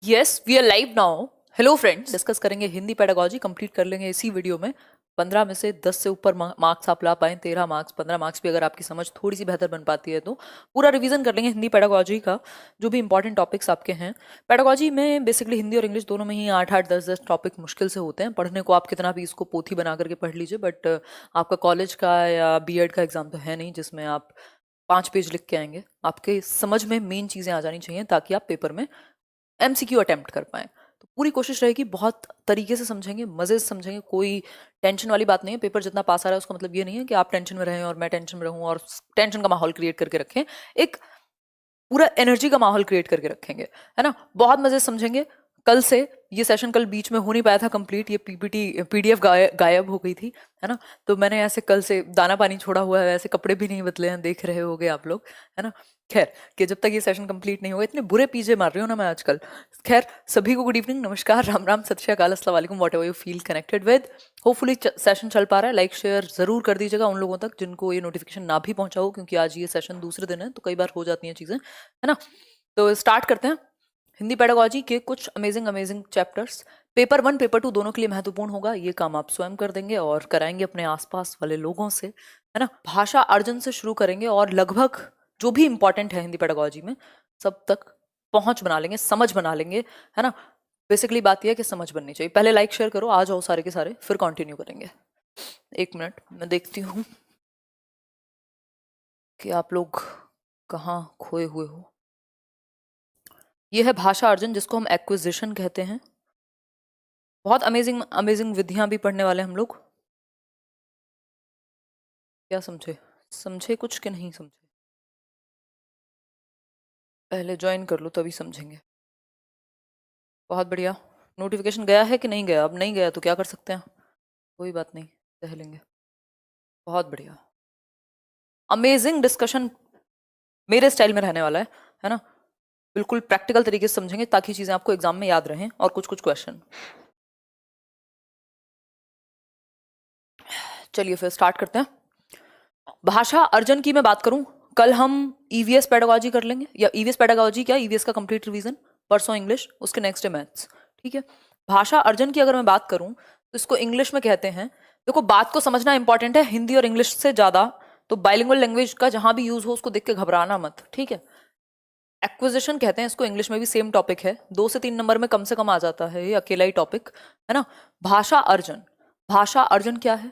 Yes we are live now. Hello friends, discuss करेंगे Hindi pedagogy. Complete कर लेंगे इसी वीडियो में। 15 में से 10 से ऊपर मार्क्स आप ला पाए, 13 मार्क्स 15 मार्क्स भी अगर आपकी समझ थोड़ी सी बेहतर बन पाती है तो पूरा रिवीजन कर लेंगे हिंदी पेडागोजी का, जो भी इंपॉर्टेंट टॉपिक्स आपके हैं। पेडागोजी में बेसिकली हिंदी और इंग्लिश दोनों में ही 8-8 10-10 टॉपिक मुश्किल से होते हैं पढ़ने को। आप कितना भी इसको पोथी बना करके पढ़ लीजिए, बट आपका कॉलेज का या बीएड का एग्जाम तो है नहीं जिसमें आप 5 पेज लिख के आएंगे। आपके समझ में मेन चीज़ें आ जानी चाहिए ताकि आप पेपर में एमसीक्यू अटेम्प्ट कर पाएं। तो पूरी कोशिश रहेगी, बहुत तरीके से समझेंगे, मजे से समझेंगे। कोई टेंशन वाली बात नहीं है। पेपर जितना पास आ रहा है उसका मतलब ये नहीं है कि आप टेंशन में रहें और मैं टेंशन में रहूं और टेंशन का माहौल क्रिएट करके रखें। एक पूरा एनर्जी का माहौल क्रिएट करके रखेंगे, है ना। बहुत मजे से समझेंगे। कल से ये सेशन कल बीच में हो नहीं पाया था कंप्लीट, ये पीपीटी पीडीएफ गायब हो गई थी, है ना। तो मैंने ऐसे कल से दाना पानी छोड़ा हुआ है, ऐसे कपड़े भी नहीं बदले हैं, देख रहे होगे आप लोग, है ना। खैर, कि जब तक ये सेशन कंप्लीट नहीं होगा, इतने बुरे पीजे मार रही हूँ ना मैं आजकल। खैर, सभी को गुड इवनिंग, नमस्कार, राम राम, सत श्री अकाल, अस्सलाम वालेकुम, what ever you feel connected with. Hopefully session चल पा रहा है। लाइक शेयर जरूर कर दीजिएगा उन लोगों तक जिनको ये नोटिफिकेशन ना भी पहुंचा हो, क्योंकि आज ये सेशन दूसरे दिन है तो कई बार हो जाती हैं चीजें, है ना। तो स्टार्ट करते हैं। हिंदी पेडागोजी के कुछ amazing amazing chapters paper 1 paper 2 दोनों के लिए महत्वपूर्ण होगा। ये काम आप स्वयं कर देंगे और कराएंगे अपने आसपास वाले लोगों से, है ना। भाषा अर्जन से शुरू करेंगे और लगभग जो भी इंपॉर्टेंट है हिंदी पेडागोजी में सब तक पहुंच बना लेंगे, समझ बना लेंगे, है ना। बेसिकली बात यह है कि समझ बननी चाहिए। पहले लाइक शेयर करो, आ जाओ सारे के सारे, फिर कंटिन्यू करेंगे। 1 मिनट मैं देखती हूँ कि आप लोग कहाँ खोए हुए हो। यह है भाषा अर्जन, जिसको हम एक्विजिशन कहते हैं। बहुत अमेजिंग अमेजिंग विधियां भी पढ़ने वाले हम लोग। क्या समझे? समझे कुछ कि नहीं समझे? पहले ज्वाइन कर लो तभी समझेंगे। बहुत बढ़िया। नोटिफिकेशन गया है कि नहीं गया? अब नहीं गया तो क्या कर सकते हैं, कोई बात नहीं, सह लेंगे। बहुत बढ़िया। अमेजिंग डिस्कशन मेरे स्टाइल में रहने वाला है ना। बिल्कुल प्रैक्टिकल तरीके से समझेंगे ताकि चीजें आपको एग्जाम में याद रहें। और कुछ कुछ क्वेश्चन, चलिए फिर स्टार्ट करते हैं। भाषा अर्जन की मैं बात करूं, कल हम ईवीएस पेडागोजी कर लेंगे, या ईवीएस पेडागोजी क्या, ईवीएस का कंप्लीट रिवीजन। परसों इंग्लिश, उसके नेक्स्ट डे मैथ्स, ठीक है। भाषा अर्जन की अगर मैं बात करूं तो इसको इंग्लिश में कहते हैं। देखो, बात को समझना इंपॉर्टेंट है, हिंदी और इंग्लिश से ज्यादा। तो बाइलिंगुअल लैंग्वेज का जहां भी यूज हो उसको देख के घबराना मत, ठीक है। एक्विजिशन कहते हैं इसको, इंग्लिश में भी सेम टॉपिक है। 2 से 3 नंबर में कम से कम आ जाता है ये अकेला ही टॉपिक, है ना। भाषा अर्जन, भाषा अर्जन क्या है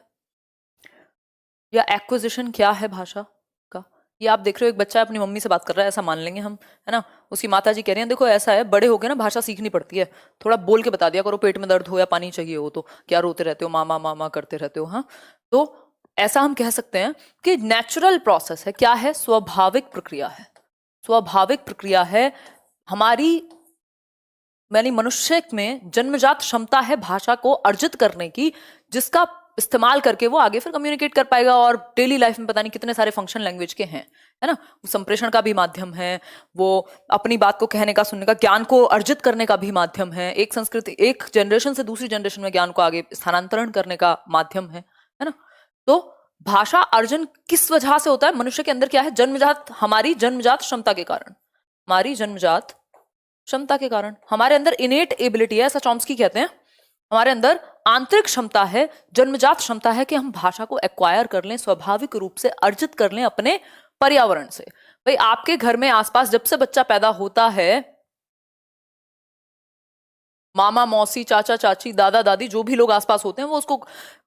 या एक्विजिशन क्या है भाषा का, ये आप देख रहे हो। एक बच्चा अपनी मम्मी से बात कर रहा है, ऐसा मान लेंगे हम, है ना। उसकी माता जी कह रही हैं देखो ऐसा है, बड़े हो गए ना भाषा सीखनी पड़ती है, थोड़ा बोल के बता दिया करो, पेट में दर्द हो या पानी चाहिए हो तो क्या रोते रहते हो, मामा मामा करते रहते हो। हाँ, तो ऐसा हम कह सकते हैं कि नेचुरल प्रोसेस है। क्या है? स्वाभाविक प्रक्रिया है। स्वाभाविक प्रक्रिया है हमारी, यानी मनुष्य में जन्मजात क्षमता है भाषा को अर्जित करने की, जिसका इस्तेमाल करके वो आगे फिर कम्युनिकेट कर पाएगा। और डेली लाइफ में पता नहीं कितने सारे फंक्शन लैंग्वेज के हैं, है ना। वो संप्रेषण का भी माध्यम है, वो अपनी बात को कहने का, सुनने का, ज्ञान को अर्जित करने का भी माध्यम है। एक संस्कृति, एक जनरेशन से दूसरी जनरेशन में ज्ञान को आगे स्थानांतरण करने का माध्यम है ना। तो भाषा अर्जन किस वजह से होता है? मनुष्य के अंदर क्या है? जन्मजात, हमारी जन्मजात क्षमता के कारण, हमारी जन्मजात क्षमता के कारण हमारे अंदर इनेट एबिलिटी है, ऐसा चॉम्स्की कहते हैं। हमारे अंदर आंतरिक क्षमता है, जन्मजात क्षमता है कि हम भाषा को एक्वायर कर लें, स्वाभाविक रूप से अर्जित कर लें अपने पर्यावरण से। भाई, आपके घर में आसपास जब से बच्चा पैदा होता है, मामा मौसी चाचा चाची दादा दादी जो भी लोग आसपास होते हैं, वो उसको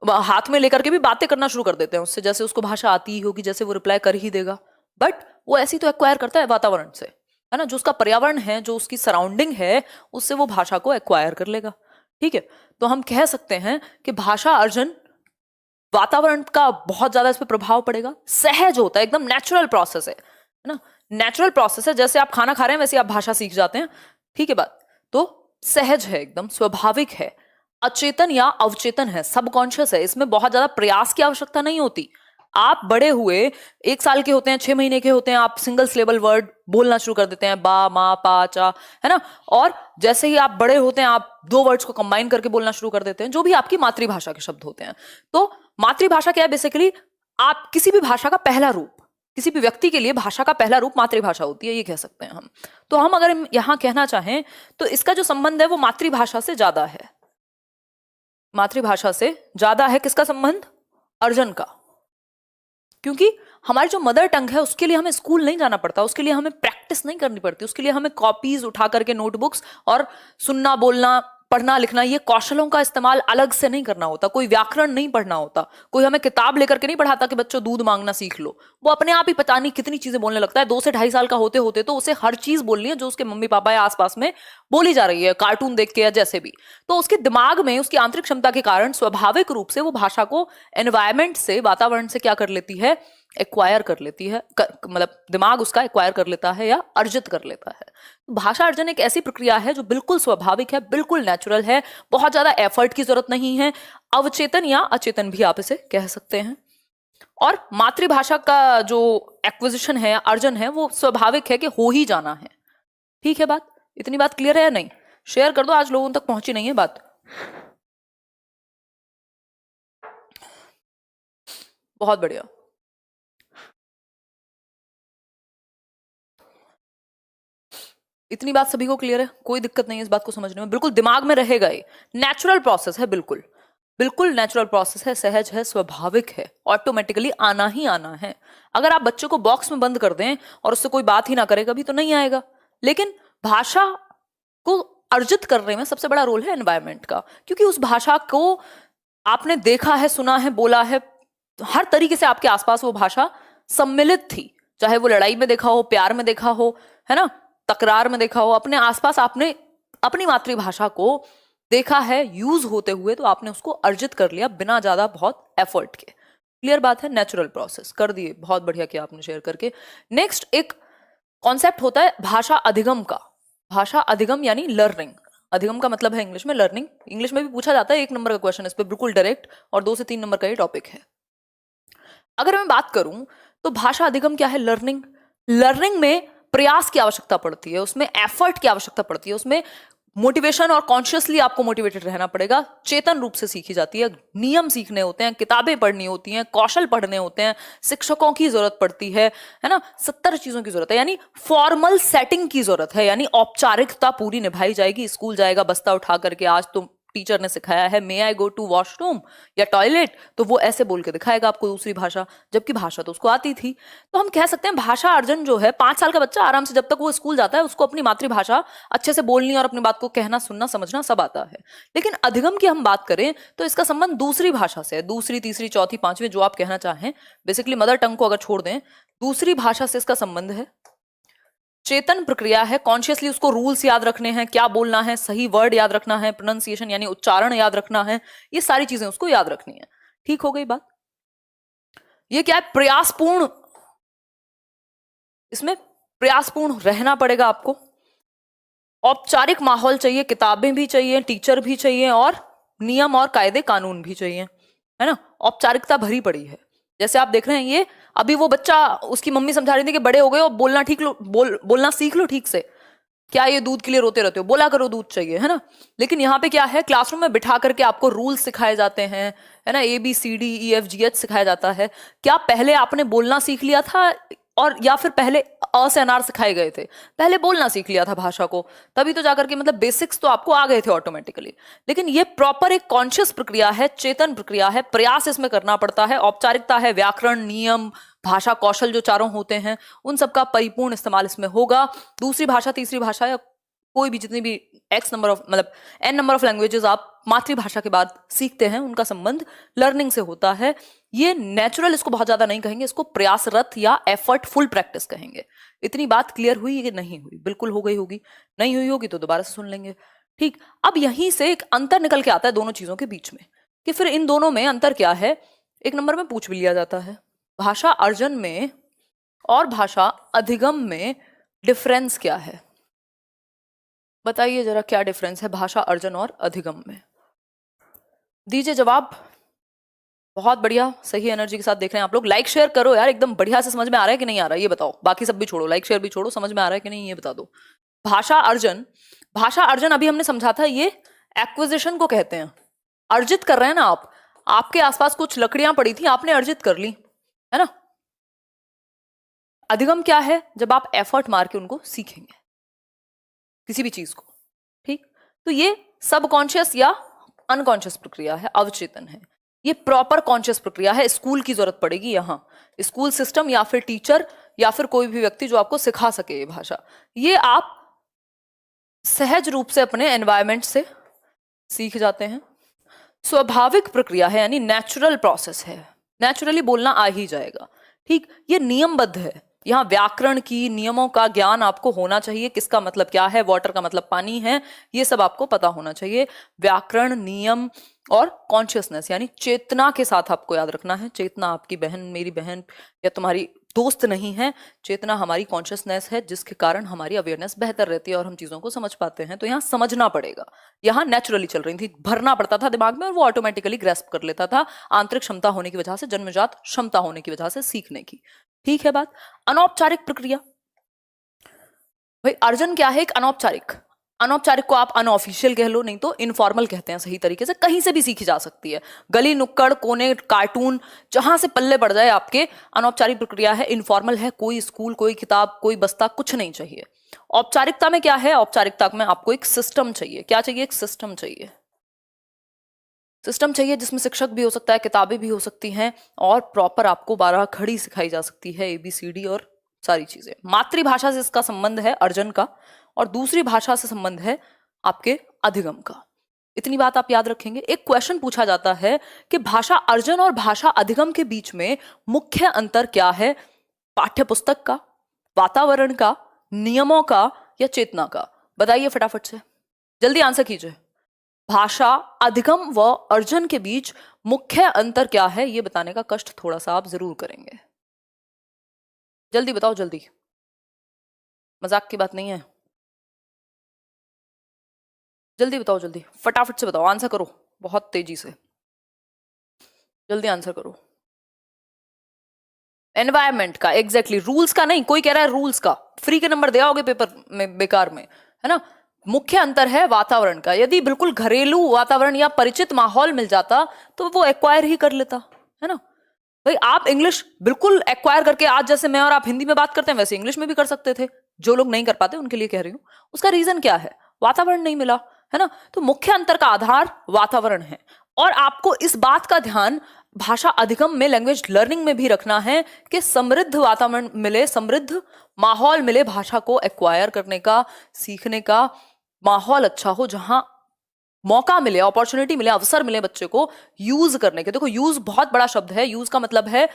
हाथ में लेकर के भी बातें करना शुरू कर देते हैं उससे, जैसे उसको भाषा आती ही होगी, जैसे वो रिप्लाई कर ही देगा। बट वो ऐसी तो एक्वायर करता है वातावरण से, है ना। जो उसका पर्यावरण है, जो उसकी सराउंडिंग है, उससे वो भाषा को एक्वायर कर लेगा, ठीक है। तो हम कह सकते हैं कि भाषा अर्जन, वातावरण का बहुत ज्यादा इस पर प्रभाव पड़ेगा। सहज होता है, एकदम नेचुरल प्रोसेस है ना। नेचुरल प्रोसेस है, जैसे आप खाना खा रहे हैं वैसे आप भाषा सीख जाते हैं, ठीक है बात। तो सहज है, एकदम स्वाभाविक है, अचेतन या अवचेतन है, सबकॉन्शियस है। इसमें बहुत ज्यादा प्रयास की आवश्यकता नहीं होती। आप बड़े हुए 1 साल के होते हैं, 6 महीने के होते हैं, आप सिंगल सिलेबल वर्ड बोलना शुरू कर देते हैं, बा मा पा चा, है ना। और जैसे ही आप बड़े होते हैं, आप 2 वर्ड्स को कंबाइन करके बोलना शुरू कर देते हैं, जो भी आपकी मातृभाषा के शब्द होते हैं। तो मातृभाषा क्या है? बेसिकली आप किसी भी भाषा का पहला रूप, किसी भी व्यक्ति के लिए भाषा का पहला रूप मातृभाषा होती है, ये कह सकते हैं हम। तो हम अगर यहाँ कहना चाहें तो इसका जो संबंध है वो मातृभाषा से ज्यादा है। मातृभाषा से ज्यादा है किसका संबंध? अर्जुन का। क्योंकि हमारी जो मदर टंग है उसके लिए हमें स्कूल नहीं जाना पड़ता, उसके लिए हमें प्रैक्टिस नहीं करनी पड़ती, उसके लिए हमें कॉपीज उठा करके नोटबुक्स और सुनना बोलना पढ़ना लिखना ये कौशलों का इस्तेमाल अलग से नहीं करना होता, कोई व्याकरण नहीं पढ़ना होता, कोई हमें किताब लेकर के नहीं पढ़ाता कि बच्चों दूध मांगना सीख लो। वो अपने आप ही पता नहीं कितनी चीजें बोलने लगता है। 2 से 2.5 साल का होते होते तो उसे हर चीज बोलनी है जो उसके मम्मी पापा या आसपास में बोली जा रही है, कार्टून देख के या जैसे भी। तो उसके दिमाग में उसकी आंतरिक क्षमता के कारण स्वाभाविक रूप से वो भाषा को एनवायरमेंट से, वातावरण से क्या कर लेती है? एक्वायर कर लेती है, मतलब दिमाग उसका एक्वायर कर लेता है या अर्जित कर लेता है। भाषा अर्जन एक ऐसी प्रक्रिया है जो बिल्कुल स्वाभाविक है, बिल्कुल नेचुरल है, बहुत ज्यादा एफर्ट की जरूरत नहीं है, अवचेतन या अचेतन भी आप इसे कह सकते हैं। और मातृभाषा का जो एक्विजिशन है, अर्जन है, वो स्वाभाविक है कि हो ही जाना है। ठीक है बात? इतनी बात क्लियर है या नहीं? शेयर कर दो, आज लोगों तक पहुंची नहीं है बात। बहुत बढ़िया। इतनी बात सभी को क्लियर है? कोई दिक्कत नहीं है इस बात को समझने में? बिल्कुल दिमाग में रहेगा, ये नेचुरल प्रोसेस है, बिल्कुल बिल्कुल नेचुरल प्रोसेस है, सहज है, स्वाभाविक है, ऑटोमेटिकली आना ही आना है। अगर आप बच्चे को बॉक्स में बंद कर दें और उससे कोई बात ही ना करे कभी, तो नहीं आएगा। लेकिन भाषा को अर्जित करने में सबसे बड़ा रोल है एनवायरनमेंट का, क्योंकि उस भाषा को आपने देखा है, सुना है, बोला है, हर तरीके से आपके आसपास वो भाषा सम्मिलित थी। चाहे वो लड़ाई में देखा हो, प्यार में देखा हो, है ना, तकरार में देखा हो, अपने आसपास आपने अपनी मातृभाषा को देखा है यूज होते हुए, तो आपने उसको अर्जित कर लिया बिना ज्यादा बहुत एफर्ट के। क्लियर बात है? नेचुरल प्रोसेस कर दिए, बहुत बढ़िया किया आपने शेयर करके। नेक्स्ट एक कॉन्सेप्ट होता है भाषा अधिगम का। भाषा अधिगम यानी लर्निंग। अधिगम का मतलब है इंग्लिश में लर्निंग। इंग्लिश में भी पूछा जाता है, 1 नंबर का क्वेश्चन इस पे बिल्कुल डायरेक्ट, और 2 से 3 नंबर का ये टॉपिक है। अगर मैं बात करूं तो भाषा अधिगम क्या है? लर्निंग। लर्निंग में प्रयास की आवश्यकता पड़ती है, उसमें एफर्ट की आवश्यकता पड़ती है, उसमें मोटिवेशन और कॉन्शियसली आपको मोटिवेटेड रहना पड़ेगा। चेतन रूप से सीखी जाती है, नियम सीखने होते हैं, किताबें पढ़नी होती हैं, कौशल पढ़ने होते हैं, शिक्षकों की जरूरत पड़ती है ना, 70 चीजों की जरूरत है, यानी फॉर्मल सेटिंग की जरूरत है, यानी औपचारिकता पूरी निभाई जाएगी। स्कूल जाएगा बस्ता उठा करके, आज तुम टीचर ने सिखाया है मे आई गो टू वॉशरूम या टॉयलेट, तो वो ऐसे बोल के दिखाएगा आपको दूसरी भाषा, जबकि भाषा तो उसको आती थी। तो हम कह सकते हैं भाषा अर्जन जो है, 5 साल का बच्चा आराम से जब तक वो स्कूल जाता है उसको अपनी मातृभाषा अच्छे से बोलनी और अपनी बात को कहना, सुनना, समझना सब आता है। लेकिन अधिगम की हम बात करें तो इसका संबंध दूसरी भाषा से है, दूसरी, तीसरी, चौथी, पांचवी, जो आप कहना चाहें, बेसिकली मदर टंग को अगर छोड़ दें, दूसरी भाषा से इसका संबंध है। चेतन प्रक्रिया है, कॉन्शियसली उसको रूल्स याद रखने हैं, क्या बोलना है, सही वर्ड याद रखना है, प्रोनाउंसिएशन यानी उच्चारण याद रखना है, ये सारी चीजें उसको याद रखनी है। ठीक हो गई बात? ये क्या है? प्रयासपूर्ण, इसमें प्रयासपूर्ण रहना पड़ेगा आपको। औपचारिक माहौल चाहिए, किताबें भी चाहिए, टीचर भी चाहिए, और नियम और कायदे कानून भी चाहिए, है ना। औपचारिकता भरी पड़ी है। जैसे आप देख रहे हैं, ये अभी वो बच्चा, उसकी मम्मी समझा रही थी कि बड़े हो गए और बोलना ठीक लो, बोलना सीख लो ठीक से, क्या ये दूध के लिए रोते रहते हो, बोला करो दूध चाहिए, है ना। लेकिन यहाँ पे क्या है, क्लासरूम में बिठा करके आपको रूल्स सिखाए जाते हैं, है ना, ABCDEFGH सिखाया जाता है। क्या पहले आपने बोलना सीख लिया था, और या फिर पहले अ से अनार सिखाए गए थे? पहले बोलना सीख लिया था भाषा को, तभी तो जाकर के, मतलब बेसिक्स तो आपको आ गए थे ऑटोमेटिकली। लेकिन ये प्रॉपर एक कॉन्शियस प्रक्रिया है, चेतन प्रक्रिया है, प्रयास इसमें करना पड़ता है, औपचारिकता है, व्याकरण, नियम, भाषा कौशल जो चारों होते हैं उन सबका परिपूर्ण इस्तेमाल इसमें होगा। दूसरी भाषा, तीसरी भाषा, या कोई भी जितनी भी X नंबर ऑफ, मतलब N नंबर ऑफ लैंग्वेजेस आप मातृभाषा के बाद सीखते हैं, उनका संबंध लर्निंग से होता है। ये नेचुरल इसको बहुत ज्यादा नहीं कहेंगे, इसको प्रयासरत या एफर्टफुल प्रैक्टिस कहेंगे। इतनी बात क्लियर हुई कि नहीं हुई? बिल्कुल हो गई होगी, नहीं हुई होगी तो दोबारा से सुन लेंगे। ठीक, अब यहीं से एक अंतर निकल के आता है दोनों चीजों के बीच में, कि फिर इन दोनों में अंतर क्या है। 1 नंबर में पूछ भी लिया जाता है, भाषा अर्जन में और भाषा अधिगम में डिफरेंस क्या है? बताइए जरा, क्या डिफरेंस है भाषा अर्जन और अधिगम में? दीजिए जवाब। बहुत बढ़िया, सही एनर्जी के साथ देख रहे हैं आप लोग। लाइक शेयर करो यार, एकदम बढ़िया से समझ में आ रहा है कि नहीं आ रहा है ये बताओ। बाकी सब भी छोड़ो, लाइक शेयर भी छोड़ो, समझ में आ रहा है कि नहीं ये बता दो। भाषा अर्जन, भाषा अर्जन अभी हमने समझा था, ये एक्विजिशन को कहते हैं। अर्जित कर रहे हैं ना आप, आपके आसपास कुछ लकड़ियां पड़ी थी, आपने अर्जित कर ली, है ना। अधिगम क्या है? जब आप एफर्ट मार के उनको सीखेंगे किसी भी चीज को, ठीक। तो ये सबकॉन्शियस या अनकॉन्शियस प्रक्रिया है, अवचेतन है। ये प्रॉपर कॉन्शियस प्रक्रिया है, स्कूल की जरूरत पड़ेगी यहाँ, स्कूल सिस्टम या फिर टीचर या फिर कोई भी व्यक्ति जो आपको सिखा सके ये भाषा। ये आप सहज रूप से अपने एनवायरमेंट से सीख जाते हैं। स्वाभाविक प्रक्रिया है, यानी नेचुरल प्रोसेस है, नेचुरली बोलना आ ही जाएगा, ठीक। ये नियमबद्ध है, यहाँ व्याकरण की नियमों का ज्ञान आपको होना चाहिए, किसका मतलब क्या है, वाटर का मतलब पानी है, ये सब आपको पता होना चाहिए। व्याकरण, नियम और कॉन्शियसनेस यानी चेतना के साथ आपको याद रखना है। चेतना आपकी बहन, मेरी बहन या तुम्हारी दोस्त नहीं है, चेतना हमारी कॉन्शियसनेस है, जिसके कारण हमारी अवेयरनेस बेहतर रहती है और हम चीजों को समझ पाते हैं। तो यहाँ समझना पड़ेगा, यहाँ नेचुरली चल रही थी, भरना पड़ता था दिमाग में और वो ऑटोमेटिकली ग्रेस्प कर लेता था, आंतरिक क्षमता होने की वजह से, जन्मजात क्षमता होने की वजह से सीखने की, ठीक है बात। अनौपचारिक प्रक्रिया, भाई अर्जन क्या है? एक अनौपचारिक, अनौपचारिक को आप अनऑफिशियल कह लो, नहीं तो इनफॉर्मल कहते हैं, सही तरीके से कहीं से भी सीखी जा सकती है, गली नुक्कड़ कोने कार्टून जहां से पल्ले पड़ जाए आपके। अनौपचारिक प्रक्रिया है, इनफॉर्मल है, कोई स्कूल, कोई किताब, कोई बस्ता, कुछ नहीं चाहिए। औपचारिकता में क्या है? औपचारिकता में आपको एक सिस्टम चाहिए। क्या चाहिए? एक सिस्टम चाहिए, सिस्टम चाहिए जिसमें शिक्षक भी हो सकता है, किताबें भी हो सकती हैं और प्रॉपर आपको 12 खड़ी सिखाई जा सकती है, ABCD और सारी चीजें। मातृभाषा से इसका संबंध है अर्जन का, और दूसरी भाषा से संबंध है आपके अधिगम का। इतनी बात आप याद रखेंगे। एक क्वेश्चन पूछा जाता है कि भाषा अर्जन और भाषा अधिगम के बीच में मुख्य अंतर क्या है? पाठ्य पुस्तक का, वातावरण का, नियमों का या चेतना का? बताइए फटाफट से, जल्दी आंसर कीजिए। भाषा अधिगम व अर्जन के बीच मुख्य अंतर क्या है, ये बताने का कष्ट थोड़ा सा आप जरूर करेंगे। जल्दी बताओ, जल्दी, मजाक की बात नहीं है, जल्दी बताओ, जल्दी फटाफट से बताओ, आंसर करो बहुत तेजी से, जल्दी आंसर करो। एनवायरमेंट का, एग्जैक्टली, रूल्स का नहीं। कोई कह रहा है रूल्स का, फ्री के नंबर दे आओगे पेपर में बेकार में, है ना। मुख्य अंतर है वातावरण का। यदि बिल्कुल घरेलू वातावरण या परिचित माहौल मिल जाता तो वो एक्वायर ही कर लेता, है ना। भाई आप इंग्लिश बिल्कुल एक्वायर करके, आज जैसे मैं और आप हिंदी में बात करते हैं वैसे इंग्लिश में भी कर सकते थे। जो लोग नहीं कर पाते उनके लिए कह रही हूं। उसका रीजन क्या है? वातावरण नहीं मिला, है ना। तो मुख्य अंतर का आधार वातावरण है। और आपको इस बात का ध्यान भाषा अधिगम में, लैंग्वेज लर्निंग में भी रखना है कि समृद्ध वातावरण मिले, समृद्ध माहौल मिले भाषा को एक्वायर करने का, सीखने का माहौल अच्छा हो, जहां मौका मिले, अपॉर्चुनिटी मिले, अवसर मिले बच्चे को यूज करने के। देखो यूज बहुत बड़ा शब्द है, यूज का मतलब है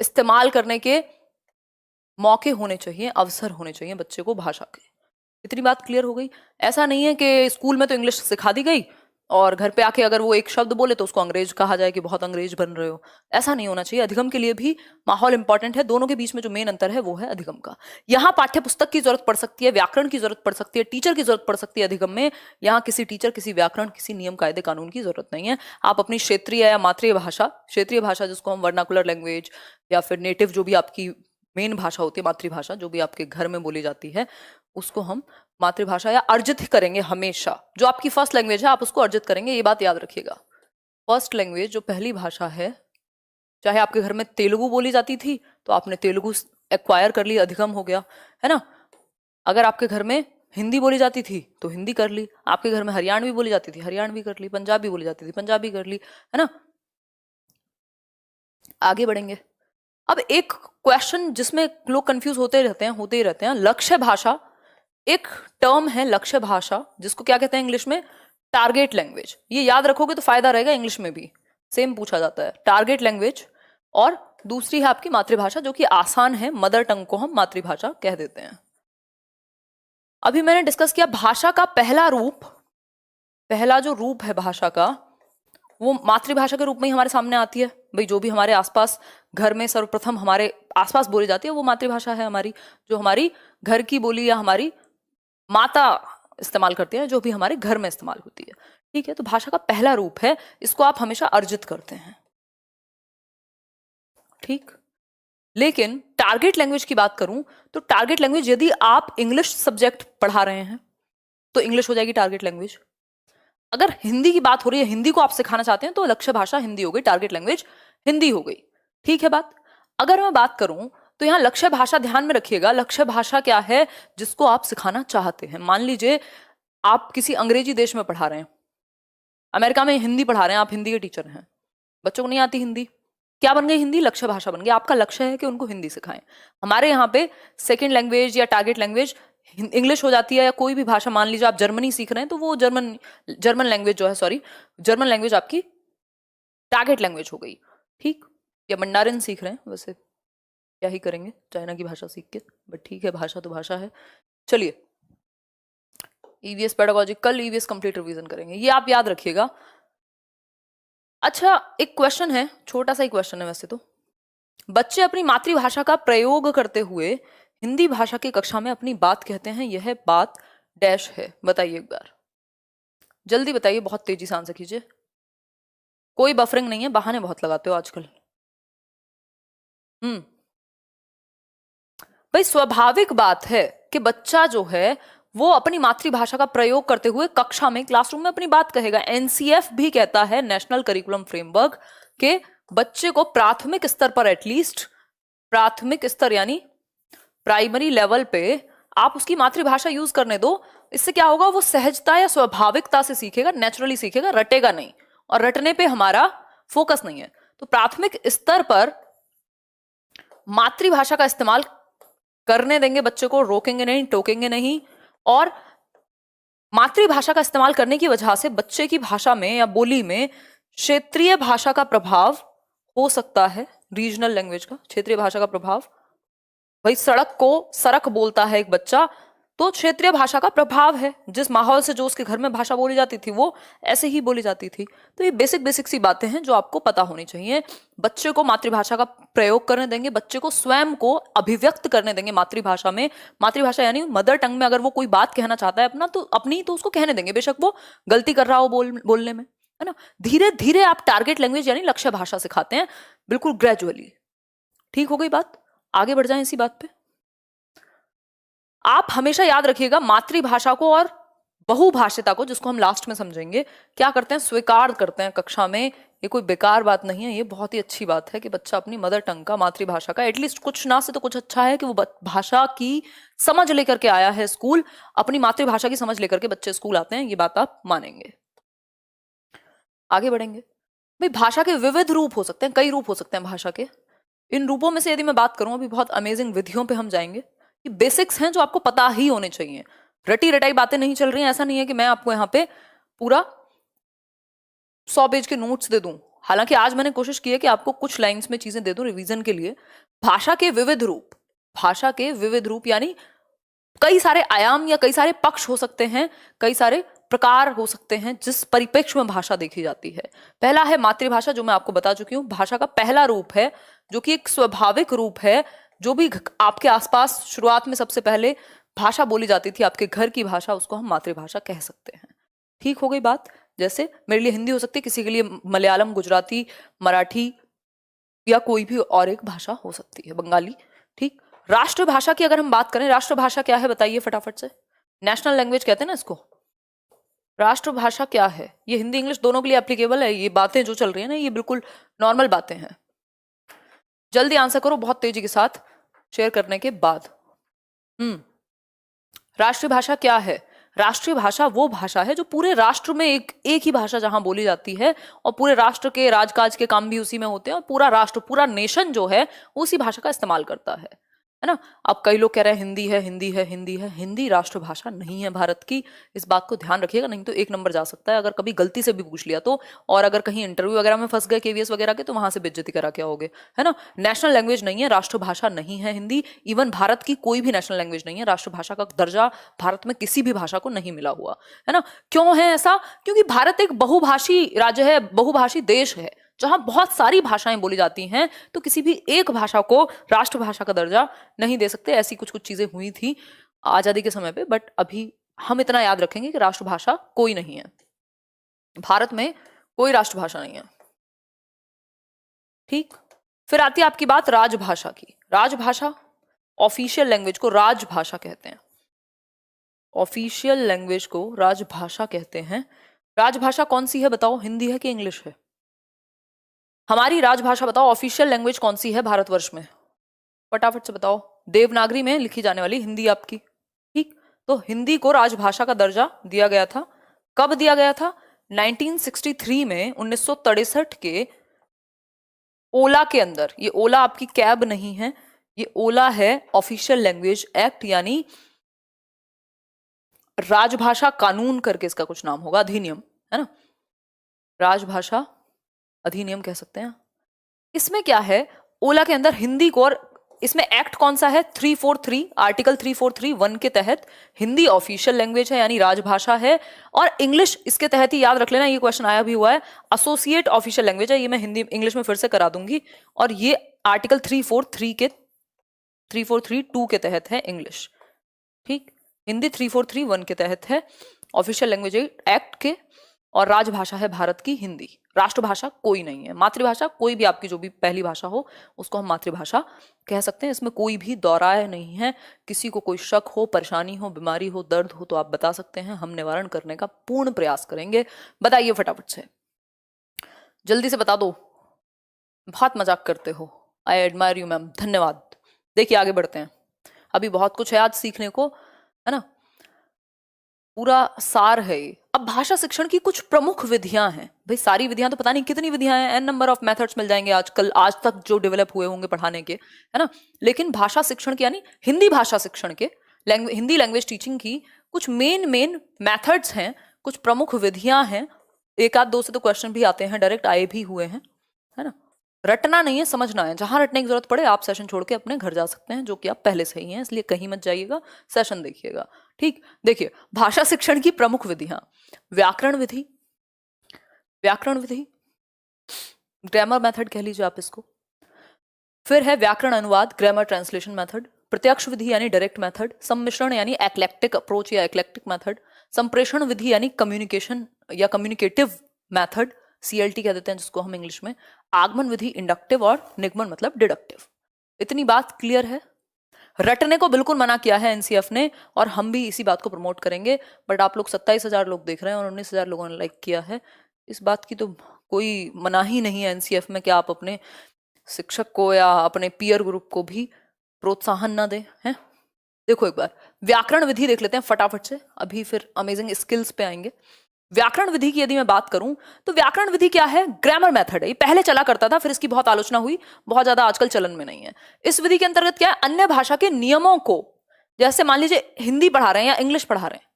इस्तेमाल करने के मौके होने चाहिए, अवसर होने चाहिए बच्चे को भाषा के। इतनी बात क्लियर हो गई। ऐसा नहीं है कि स्कूल में तो इंग्लिश सिखा दी गई और घर पे आके अगर वो एक शब्द बोले तो उसको अंग्रेज कहा जाए कि बहुत अंग्रेज बन रहे हो। ऐसा नहीं होना चाहिए। अधिगम के लिए भी माहौल इंपॉर्टेंट है। दोनों के बीच में जो मेन अंतर है वो है अधिगम का। यहाँ पाठ्य पुस्तक की जरूरत पड़ सकती है, व्याकरण की जरूरत पड़ सकती है, टीचर की जरूरत पड़ सकती है अधिगम में। यहाँ किसी टीचर, किसी व्याकरण, किसी नियम कायदे कानून की जरूरत नहीं है। आप अपनी क्षेत्रीय या मातृभाषा, क्षेत्रीय भाषा जिसको हम वर्नाकुलर लैंग्वेज या फिर नेटिव, जो भी आपकी मेन भाषा होती है, मातृभाषा जो भी आपके घर में बोली जाती है, उसको हम मातृभाषा या अर्जित ही करेंगे हमेशा। जो आपकी फर्स्ट लैंग्वेज है आप उसको अर्जित करेंगे, ये बात याद रखिएगा। फर्स्ट लैंग्वेज जो पहली भाषा है, चाहे आपके घर में तेलुगु बोली जाती थी तो आपने तेलुगु एक्वायर कर ली, अधिगम हो गया, है ना। अगर आपके घर में हिंदी बोली जाती थी तो हिंदी कर ली, आपके घर में हरियाणवी बोली जाती थी हरियाणवी कर ली, पंजाबी बोली जाती थी पंजाबी कर ली, है ना। आगे बढ़ेंगे। अब एक क्वेश्चन जिसमें लोग कंफ्यूज होते ही रहते हैं, लक्ष्य भाषा। एक टर्म है लक्ष्य भाषा, जिसको क्या कहते हैं इंग्लिश में? Target language. ये याद रखोगे तो फायदा रहेगा, इंग्लिश में भी सेम पूछा जाता है, टारगेट लैंग्वेज। और दूसरी है आपकी मातृभाषा, जो कि आसान है, मदर टंग को हम मातृभाषा कह देते हैं। अभी मैंने डिस्कस किया भाषा का पहला रूप, पहला जो रूप है भाषा का वो मातृभाषा के रूप में ही हमारे सामने आती है। भाई जो भी हमारे आसपास घर में सर्वप्रथम हमारे आसपास बोली जाती है वो मातृभाषा है हमारी, जो हमारी घर की बोली या हमारी माता इस्तेमाल करती है, जो भी हमारे घर में इस्तेमाल होती है। ठीक है, तो भाषा का पहला रूप है, इसको आप हमेशा अर्जित करते हैं। ठीक, लेकिन टारगेट लैंग्वेज की बात करूं तो टारगेट लैंग्वेज, यदि आप इंग्लिश सब्जेक्ट पढ़ा रहे हैं तो इंग्लिश हो जाएगी टारगेट लैंग्वेज। अगर हिंदी की बात हो रही है, हिंदी को आप सिखाना चाहते हैं तो लक्ष्य भाषा हिंदी हो गई, टारगेट लैंग्वेज हिंदी हो गई। ठीक है बात। अगर मैं बात करूं तो यहाँ लक्ष्य भाषा ध्यान में रखिएगा। लक्ष्य भाषा क्या है? जिसको आप सिखाना चाहते हैं। मान लीजिए आप किसी अंग्रेजी देश में पढ़ा रहे हैं, अमेरिका में हिंदी पढ़ा रहे हैं, आप हिंदी के टीचर हैं, बच्चों को नहीं आती हिंदी, क्या बन गई? हिंदी लक्ष्य भाषा बन गई। आपका लक्ष्य है कि उनको हिंदी सिखाएं। हमारे यहाँ पे सेकंड लैंग्वेज या टारगेट लैंग्वेज इंग्लिश हो जाती है, या कोई भी भाषा। मान लीजिए आप जर्मनी सीख रहे हैं, तो वो जर्मन लैंग्वेज जो है, सॉरी, जर्मन लैंग्वेज आपकी टारगेट लैंग्वेज हो गई, ठीक। या मंडारिन सीख रहे हैं, वैसे क्या ही करेंगे चाइना की भाषा सीख के, बट ठीक है, भाषा तो भाषा है। चलिए, ईवीएस पेडागोजी, कल ईवीएस कंप्लीट रिवीजन करेंगे, ये आप याद रखिएगा। अच्छा, एक क्वेश्चन है, छोटा सा ही क्वेश्चन है वैसे तो। बच्चे अपनी मातृभाषा का प्रयोग करते हुए हिंदी भाषा की कक्षा में अपनी बात कहते हैं, यह बात डैश है, बताइए एक बार, जल्दी बताइए, बहुत तेजी से आंसर कीजिए। कोई बफरिंग नहीं है, बहाने बहुत लगाते हो आजकल। भाई स्वाभाविक बात है कि बच्चा जो है वो अपनी मातृभाषा का प्रयोग करते हुए कक्षा में, क्लासरूम में अपनी बात कहेगा। एनसीएफ भी कहता है, नेशनल करिकुलम फ्रेमवर्क, के बच्चे को प्राथमिक स्तर पर, एटलीस्ट प्राथमिक स्तर यानी प्राइमरी लेवल पे आप उसकी मातृभाषा यूज करने दो। इससे क्या होगा? वो सहजता या स्वाभाविकता से सीखेगा, नेचुरली सीखेगा, रटेगा नहीं, और रटने पे हमारा फोकस नहीं है। तो प्राथमिक स्तर पर मातृभाषा का इस्तेमाल करने देंगे बच्चे को, रोकेंगे नहीं, टोकेंगे नहीं। और मातृभाषा का इस्तेमाल करने की वजह से बच्चे की भाषा में या बोली में क्षेत्रीय भाषा का प्रभाव हो सकता है, रीजनल लैंग्वेज का, क्षेत्रीय भाषा का प्रभाव। भाई सड़क को सरक बोलता है एक बच्चा, तो क्षेत्रीय भाषा का प्रभाव है। जिस माहौल से जो उसके घर में भाषा बोली जाती थी वो ऐसे ही बोली जाती थी। तो ये बेसिक बेसिक सी बातें हैं जो आपको पता होनी चाहिए। बच्चे को मातृभाषा का प्रयोग करने देंगे, बच्चे को स्वयं को अभिव्यक्त करने देंगे मातृभाषा में। मातृभाषा यानी मदर टंग में अगर वो कोई बात कहना चाहता है अपनी, तो उसको कहने देंगे, बेशक वो गलती कर रहा हो बोलने में, है ना। धीरे धीरे आप टारगेट लैंग्वेज यानी लक्ष्य भाषा सिखाते हैं, बिल्कुल ग्रेजुअली। ठीक हो गई बात? आगे बढ़ जाएं इसी बात पे। आप हमेशा याद रखिएगा, मातृभाषा को और बहुभाषिता को, जिसको हम लास्ट में समझेंगे, क्या करते हैं? स्वीकार करते हैं कक्षा में। ये कोई बेकार बात नहीं है, ये बहुत ही अच्छी बात है कि बच्चा अपनी मदर टंग का, मातृभाषा का, एटलीस्ट कुछ ना से तो कुछ अच्छा है कि वो भाषा की समझ लेकर के आया है स्कूल। अपनी मातृभाषा की समझ लेकर के बच्चे स्कूल आते हैं, ये बात आप मानेंगे। आगे बढ़ेंगे। भाई भाषा के विविध रूप हो सकते हैं, कई रूप हो सकते हैं भाषा के। इन रूपों में से यदि मैं बात करूं, अभी बहुत अमेजिंग विधियों पे हम जाएंगे। ये बेसिक्स हैं जो आपको पता ही होने चाहिए। रटी रटाई बातें नहीं चल रही हैं। ऐसा नहीं है कि मैं आपको यहाँ पे पूरा 100 पेज के नोट्स दे दूं। हालांकि आज मैंने कोशिश की है कि आपको कुछ लाइंस में चीजें दे दूं रिवीजन के लिए। भाषा के विविध रूप, भाषा के विविध रूप यानी कई सारे आयाम या कई सारे पक्ष हो सकते हैं, कई सारे प्रकार हो सकते हैं जिस परिप्रेक्ष्य में भाषा देखी जाती है। पहला है मातृभाषा, जो मैं आपको बता चुकी हूं। भाषा का पहला रूप है जो कि एक स्वाभाविक रूप है, जो भी आपके आसपास शुरुआत में सबसे पहले भाषा बोली जाती थी, आपके घर की भाषा, उसको हम मातृभाषा कह सकते हैं। ठीक हो गई बात? जैसे मेरे लिए हिंदी हो सकती है, किसी के लिए मलयालम, गुजराती, मराठी या कोई भी और एक भाषा हो सकती है, बंगाली। ठीक। राष्ट्रभाषा की अगर हम बात करें, राष्ट्रभाषा क्या है बताइए फटाफट से। नेशनल लैंग्वेज कहते हैं ना इसको। राष्ट्रभाषा क्या है? ये हिंदी इंग्लिश दोनों के लिए एप्लीकेबल है। ये बातें जो चल रही है ना, ये बिल्कुल नॉर्मल बातें हैं। जल्दी आंसर करो बहुत तेजी के साथ शेयर करने के बाद। राष्ट्रीय भाषा क्या है? राष्ट्रीय भाषा वो भाषा है जो पूरे राष्ट्र में एक ही भाषा जहां बोली जाती है, और पूरे राष्ट्र के राजकाज के काम भी उसी में होते हैं, और पूरा राष्ट्र, पूरा नेशन जो है उसी भाषा का इस्तेमाल करता है ना। अब कई लोग कह रहे हैं हिंदी है, हिंदी है, हिंदी है। हिंदी राष्ट्रभाषा नहीं है भारत की, इस बात को ध्यान रखिएगा, नहीं तो 1 नंबर जा सकता है अगर कभी गलती से भी पूछ लिया तो। और अगर कहीं इंटरव्यू वगैरह में फंस गए केवीएस वगैरह के, तो वहां से बेइज्जती करा के आओगे, है ना। नेशनल लैंग्वेज नहीं है, राष्ट्रभाषा नहीं है हिंदी। इवन भारत की कोई भी नेशनल लैंग्वेज नहीं है। राष्ट्रभाषा का दर्जा भारत में किसी भी भाषा को नहीं मिला हुआ, है ना। क्यों है ऐसा? क्योंकि भारत एक बहुभाषी राज्य है, बहुभाषी देश है, जहां बहुत सारी भाषाएं बोली जाती हैं। तो किसी भी एक भाषा को राष्ट्रभाषा का दर्जा नहीं दे सकते। ऐसी कुछ कुछ चीजें हुई थी आजादी के समय पे, बट अभी हम इतना याद रखेंगे कि राष्ट्रभाषा कोई नहीं है, भारत में कोई राष्ट्रभाषा नहीं है। ठीक। फिर आती है आपकी बात राजभाषा की। राजभाषा, ऑफिशियल लैंग्वेज को राजभाषा कहते हैं। ऑफिशियल लैंग्वेज को राजभाषा कहते हैं। राजभाषा कौन सी है बताओ? हिंदी है कि इंग्लिश है? हमारी राजभाषा बताओ, ऑफिशियल लैंग्वेज कौन सी है भारतवर्ष में? फटाफट से बताओ। देवनागरी में लिखी जाने वाली हिंदी आपकी, ठीक। तो हिंदी को राजभाषा का दर्जा दिया गया था। कब दिया गया था? 1963 में, 1963 के ओला के अंदर। ये ओला आपकी कैब नहीं है, ये ओला है ऑफिशियल लैंग्वेज एक्ट, यानी राजभाषा कानून करके इसका कुछ नाम होगा, अधिनियम है ना, राजभाषा अधिनियम कह सकते हैं। इसमें क्या है, ओला के अंदर हिंदी को, और इसमें एक्ट कौन सा है? 343, आर्टिकल 343(1) के तहत हिंदी ऑफिशियल लैंग्वेज है यानी राजभाषा है, और इंग्लिश इसके तहत ही याद रख लेना, ये क्वेश्चन आया भी हुआ है, एसोसिएट ऑफिशियल लैंग्वेज है। ये मैं हिंदी इंग्लिश में फिर से करा दूंगी, और ये आर्टिकल 343(2) के तहत है इंग्लिश, ठीक। हिंदी 343(1) के तहत है ऑफिशियल लैंग्वेज एक्ट के, और राजभाषा है भारत की हिंदी। राष्ट्रभाषा कोई नहीं है, मातृभाषा कोई भी आपकी जो भी पहली भाषा हो उसको हम मातृभाषा कह सकते हैं। इसमें कोई भी दौराय नहीं है। किसी को कोई शक हो, परेशानी हो, बीमारी हो, दर्द हो तो आप बता सकते हैं, हम निवारण करने का पूर्ण प्रयास करेंगे। बताइए फटाफट से, जल्दी से बता दो। बहुत मजाक करते हो, आई एडमायर यू मैम, धन्यवाद। देखिए आगे बढ़ते हैं, अभी बहुत कुछ है आज सीखने को, है ना, पूरा सार है ये। अब भाषा शिक्षण की कुछ प्रमुख विधियां हैं। भाई सारी विधियां तो पता नहीं कितनी विधियां हैं, एन नंबर ऑफ मेथड्स मिल जाएंगे आजकल, आज तक जो डेवलप हुए होंगे पढ़ाने के, है ना। लेकिन भाषा शिक्षण के यानी हिंदी भाषा शिक्षण के, हिंदी लैंग्वेज टीचिंग की कुछ मेन मेथड्स हैं, कुछ प्रमुख विधियां हैं। एक आध दो से तो क्वेश्चन भी आते हैं, डायरेक्ट आए भी हुए हैं, है ना। रटना नहीं है, समझना है। जहां रटने की जरूरत पड़े आप सेशन छोड़ के अपने घर जा सकते हैं, जो कि आप पहले से ही हैं, इसलिए कहीं मत जाइएगा, सेशन देखिएगा, ठीक। देखिए भाषा शिक्षण की प्रमुख विधियां, व्याकरण विधि, ग्रामर मेथड कह लीजिए आप इसको। फिर है व्याकरण अनुवाद, ग्रामर ट्रांसलेशन मेथड। प्रत्यक्ष विधि यानी डायरेक्ट मेथड। सम्मिश्रण यानी एक्लेक्टिक अप्रोच या एक्लेक्टिक मेथड। संप्रेषण विधि यानी कम्युनिकेशन या कम्युनिकेटिव मेथड, CLT कह देते हैं जिसको हम इंग्लिश में। आगमन विधि इंडक्टिव, और निगमन मतलब डिडक्टिव। इतनी बात क्लियर है। रटने को बिल्कुल मना किया है NCF ने, और हम भी इसी बात को प्रमोट करेंगे। बट आप लोग 27,000 लोग देख रहे हैं और 19,000 लोगों ने लाइक किया है, इस बात की तो कोई मना ही नहीं है NCF में कि आप अपने शिक्षक को या अपने पीयर ग्रुप को भी प्रोत्साहन ना दें, हैं। देखो एक बार व्याकरण विधि देख लेते हैं फटाफट से, अभी फिर अमेजिंग स्किल्स पे आएंगे। व्याकरण विधि की यदि मैं बात करूं तो व्याकरण विधि क्या है? ग्रामर मेथड है। ये पहले चला करता था, फिर इसकी बहुत आलोचना हुई, बहुत ज्यादा आजकल चलन में नहीं है। इस विधि के अंतर्गत क्या है, अन्य भाषा के नियमों को, जैसे मान लीजिए हिंदी पढ़ा रहे हैं या इंग्लिश पढ़ा रहे हैं,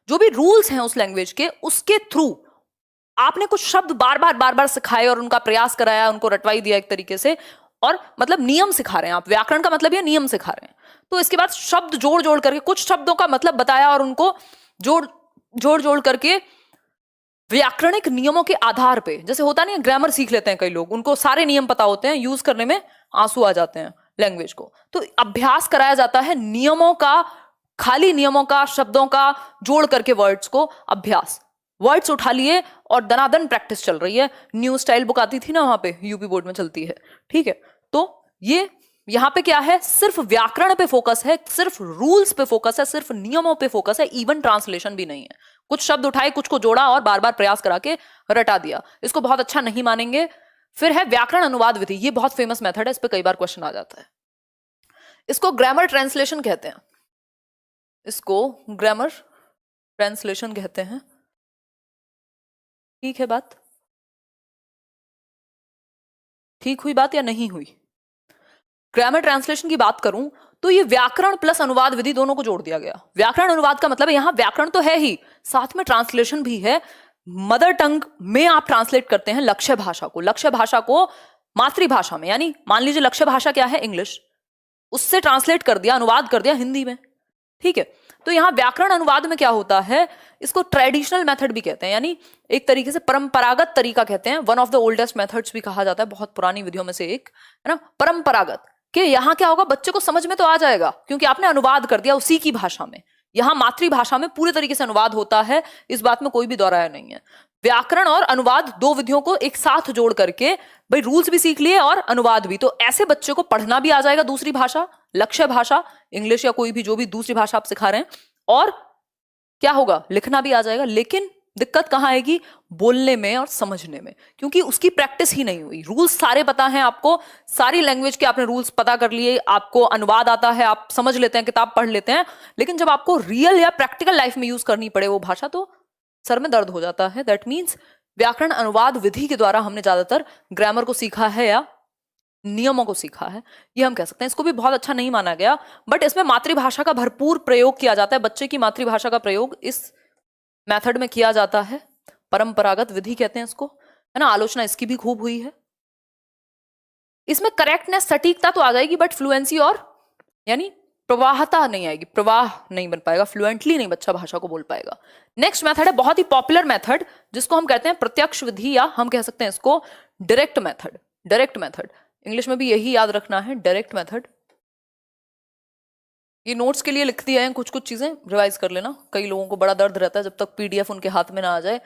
जो भी रूल्स हैं उस लैंग्वेज के, उसके थ्रू आपने कुछ शब्द बार बार सिखाए और उनका प्रयास कराया, उनको रटवाई दिया एक तरीके से, और मतलब नियम सिखा रहे हैं आप। व्याकरण का मतलब ये नियम सिखा रहे हैं। तो इसके बाद शब्द जोड़ करके कुछ शब्दों का मतलब बताया और उनको जोड़ करके व्याकरणिक नियमों के आधार पे, जैसे होता नहीं है ग्रामर सीख लेते हैं कई लोग, उनको सारे नियम पता होते हैं, यूज करने में आंसू आ जाते हैं लैंग्वेज को, तो अभ्यास कराया जाता है नियमों का, खाली नियमों का, शब्दों का जोड़ करके वर्ड्स को अभ्यास। वर्ड्स उठा लिए और दनादन प्रैक्टिस चल रही है। न्यू स्टाइल बुक आती थी ना, वहां पे यूपी बोर्ड में चलती है, ठीक है। तो ये यहाँ पे क्या है, सिर्फ व्याकरण पे फोकस है, सिर्फ रूल्स पे फोकस है, सिर्फ नियमों पे फोकस है, इवन ट्रांसलेशन भी नहीं है। कुछ शब्द उठाए, कुछ को जोड़ा और बार बार प्रयास करा के रटा दिया, इसको बहुत अच्छा नहीं मानेंगे। फिर है व्याकरण अनुवाद विधि, ये बहुत फेमस मेथड है, इस पे कई बार क्वेश्चन आ जाता है। इसको ग्रामर ट्रांसलेशन कहते हैं, इसको ग्रामर ट्रांसलेशन कहते हैं, ठीक है बात, ठीक हुई बात या नहीं हुई? ग्रामर ट्रांसलेशन की बात करूं तो ये व्याकरण प्लस अनुवाद विधि दोनों को जोड़ दिया गया। व्याकरण अनुवाद का मतलब है यहां व्याकरण तो है ही, साथ में ट्रांसलेशन भी है। मदर टंग में आप ट्रांसलेट करते हैं लक्ष्य भाषा को, लक्ष्य भाषा को मातृभाषा में, यानी मान लीजिए लक्ष्य भाषा क्या है, इंग्लिश, उससे ट्रांसलेट कर दिया, अनुवाद कर दिया हिंदी में, ठीक है। तो यहां व्याकरण अनुवाद में क्या होता है, इसको ट्रेडिशनल मेथड भी कहते हैं, यानी एक तरीके से परंपरागत तरीका कहते हैं। One of the oldest methods भी कहा जाता है, बहुत पुरानी विधियों में से एक है ना, परंपरागत। कि यहां क्या होगा, बच्चे को समझ में तो आ जाएगा क्योंकि आपने अनुवाद कर दिया उसी की भाषा में। यहां मातृभाषा में पूरे तरीके से अनुवाद होता है, इस बात में कोई भी दौराया नहीं है। व्याकरण और अनुवाद दो विधियों को एक साथ जोड़ करके, भाई रूल्स भी सीख लिए और अनुवाद भी, तो ऐसे बच्चे को पढ़ना भी आ जाएगा दूसरी भाषा, लक्ष्य भाषा इंग्लिश या कोई भी जो भी दूसरी भाषा आप सिखा रहे हैं, और क्या होगा, लिखना भी आ जाएगा। लेकिन दिक्कत कहाँ आएगी? बोलने में और समझने में, क्योंकि उसकी प्रैक्टिस ही नहीं हुई। रूल्स सारे पता हैं आपको, सारी लैंग्वेज के आपने रूल्स पता कर लिए, आपको अनुवाद आता है, आप समझ लेते हैं, किताब पढ़ लेते हैं, लेकिन जब आपको रियल या प्रैक्टिकल लाइफ में यूज करनी पड़े वो भाषा, तो सर में दर्द हो जाता है। दैट मीन्स व्याकरण अनुवाद विधि के द्वारा हमने ज्यादातर ग्रामर को सीखा है या नियमों को सीखा है, ये हम कह सकते हैं। इसको भी बहुत अच्छा नहीं माना गया, बट इसमें मातृभाषा का भरपूर प्रयोग किया जाता है। बच्चे की मातृभाषा का प्रयोग इस मेथड में किया जाता है, परंपरागत विधि कहते हैं इसको, है ना। आलोचना इसकी भी खूब हुई है। इसमें करेक्टनेस, सटीकता तो आ जाएगी, बट फ्लुएंसी और यानी प्रवाहता नहीं आएगी, प्रवाह नहीं बन पाएगा, फ्लुएंटली नहीं बच्चा भाषा को बोल पाएगा। नेक्स्ट मेथड है बहुत ही पॉपुलर मेथड, जिसको हम कहते हैं प्रत्यक्ष विधि, या हम कह सकते हैं इसको direct method. Direct method English में भी यही याद रखना है, डायरेक्ट मेथड। ये नोट्स के लिए लिख दिया है, कुछ कुछ चीजें रिवाइज कर लेना। कई लोगों को बड़ा दर्द रहता है जब तक पीडीएफ उनके हाथ में ना आ जाए,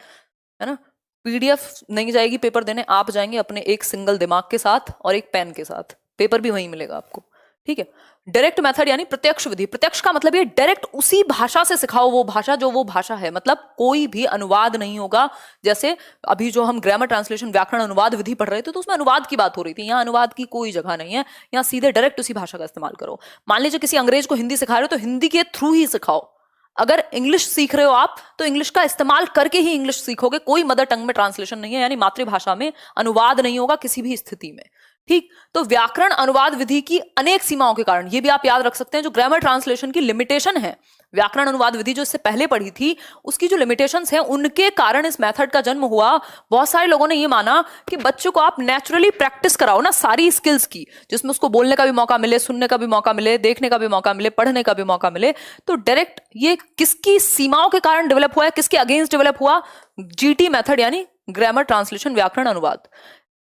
है ना। पीडीएफ नहीं जाएगी पेपर देने, आप जाएंगे अपने एक सिंगल दिमाग के साथ और एक पेन के साथ, पेपर भी वहीं मिलेगा आपको, ठीक है। डायरेक्ट मेथड यानी प्रत्यक्ष विधि। प्रत्यक्ष का मतलब ये डायरेक्ट उसी भाषा से सिखाओ वो भाषा जो वो भाषा है, मतलब कोई भी अनुवाद नहीं होगा। जैसे अभी जो हम ग्रामर ट्रांसलेशन व्याकरण अनुवाद विधि पढ़ रहे थे, तो उसमें अनुवाद की बात हो रही थी। यहाँ अनुवाद की कोई जगह नहीं है, यहाँ सीधे डायरेक्ट उसी भाषा का इस्तेमाल करो। मान लीजिए किसी अंग्रेज को हिंदी सिखा रहे हो, तो हिंदी के थ्रू ही सिखाओ। अगर इंग्लिश सीख रहे हो आप, तो इंग्लिश का इस्तेमाल करके ही इंग्लिश सीखोगे। कोई मदर टंग में ट्रांसलेशन नहीं है, यानी मातृभाषा में अनुवाद नहीं होगा किसी भी स्थिति में, ठीक। तो व्याकरण अनुवाद विधि की अनेक सीमाओं के कारण, ये भी आप याद रख सकते हैं, जो ग्रामर ट्रांसलेशन की लिमिटेशन है, व्याकरण अनुवाद विधि जो इससे पहले पढ़ी थी, उसकी जो लिमिटेशंस हैं, उनके कारण इस मेथड का जन्म हुआ। बहुत सारे लोगों ने ये माना कि बच्चों को आप नेचुरली प्रैक्टिस कराओ ना सारी स्किल्स की, जिसमें उसको बोलने का भी मौका मिले, सुनने का भी मौका मिले, देखने का भी मौका मिले, पढ़ने का भी मौका मिले। तो डायरेक्ट ये किसकी सीमाओं के कारण डेवलप हुआ है, किसके अगेंस्ट डेवलप हुआ? जीटी मेथड यानी ग्रामर ट्रांसलेशन व्याकरण अनुवाद।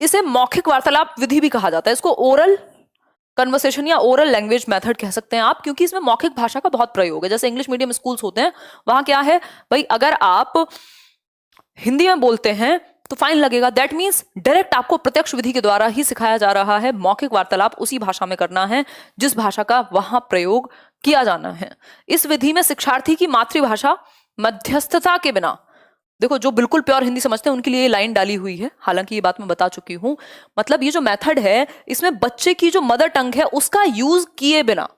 इसे मौखिक वार्तालाप विधि भी कहा जाता है। इसको ओरल कन्वर्सेशन या ओरल लैंग्वेज मेथड कह सकते हैं आप, क्योंकि इसमें मौखिक भाषा का बहुत प्रयोग है। जैसे इंग्लिश मीडियम स्कूल्स होते हैं, वहां क्या है भाई, अगर आप हिंदी में बोलते हैं तो फाइन लगेगा। दैट मीन्स डायरेक्ट आपको प्रत्यक्ष विधि के द्वारा ही सिखाया जा रहा है। मौखिक वार्तालाप उसी भाषा में करना है जिस भाषा का वहां प्रयोग किया जाना है। इस विधि में शिक्षार्थी की मातृभाषा मध्यस्थता के बिना, देखो जो बिल्कुल प्योर हिंदी समझते हैं उनके लिए ये लाइन डाली हुई है, हालांकि ये बात मैं बता चुकी हूं। मतलब ये जो मेथड है, इसमें बच्चे की जो मदर टंग है उसका यूज किए बिना,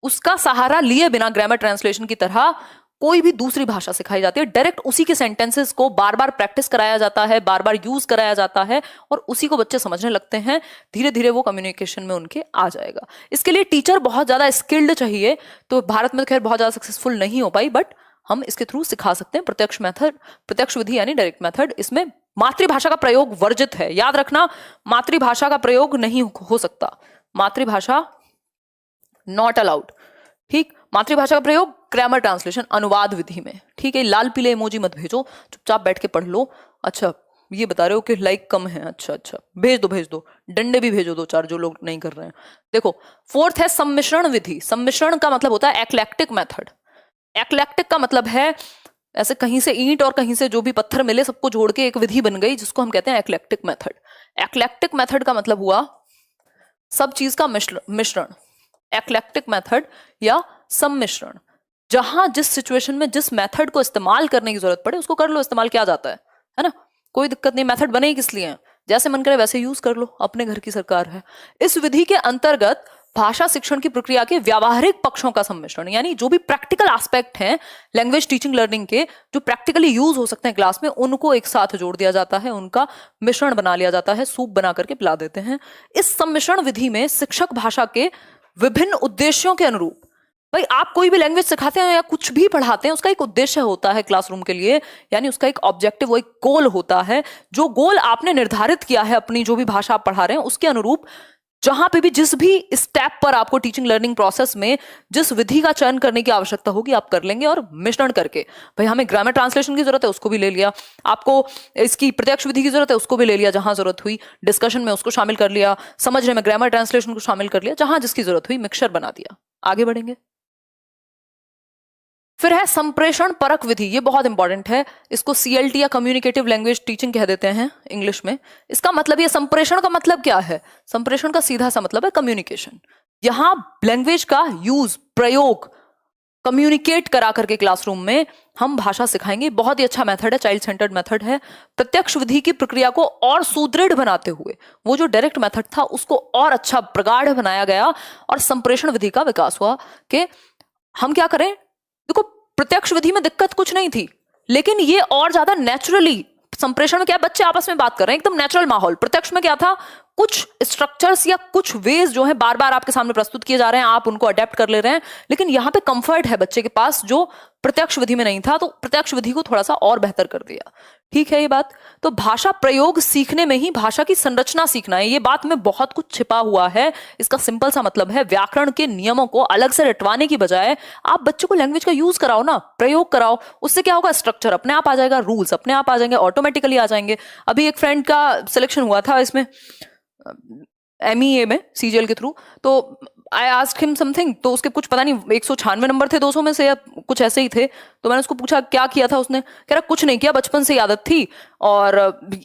उसका सहारा लिए बिना, ग्रामर ट्रांसलेशन की तरह कोई भी दूसरी भाषा सिखाई जाती है। डायरेक्ट उसी के सेंटेंसेस को बार बार प्रैक्टिस कराया जाता है, बार बार यूज कराया जाता है, और उसी को बच्चे समझने लगते हैं। धीरे धीरे वो कम्युनिकेशन में उनके आ जाएगा। इसके लिए टीचर बहुत ज्यादा स्किल्ड चाहिए, तो भारत में तो खैर बहुत ज्यादा सक्सेसफुल नहीं हो पाई, बट हम इसके थ्रू सिखा सकते हैं। प्रत्यक्ष मेथड, प्रत्यक्ष विधि यानी डायरेक्ट मेथड। इसमें मातृभाषा का प्रयोग वर्जित है, याद रखना। मातृभाषा का प्रयोग नहीं हो सकता, मातृभाषा नॉट अलाउड, ठीक। मातृभाषा का प्रयोग ग्रामर ट्रांसलेशन अनुवाद विधि में, ठीक है। लाल पीले इमोजी मत भेजो, चुपचाप बैठ के पढ़ लो। अच्छा ये बता रहे हो कि लाइक कम है, अच्छा भेज दो, डंडे भी भेजो 2-4 जो लोग नहीं कर रहे हैं। देखो फोर्थ है सम्मिश्रण विधि। सम्मिश्रण का मतलब होता है एक्लेक्टिक मेथड। एक्लेक्टिक का मतलब है ऐसे कहीं से ईंट और कहीं से जो भी पत्थर मिले सबको जोड़ के एक विधि बन गई, जिसको हम कहते हैं एक्लेक्टिक मेथड। एक्लेक्टिक मेथड का मतलब हुआ सब चीज का मिश्रण। एक्लेक्टिक मेथड या सम्मिश्रण, जहां जिस सिचुएशन में जिस मेथड को इस्तेमाल करने की जरूरत पड़े उसको कर लो, इस्तेमाल किया जाता है ना। कोई दिक्कत नहीं, मेथड बने ही किस लिए हैं, जैसे मन करे वैसे यूज कर लो, अपने घर की सरकार है। इस विधि के अंतर्गत भाषा शिक्षण की प्रक्रिया के व्यावहारिक पक्षों का सम्मिश्रण, यानी जो भी प्रैक्टिकल एस्पेक्ट हैं लैंग्वेज टीचिंग लर्निंग के, जो प्रैक्टिकली यूज हो सकते हैं क्लास में, उनको एक साथ जोड़ दिया जाता है, उनका मिश्रण बना लिया जाता है, सूप बना करके पिला देते हैं। इस सम्मिश्रण विधि में शिक्षक भाषा के विभिन्न उद्देश्यों के अनुरूप, भाई आप कोई भी लैंग्वेज सिखाते हैं या कुछ भी पढ़ाते हैं, उसका एक उद्देश्य होता है क्लासरूम के लिए, यानी उसका एक ऑब्जेक्टिव, वो एक गोल होता है। जो गोल आपने निर्धारित किया है अपनी जो भी भाषा आप पढ़ा रहे हैं उसके अनुरूप, जहां पे भी जिस भी स्टेप पर आपको टीचिंग लर्निंग प्रोसेस में जिस विधि का चयन करने की आवश्यकता होगी आप कर लेंगे, और मिश्रण करके, भाई हमें ग्रामर ट्रांसलेशन की जरूरत है उसको भी ले लिया, आपको इसकी प्रत्यक्ष विधि की जरूरत है उसको भी ले लिया, जहां जरूरत हुई डिस्कशन में उसको शामिल कर लिया, समझने में ग्रामर ट्रांसलेशन को शामिल कर लिया, जहां जिसकी जरूरत हुई मिक्सचर बना दिया। आगे बढ़ेंगे। फिर है संप्रेषण परक विधि। ये बहुत इंपॉर्टेंट है, इसको CLT या कम्युनिकेटिव लैंग्वेज टीचिंग कह देते हैं इंग्लिश में। इसका मतलब, ये संप्रेषण का मतलब क्या है? संप्रेषण का सीधा सा मतलब है कम्युनिकेशन। यहां लैंग्वेज का यूज, प्रयोग कम्युनिकेट करा करके क्लासरूम में हम भाषा सिखाएंगे। बहुत ही अच्छा मेथड है, चाइल्ड सेंटर्ड मेथड है। प्रत्यक्ष विधि की प्रक्रिया को और सुदृढ़ बनाते हुए वो जो डायरेक्ट मेथड था उसको और अच्छा प्रगाढ़ बनाया गया और संप्रेषण विधि का विकास हुआ कि हम क्या करें। देखो, प्रत्यक्ष विधि में दिक्कत कुछ नहीं थी, लेकिन ये और ज्यादा नेचुरली, संप्रेषण में क्या बच्चे आपस में बात कर रहे हैं, एकदम नेचुरल माहौल। प्रत्यक्ष में क्या था, कुछ स्ट्रक्चर्स या कुछ वेज जो है बार बार आपके सामने प्रस्तुत किए जा रहे हैं, आप उनको अडेप्ट कर ले रहे हैं, लेकिन यहाँ पे कंफर्ट है बच्चे के पास जो प्रत्यक्ष विधि में नहीं था, तो प्रत्यक्ष विधि को थोड़ा सा और बेहतर कर दिया। ठीक है ये बात। तो भाषा प्रयोग सीखने में ही भाषा की संरचना सीखना है, ये बात में बहुत कुछ छिपा हुआ है। इसका सिंपल सा मतलब है, व्याकरण के नियमों को अलग से रटवाने की बजाय आप बच्चे को लैंग्वेज का यूज कराओ ना, प्रयोग कराओ। उससे क्या होगा, स्ट्रक्चर अपने आप आ जाएगा, रूल्स अपने आप आ जाएंगे, ऑटोमेटिकली आ जाएंगे। अभी एक फ्रेंड का सिलेक्शन हुआ था इसमें MEA में CGL के थ्रू, तो आई आस्क्ड हिम समथिंग, तो उसके कुछ पता नहीं 196 नंबर थे 200 में से या कुछ ऐसे ही थे। तो मैंने उसको पूछा क्या किया था, उसने कह रहा कुछ नहीं किया, बचपन से आदत थी और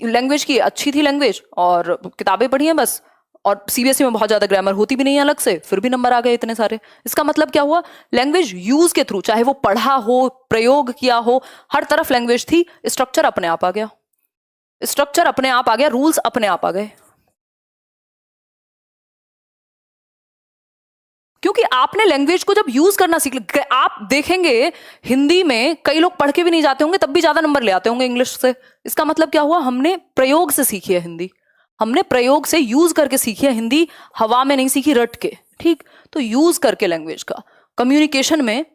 लैंग्वेज की अच्छी थी लैंग्वेज, और किताबें पढ़ी हैं बस, और CBSE में बहुत ज्यादा ग्रामर होती भी नहीं है अलग से, फिर भी नंबर आ गए इतने सारे। इसका मतलब क्या हुआ, लैंग्वेज यूज के थ्रू, चाहे वो पढ़ा हो, प्रयोग किया हो, हर तरफ लैंग्वेज थी, स्ट्रक्चर अपने आप आ गया, स्ट्रक्चर अपने आप आ गया, रूल्स अपने आप आ गए, क्योंकि आपने लैंग्वेज को जब यूज करना सीख लिया। आप देखेंगे हिंदी में कई लोग पढ़ के भी नहीं जाते होंगे, तब भी ज्यादा नंबर ले आते होंगे इंग्लिश से। इसका मतलब क्या हुआ, हमने प्रयोग से सीखी है हिंदी, हमने प्रयोग से यूज करके सीखी है हिंदी, हवा में नहीं सीखी रट के। ठीक, तो यूज करके लैंग्वेज का कम्युनिकेशन में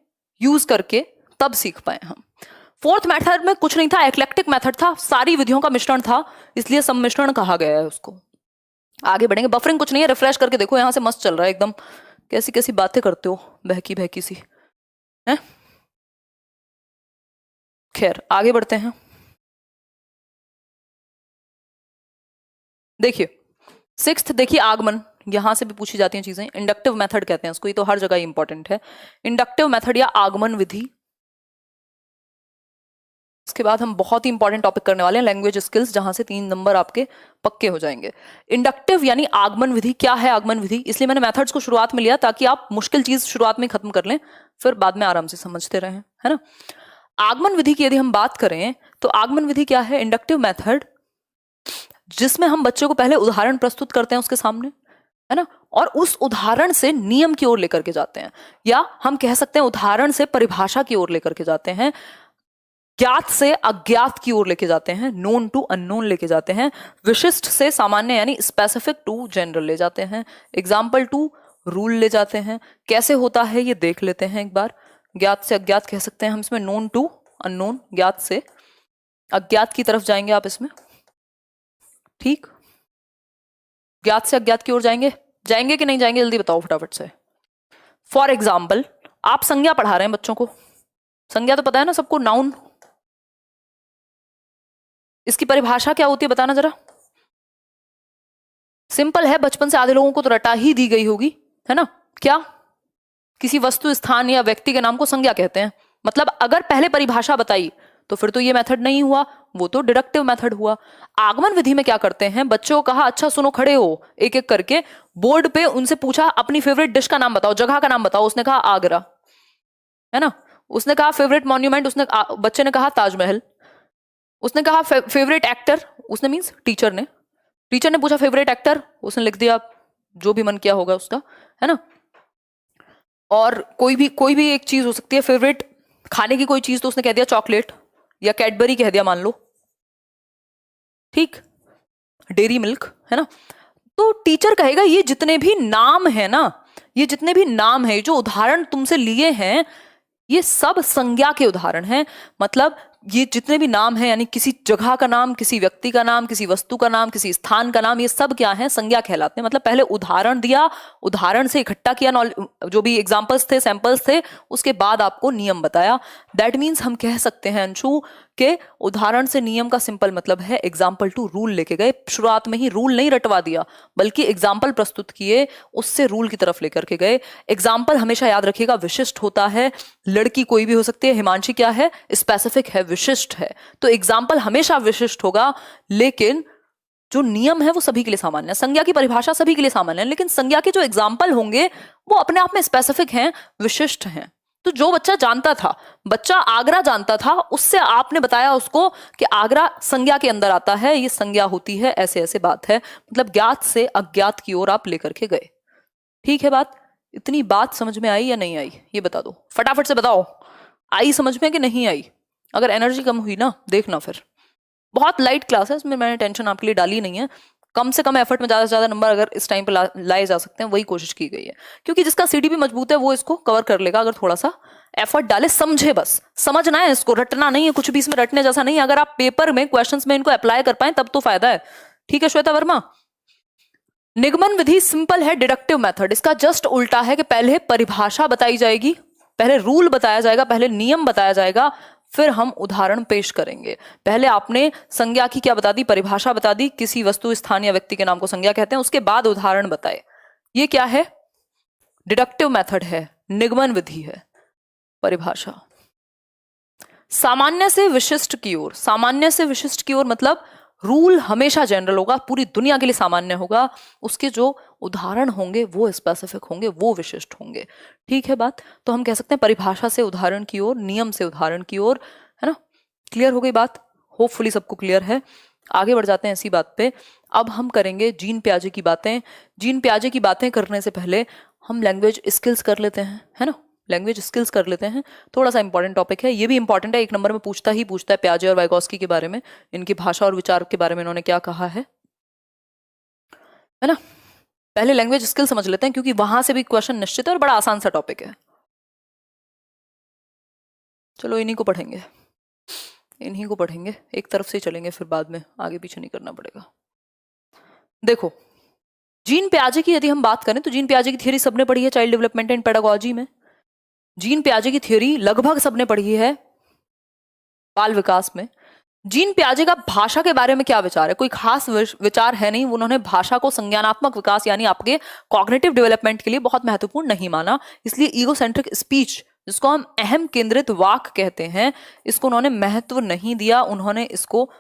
यूज करके तब सीख पाए हम। फोर्थ मेथड में कुछ नहीं था, एक्लेक्टिक मेथड था, सारी विधियों का मिश्रण था, इसलिए सम्मिश्रण कहा गया है उसको। आगे बढ़ेंगे, बफरिंग कुछ नहीं है, रिफ्रेश करके देखो, यहां से मस्त चल रहा है एकदम। कैसी कैसी बातें करते हो, बहकी बहकी सी है। खैर आगे बढ़ते हैं। देखिए सिक्स्थ, देखिए आगमन, यहां से भी पूछी जाती हैं चीजें। इंडक्टिव मेथड कहते हैं उसको, ये तो हर जगह इंपॉर्टेंट है। इंडक्टिव मेथड या आगमन विधि। इसके बाद हम बहुत ही इंपॉर्टेंट टॉपिक करने वाले हैं, लैंग्वेज स्किल्स, जहां से 3 नंबर आपके पक्के हो जाएंगे। इंडक्टिव यानी आगमन विधि। क्या है आगमन विधि, इसलिए मैंने मेथड्स को शुरुआत में लिया ताकि आप मुश्किल चीज शुरुआत में खत्म कर लें, फिर बाद में आराम से समझते रहें, है ना। आगमन विधि की यदि हम बात करें तो आगमन विधि क्या है, इंडक्टिव मेथड जिसमें हम बच्चे को पहले उदाहरण प्रस्तुत करते हैं उसके सामने, है ना, और उस उदाहरण से नियम की ओर लेकर के जाते हैं, या हम कह सकते हैं उदाहरण से परिभाषा की ओर लेकर के जाते हैं, ज्ञात से अज्ञात की ओर लेके जाते हैं, नोन टू अननोन लेके जाते हैं, विशिष्ट से सामान्य यानी स्पेसिफिक टू जनरल ले जाते हैं, एग्जाम्पल टू रूल ले जाते हैं। कैसे होता है ये देख लेते हैं एक बार। ज्ञात से अज्ञात कह सकते हैं हम इसमें, नोन टू अननोन, ज्ञात से अज्ञात की तरफ जाएंगे आप इसमें। ठीक, ज्ञात से अज्ञात की ओर जाएंगे, जाएंगे कि नहीं जाएंगे, जल्दी बताओ फटाफट से। फॉर एग्जाम्पल, आप संज्ञा पढ़ा रहे हैं बच्चों को, संज्ञा तो पता है ना सबको, नाउन। इसकी परिभाषा क्या होती है बताना जरा। सिंपल है, बचपन से आधे लोगों को तो रटा ही दी गई होगी, है ना। क्या, किसी वस्तु, स्थान या व्यक्ति के नाम को संज्ञा कहते हैं। मतलब अगर पहले परिभाषा बताई तो फिर तो ये मेथड नहीं हुआ, वो तो डिडक्टिव मेथड हुआ। आगमन विधि में क्या करते हैं, बच्चों को कहा अच्छा सुनो, खड़े हो, एक एक करके बोर्ड पे उनसे पूछा अपनी फेवरेट डिश का नाम बताओ, जगह का नाम बताओ, उसने कहा आगरा, है ना। उसने कहा फेवरेट मॉन्यूमेंट, उसने बच्चे ने कहा ताजमहल। उसने कहा फेवरेट एक्टर, उसने मीन्स टीचर ने पूछा फेवरेट एक्टर, उसने लिख दिया जो भी मन किया होगा उसका, है ना। और कोई भी एक चीज हो सकती है, फेवरेट खाने की कोई चीज, तो उसने कह दिया चॉकलेट या कैडबरी कह दिया मान लो, ठीक, डेरी मिल्क, है ना। तो टीचर कहेगा ये जितने भी नाम है ना, ये जितने भी नाम है, जो उदाहरण तुमसे लिए हैं, ये सब संज्ञा के उदाहरण हैं। मतलब ये जितने भी नाम हैं, यानी किसी जगह का नाम, किसी व्यक्ति का नाम, किसी वस्तु का नाम, किसी स्थान का नाम, ये सब क्या है, संज्ञा कहलाते हैं। मतलब पहले उदाहरण दिया, उदाहरण से इकट्ठा किया जो भी एग्जाम्पल्स थे, सैंपल्स थे, उसके बाद आपको नियम बताया। दैट मीन्स हम कह सकते हैं अंशु के उदाहरण से नियम का सिंपल मतलब है एग्जाम्पल टू रूल लेके गए। शुरुआत में ही रूल नहीं रटवा दिया, बल्कि एग्जाम्पल प्रस्तुत किए, उससे रूल की तरफ लेकर के गए। एग्जाम्पल हमेशा याद रखिएगा विशिष्ट होता है, लड़की कोई भी हो सकती है, हिमांशी क्या है, स्पेसिफिक है, विशिष्ट है। तो एग्जाम्पल हमेशा विशिष्ट होगा, लेकिन जो नियम है वो सभी के लिए सामान्य है। संज्ञा की परिभाषा सभी के लिए सामान्य है, लेकिन संज्ञा के जो एग्जाम्पल होंगे वो अपने आप में स्पेसिफिक हैं, विशिष्ट हैं। तो जो बच्चा जानता था, बच्चा आगरा जानता था, उससे आपने बताया उसको कि आगरा संज्ञा के अंदर आता है, ये संज्ञा होती है, ऐसे ऐसे बात है, मतलब ज्ञात से अज्ञात की ओर आप लेकर के गए। ठीक है बात? इतनी बात समझ में आई या नहीं आई, ये बता दो, फटाफट से बताओ, आई समझ में कि नहीं आई? अगर एनर्जी कम हुई ना, देखना फिर। बहुत लाइट क्लास है, इसमें मैंने टेंशन आपके लिए डाली नहीं है। कम से कम एफर्ट में ज्यादा से ज्यादा नंबर अगर इस टाइम पे लाए जा सकते हैं, वही कोशिश की गई है, क्योंकि जिसका सीडीपी मजबूत है वो इसको कवर कर लेगा अगर थोड़ा सा एफर्ट डाले, समझे, बस समझना है इसको, रटना नहीं है, कुछ भी इसमें रटने जैसा नहीं है। अगर आप पेपर में क्वेश्चंस में इनको अप्लाई कर पाए तब तो फायदा है। ठीक है श्वेता वर्मा? निगमन विधि सिंपल है, डिडक्टिव मेथड। इसका जस्ट उल्टा है कि पहले परिभाषा बताई जाएगी, पहले रूल बताया जाएगा, पहले नियम बताया जाएगा, फिर हम उदाहरण पेश करेंगे। पहले आपने संज्ञा की क्या बता दी, परिभाषा बता दी, किसी वस्तु, स्थान या व्यक्ति के नाम को संज्ञा कहते हैं, उसके बाद उदाहरण बताए। ये क्या है? डिडक्टिव मेथड है, निगमन विधि है, परिभाषा। सामान्य से विशिष्ट की ओर, सामान्य से विशिष्ट की ओर मतलब रूल हमेशा जनरल होगा, पूरी दुनिया के लिए सामान्य होगा, उसके जो उदाहरण होंगे वो स्पेसिफिक होंगे, वो विशिष्ट होंगे। ठीक है बात? तो हम कह सकते हैं परिभाषा से उदाहरण की ओर, नियम से उदाहरण की ओर, है ना? क्लियर हो गई बात? होपफुली सबको क्लियर है। आगे बढ़ जाते हैं इसी बात पे। अब हम करेंगे जीन पियाजे की बातें। जीन पियाजे की बातें करने से पहले हम लैंग्वेज स्किल्स कर लेते हैं, है ना? लैंग्वेज स्किल्स कर लेते हैं, थोड़ा सा इंपॉर्टेंट टॉपिक है, ये भी इंपॉर्टेंट है, एक नंबर में पूछता है पियाजे और वाइगोस्की के बारे में, इनकी भाषा और विचार के बारे में इन्होंने क्या कहा है ना? पहले लैंग्वेज स्किल समझ लेते हैं, क्योंकि वहां से भी क्वेश्चन निश्चित है और बड़ा आसान सा टॉपिक है। चलो इन्हीं को पढ़ेंगे, इन्हीं को पढ़ेंगे, एक तरफ से चलेंगे, फिर बाद में आगे पीछे नहीं करना पड़ेगा। देखो, जीन पियाजे की यदि हम बात करें तो जीन पियाजे की थ्योरी सबने पढ़ी है चाइल्ड डेवलपमेंट एंड पेडागोजी में। जीन पियाजे की थ्योरी लगभग सबने पढ़ी है बाल विकास में। जीन पियाजे का भाषा के बारे में क्या विचार है? कोई खास विचार है नहीं। उन्होंने भाषा को संज्ञानात्मक विकास यानी आपके कॉग्निटिव डेवलपमेंट के लिए बहुत महत्वपूर्ण नहीं माना, इसलिए ईगोसेंट्रिक स्पीच, जिसको हम अहम केंद्रित वाक कहते हैं, इसको उन्होंने महत्व नहीं दिया, उन्होंने इसको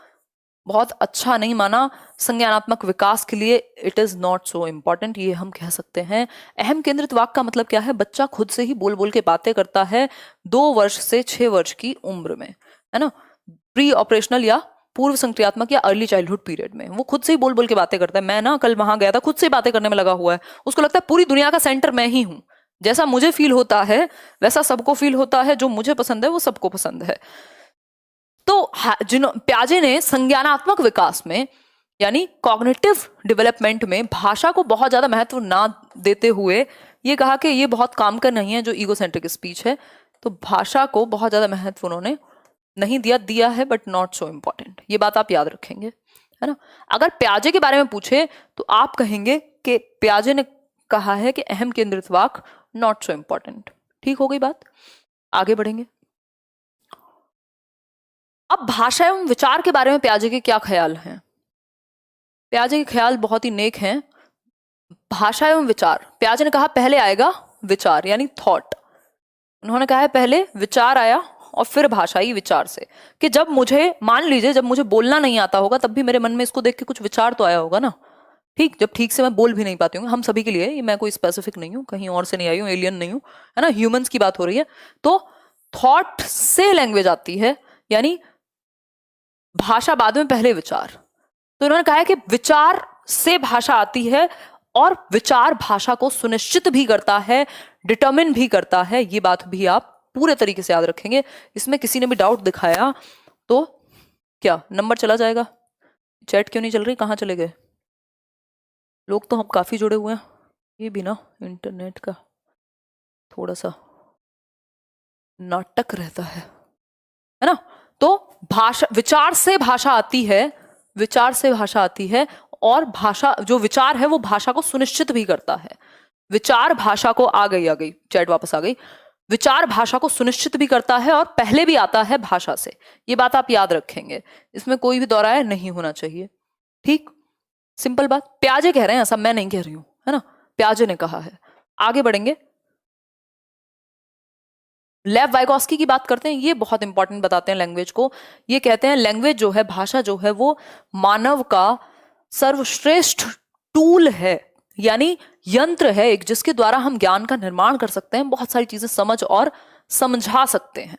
बहुत अच्छा नहीं माना संज्ञानात्मक विकास के लिए। It is not so important, ये हम कह सकते हैं। अहम केंद्रित वाक का मतलब क्या है? बच्चा खुद से ही बोल बोल के बातें करता है 2 वर्ष से 6 वर्ष की उम्र में, है ना? प्री ऑपरेशनल या पूर्व संक्रियात्मक या अर्ली चाइल्डहुड पीरियड में वो खुद से ही बोल बोल के बातें करता है। मैं ना कल वहां गया था, खुद से ही बातें करने में लगा हुआ है, उसको लगता है पूरी दुनिया का सेंटर मैं ही हूं, जैसा मुझे फील होता है वैसा सबको फील होता है, जो मुझे पसंद है वो सबको पसंद है। तो पियाजे ने संज्ञानात्मक विकास में यानी कॉग्निटिव डेवलपमेंट में भाषा को बहुत ज्यादा महत्व ना देते हुए ये कहा कि ये बहुत काम का नहीं है, जो ईगोसेंट्रिक स्पीच है। तो भाषा को बहुत ज्यादा महत्व उन्होंने नहीं दिया है, बट नॉट सो इम्पोर्टेंट। ये बात आप याद रखेंगे, है ना? अगर पियाजे के बारे में पूछे तो आप कहेंगे कि पियाजे ने कहा है कि अहम केंद्रित वाक नॉट सो इम्पोर्टेंट। ठीक हो गई बात? आगे बढ़ेंगे। अब भाषा एवं विचार के बारे में पियाजे के क्या ख्याल हैं? पियाजे के ख्याल बहुत ही नेक हैं। भाषा एवं विचार, पियाजे ने कहा पहले आएगा विचार यानी थॉट। उन्होंने कहा है पहले विचार आया और फिर भाषा आई विचार से, कि जब मुझे, मान लीजिए जब मुझे बोलना नहीं आता होगा तब भी मेरे मन में इसको देख के कुछ विचार तो आया होगा ना। ठीक, जब ठीक से मैं बोल भी नहीं पाती हूँ, हम सभी के लिए, मैं कोई स्पेसिफिक नहीं हूँ, कहीं और से नहीं आई हूँ, एलियन नहीं हूँ, है ना, ह्यूमंस की बात हो रही है। तो थॉट से लैंग्वेज आती है, यानी भाषा बाद में, पहले विचार। तो इन्होंने कहा है कि विचार से भाषा आती है और विचार भाषा को सुनिश्चित भी करता है, डिटरमिन भी करता है। ये बात भी आप पूरे तरीके से याद रखेंगे। इसमें किसी ने भी डाउट दिखाया तो क्या नंबर चला जाएगा? चैट क्यों नहीं चल रही? कहाँ चले गए लोग? तो हम काफी जुड़े हुए हैं। ये भी ना इंटरनेट का थोड़ा सा नाटक रहता है ना? तो भाषा, विचार से भाषा आती है, विचार से भाषा आती है, और भाषा, जो विचार है वो भाषा को सुनिश्चित भी करता है। विचार भाषा को, आ गई चैट वापस आ गई। विचार भाषा को सुनिश्चित भी करता है और पहले भी आता है भाषा से। ये बात आप याद रखेंगे, इसमें कोई भी दोहराया नहीं होना चाहिए। ठीक, सिंपल बात। पियाजे कह रहे हैं, ऐसा मैं नहीं कह रही हूं, है ना? पियाजे ने कहा है। आगे बढ़ेंगे, लेव वाइगोस्की की बात करते हैं। ये बहुत इंपॉर्टेंट बताते हैं लैंग्वेज को। ये कहते हैं लैंग्वेज जो है, भाषा जो है, वो मानव का सर्वश्रेष्ठ टूल है, यानी यंत्र है एक, जिसके द्वारा हम ज्ञान का निर्माण कर सकते हैं, बहुत सारी चीजें समझ और समझा सकते हैं।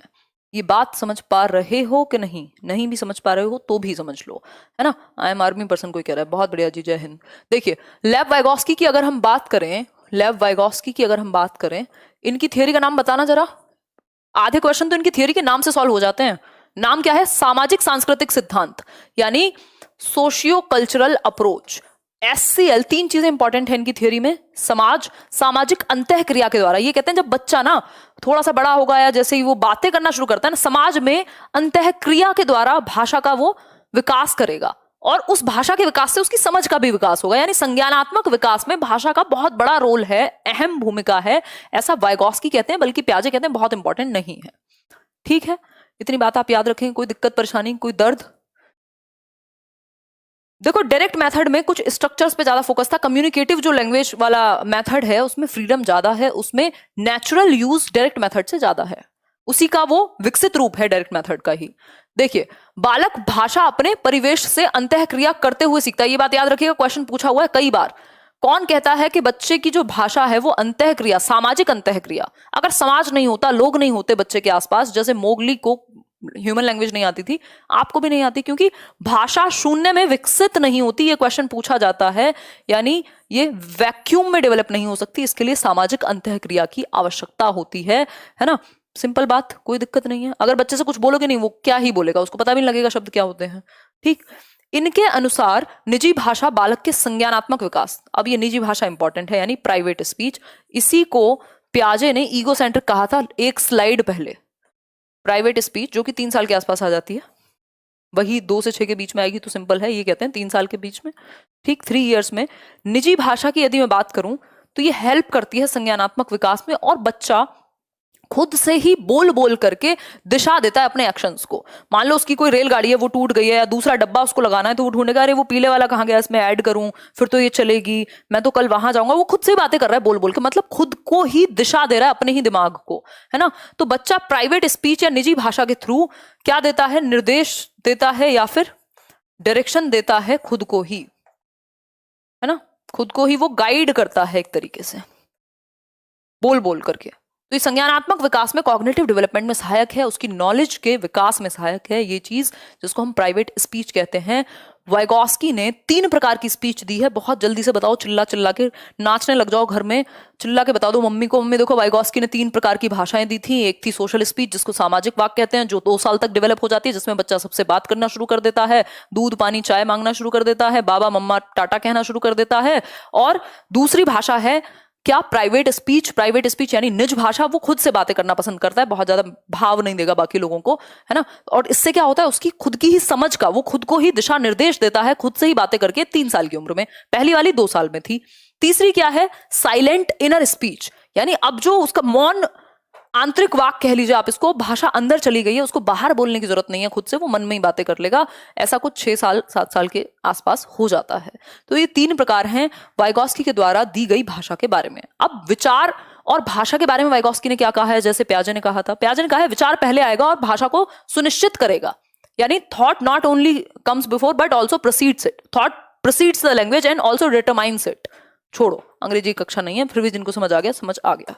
ये बात समझ पा रहे हो कि नहीं? नहीं भी समझ पा रहे हो तो भी समझ लो, है ना। आई एम आर्मी पर्सन कोई कह रहा है, बहुत बढ़िया जी, जय हिंद। देखिए लेव वाइगोस्की की अगर हम बात करें, लेव वाइगोस्की की अगर हम बात करें, इनकी थियोरी का नाम बताना जरा। आधे क्वेश्चन तो इनकी थियोरी के नाम से सॉल्व हो जाते हैं। नाम क्या है? सामाजिक सांस्कृतिक सिद्धांत, यानी सोशियो कल्चरल अप्रोच। SCL, तीन चीजें इंपॉर्टेंट है इनकी थियोरी में। समाज, सामाजिक अंतःक्रिया के द्वारा। ये कहते हैं जब बच्चा ना थोड़ा सा बड़ा होगा या जैसे ही वो बातें करना शुरू करता है ना, समाज में अंतःक्रिया के द्वारा भाषा का वो विकास करेगा, और उस भाषा के विकास से उसकी समझ का भी विकास होगा। यानी संज्ञानात्मक विकास में भाषा का बहुत बड़ा रोल है, अहम भूमिका है, ऐसा वाइगोस्की कहते हैं, बल्कि पियाजे कहते हैं बहुत इंपॉर्टेंट नहीं है। ठीक है, इतनी बात आप याद रखें। कोई दिक्कत परेशानी, कोई दर्द? देखो डायरेक्ट मेथड में कुछ स्ट्रक्चर्स पे ज्यादा फोकस था। कम्युनिकेटिव जो लैंग्वेज वाला मेथड है उसमें फ्रीडम ज्यादा है, उसमें नेचुरल यूज डायरेक्ट मेथड से ज्यादा है, उसी का वो विकसित रूप है डायरेक्ट मेथड का ही। देखिए बालक भाषा अपने परिवेश से अंतःक्रिया करते हुए सीखता है। ये बात याद रखिएगा, क्वेश्चन पूछा हुआ है कई बार। कौन कहता है कि बच्चे की जो भाषा है वो अंतःक्रिया, सामाजिक अंतःक्रिया? अगर समाज नहीं होता, लोग नहीं होते बच्चे के आसपास, जैसे मोगली को ह्यूमन लैंग्वेज नहीं आती थी, आपको भी नहीं आती, क्योंकि भाषा शून्य में विकसित नहीं होती। ये क्वेश्चन पूछा जाता है, यानी ये वैक्यूम में डेवलप नहीं हो सकती, इसके लिए सामाजिक अंतःक्रिया की आवश्यकता होती है ना। सिंपल बात, कोई दिक्कत नहीं है। अगर बच्चे से कुछ बोलोगे नहीं, वो क्या ही बोलेगा, उसको पता भी नहीं लगेगा शब्द क्या होते हैं। ठीक, इनके अनुसार निजी भाषा बालक के संज्ञानात्मक विकास। अब ये निजी भाषा इंपॉर्टेंट है, यानी प्राइवेट स्पीच। इसी को पियाजे ने ईगो सेंट्रिक कहा था एक स्लाइड पहले। प्राइवेट स्पीच जो कि 3 साल के आसपास आ जाती है, वही 2 से 6 के बीच में आएगी तो सिंपल है, ये कहते हैं 3 साल के बीच में। ठीक, 3 इयर्स में। निजी भाषा की यदि मैं बात करूं तो ये हेल्प करती है संज्ञानात्मक विकास में, और बच्चा खुद से ही बोल बोल करके दिशा देता है अपने एक्शंस को। मान लो उसकी कोई रेलगाड़ी है वो टूट गई है, या दूसरा डब्बा उसको लगाना है, तो वो ढूंढेगा अरे वो पीले वाला कहाँ गया, इसमें ऐड करूं फिर तो ये चलेगी, मैं तो कल वहां जाऊंगा। वो खुद से बातें कर रहा है बोल बोल के, मतलब खुद को ही दिशा दे रहा है अपने ही दिमाग को, है ना। तो बच्चा प्राइवेट स्पीच या निजी भाषा के थ्रू क्या देता है? निर्देश देता है या फिर डायरेक्शन देता है खुद को ही, है ना। खुद को ही वो गाइड करता है एक तरीके से, बोल बोल करके। तो ये संज्ञानात्मक विकास में, कॉग्निटिव डेवलपमेंट में सहायक है, उसकी नॉलेज के विकास में सहायक है ये चीज, जिसको हम प्राइवेट स्पीच कहते हैं। वाइगोस्की ने 3 प्रकार की स्पीच दी है। बहुत जल्दी से बताओ, चिल्ला चिल्ला के नाचने लग जाओ घर में, चिल्ला के बता दो मम्मी को, मम्मी देखो वाइगोस्की ने 3 प्रकार की भाषाएं दी थी। एक थी सोशल स्पीच, जिसको सामाजिक वाक्य कहते हैं, जो 2 साल तक डेवलप हो जाती है, जिसमें बच्चा सबसे बात करना शुरू कर देता है, दूध पानी चाय मांगना शुरू कर देता है, बाबा मम्मा टाटा कहना शुरू कर देता है। और दूसरी भाषा है क्या? Private speech. प्राइवेट स्पीच यानी निज भाषा, वो खुद से बातें करना पसंद करता है, बहुत ज्यादा भाव नहीं देगा बाकी लोगों को, है ना। और इससे क्या होता है? उसकी खुद की ही समझ का, वो खुद को ही दिशा निर्देश देता है, खुद से ही बातें करके 3 साल की उम्र में। पहली वाली 2 साल में थी। तीसरी क्या है? साइलेंट इनर स्पीच, यानी अब जो उसका मौन आंतरिक वाक कह लीजिए आप इसको, भाषा अंदर चली गई है, उसको बाहर बोलने की जरूरत नहीं है, खुद से वो मन में ही बातें कर लेगा। ऐसा कुछ 6 साल 7 साल के आसपास हो जाता है। तो ये 3 प्रकार हैं वाइगोस्की के द्वारा दी गई भाषा के बारे में। अब विचार और भाषा के बारे में वाइगोस्की ने क्या कहा है? जैसे पियाजे ने कहा था, पियाजे ने कहा है विचार पहले आएगा और भाषा को सुनिश्चित करेगा, यानी thought not only comes before but also proceeds it. Thought proceeds the language and also determines it. छोड़ो अंग्रेजी कक्षा नहीं है, फिर भी जिनको समझ आ गया समझ आ गया।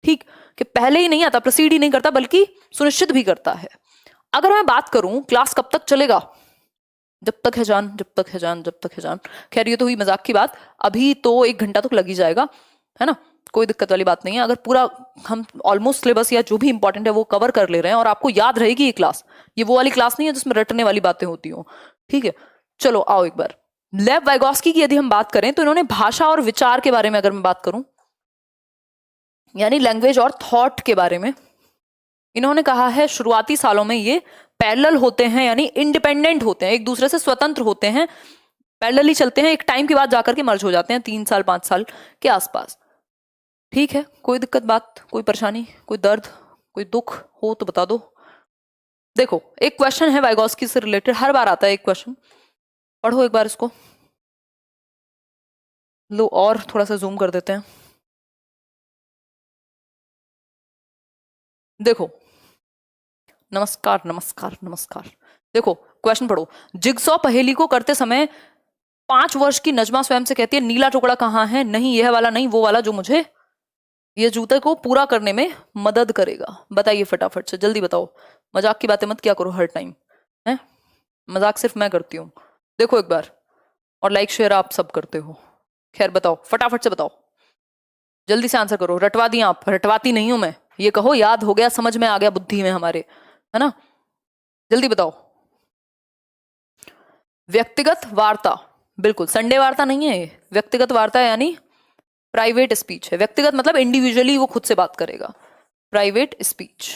ठीक, कि पहले ही नहीं आता, प्रोसीड ही नहीं करता, बल्कि सुनिश्चित भी करता है। अगर मैं बात करूं क्लास कब तक चलेगा? जब तक है जान, जब तक है जान, जब तक है जान। खैर ये तो हुई मजाक की बात, अभी तो 1 घंटा तक लग ही जाएगा, है ना, कोई दिक्कत वाली बात नहीं है। अगर पूरा हम ऑलमोस्ट सिलेबस या जो भी इंपॉर्टेंट है वो कवर कर ले रहे हैं और आपको याद रहेगी ये क्लास, ये वो वाली क्लास नहीं है जिसमें रटने वाली बातें होती हो। ठीक है, चलो आओ एक बार लेव वाइगोस्की की यदि हम बात करें तो इन्होंने भाषा और विचार के बारे में अगर मैं बात करूं, यानी लैंग्वेज और थॉट के बारे में, इन्होंने कहा है शुरुआती सालों में ये पैरेलल होते हैं, यानी इंडिपेंडेंट होते हैं, एक दूसरे से स्वतंत्र होते हैं, पैरेलली चलते हैं, एक टाइम के बाद जाकर के मर्ज हो जाते हैं 3 साल 5 साल के आसपास। ठीक है, कोई दिक्कत बात, कोई परेशानी, कोई दर्द, कोई दुख हो तो बता दो। देखो एक क्वेश्चन है वाइगोस्की से रिलेटेड, हर बार आता है एक क्वेश्चन, पढ़ो एक बार इसको। लो और थोड़ा सा जूम कर देते हैं। देखो, नमस्कार नमस्कार नमस्कार। देखो क्वेश्चन पढ़ो। जिगसॉ पहेली को करते समय 5 वर्ष की नजमा स्वयं से कहती है नीला टुकड़ा कहाँ है? नहीं यह वाला नहीं, वो वाला जो मुझे ये जूते को पूरा करने में मदद करेगा? बताइए फटाफट से, जल्दी बताओ। मजाक की बातें मत किया करो हर टाइम, है? मजाक सिर्फ मैं करती हूँ, देखो एक बार। और लाइक शेयर आप सब करते हो। खैर बताओ, फटाफट से बताओ, जल्दी से आंसर करो। रटवा दिया आप? रटवाती नहीं हूं मैं, ये कहो याद हो गया, समझ में आ गया बुद्धि में हमारे, है ना? जल्दी बताओ। व्यक्तिगत वार्ता, बिल्कुल संडे वार्ता नहीं है ये, व्यक्तिगत वार्ता यानी प्राइवेट स्पीच है। व्यक्तिगत मतलब इंडिविजुअली वो खुद से बात करेगा। प्राइवेट स्पीच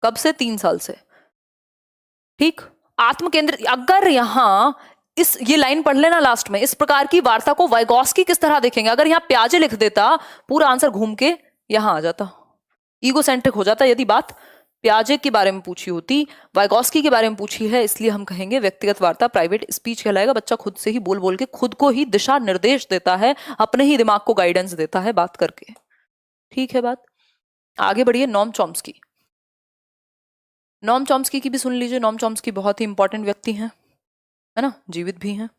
कब से? 3 साल से। ठीक। आत्म केंद्रित, अगर यहां इस ये लाइन पढ़ लेना लास्ट में, इस प्रकार की वार्ता को वाइगॉस्की किस तरह देखेंगे? अगर यहां प्याजे लिख देता, पूरा आंसर घूम के यहां आ जाता, ईगोसेंट्रिक हो जाता। यदि बात प्याजे के बारे में पूछी होती, वाइगॉस्की के बारे में पूछी है, इसलिए हम कहेंगे व्यक्तिगत वार्ता प्राइवेट स्पीच कहलाएगा। बच्चा खुद से ही बोल बोल के खुद को ही दिशा निर्देश देता है, अपने ही दिमाग को गाइडेंस देता है बात करके। ठीक है बात? आगे बढ़िए। नॉम चॉम्स्की, नॉम चॉम्स्की की भी सुन लीजिए। नॉम चॉम्स्की बहुत ही इंपॉर्टेंट व्यक्ति हैं, है ना? जीवित भी हैं।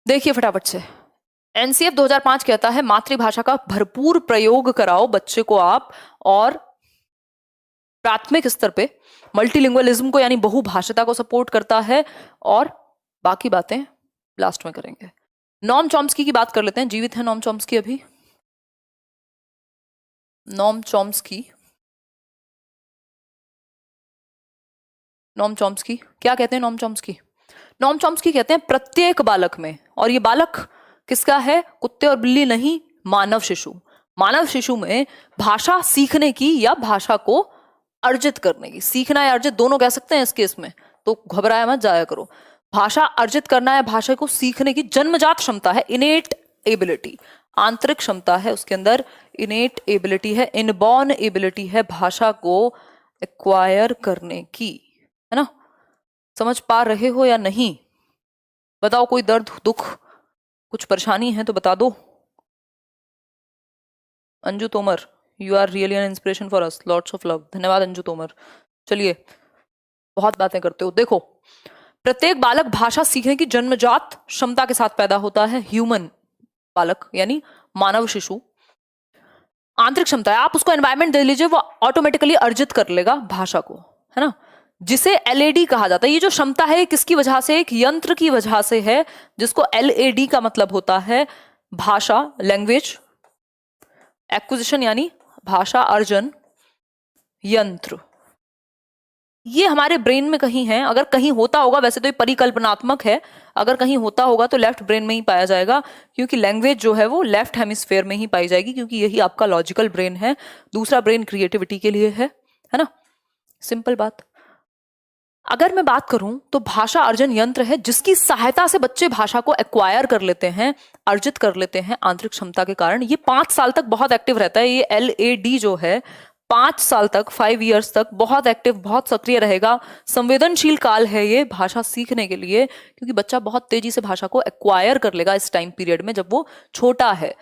देखिए फटाफट से, एनसीएफ 2005 कहता है मातृभाषा का भरपूर प्रयोग कराओ बच्चे को आप, और प्राथमिक स्तर पे मल्टीलिंगुअलिज्म को यानी बहुभाषिता को सपोर्ट करता है, और बाकी बातें लास्ट में करेंगे। नॉम चॉम्स्की की बात कर लेते हैं। जीवित है नॉम चॉम्स्की अभी? नॉम चॉम्स्की, नॉम चॉम्स्की क्या कहते हैं? नॉम चॉम्स्की, नॉम चॉम्स्की कहते हैं प्रत्येक बालक में, और ये बालक किसका है? कुत्ते और बिल्ली नहीं, मानव शिशु। मानव शिशु में भाषा सीखने की या भाषा को अर्जित करने की, सीखना या अर्जित दोनों कह सकते हैं इस केस में, तो घबराया मत जाया करो। भाषा अर्जित करना है, भाषा को सीखने की जन्मजात क्षमता है, इनेट एबिलिटी, आंतरिक क्षमता है उसके अंदर, इनेट एबिलिटी है, इनबॉर्न एबिलिटी है भाषा को एक्वायर करने की, है ना? समझ पा रहे हो या नहीं? बताओ, कोई दर्द दुख कुछ परेशानी है तो बता दो। Anju Tomar, you are really an inspiration for us, lots of love. धन्यवाद अंजू तोमर। चलिए, बहुत बातें करते हो। देखो, प्रत्येक बालक भाषा सीखने की जन्मजात क्षमता के साथ पैदा होता है। ह्यूमन बालक यानी मानव शिशु, आंतरिक क्षमता है, आप उसको एनवायरमेंट दे लीजिए, वो ऑटोमेटिकली अर्जित कर लेगा भाषा को, है ना? जिसे एलएडी कहा जाता है। ये जो क्षमता है किसकी वजह से? एक यंत्र की वजह से है, जिसको एलएडी का मतलब होता है भाषा, लैंग्वेज एक्विजिशन यानी भाषा अर्जन यंत्र। ये हमारे ब्रेन में कहीं है, अगर कहीं होता होगा, वैसे तो ये परिकल्पनात्मक है, अगर कहीं होता होगा तो लेफ्ट ब्रेन में ही पाया जाएगा, क्योंकि लैंग्वेज जो है वो लेफ्ट हेमिस्फेयर में ही पाई जाएगी, क्योंकि यही आपका लॉजिकल ब्रेन है। दूसरा ब्रेन क्रिएटिविटी के लिए है ना? सिंपल बात। अगर मैं बात करूं तो भाषा अर्जन यंत्र है जिसकी सहायता से बच्चे भाषा को एक्वायर कर लेते हैं, अर्जित कर लेते हैं आंतरिक क्षमता के कारण। ये 5 साल तक बहुत एक्टिव रहता है। ये एलएडी जो है 5 साल तक, 5 इयर्स तक बहुत एक्टिव, बहुत सक्रिय रहेगा। संवेदनशील काल है ये भाषा सीखने के लिए, क्योंकि बच्चा बहुत तेजी से भाषा को एक्वायर कर लेगा इस टाइम पीरियड में जब वो छोटा है।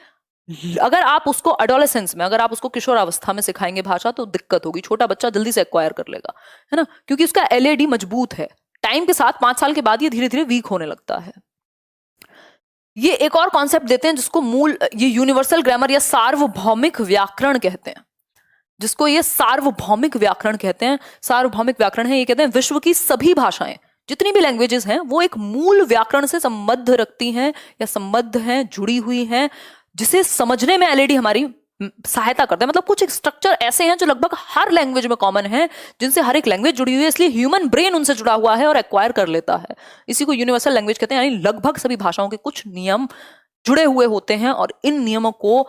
अगर आप उसको एडोलेसेंस में, अगर आप उसको किशोरावस्था में सिखाएंगे भाषा तो दिक्कत होगी। छोटा बच्चा जल्दी से एक्वायर कर लेगा, है ना? क्योंकि उसका एलएडी मजबूत है। टाइम के साथ 5 साल के बाद ये धीरे धीरे वीक होने लगता है। ये एक और कॉन्सेप्ट देते हैं जिसको ये यूनिवर्सल ग्रामर या सार्वभौमिक व्याकरण कहते हैं, जिसको ये सार्वभौमिक व्याकरण कहते हैं। सार्वभौमिक व्याकरण है, ये कहते हैं विश्व की सभी भाषाएं, जितनी भी लैंग्वेजेस हैं, वो एक मूल व्याकरण से संबद्ध रखती हैं या संबद्ध हैं, जुड़ी हुई हैं, जिसे समझने में एलएडी हमारी सहायता करता है। मतलब कुछ स्ट्रक्चर ऐसे हैं जो लगभग हर लैंग्वेज में कॉमन है, जिनसे हर एक लैंग्वेज जुड़ी हुई है, इसलिए ह्यूमन ब्रेन उनसे जुड़ा हुआ है और एक्वायर कर लेता है। इसी को यूनिवर्सल लैंग्वेज कहते हैं, यानी लगभग सभी भाषाओं के कुछ नियम जुड़े हुए होते हैं, और इन नियमों को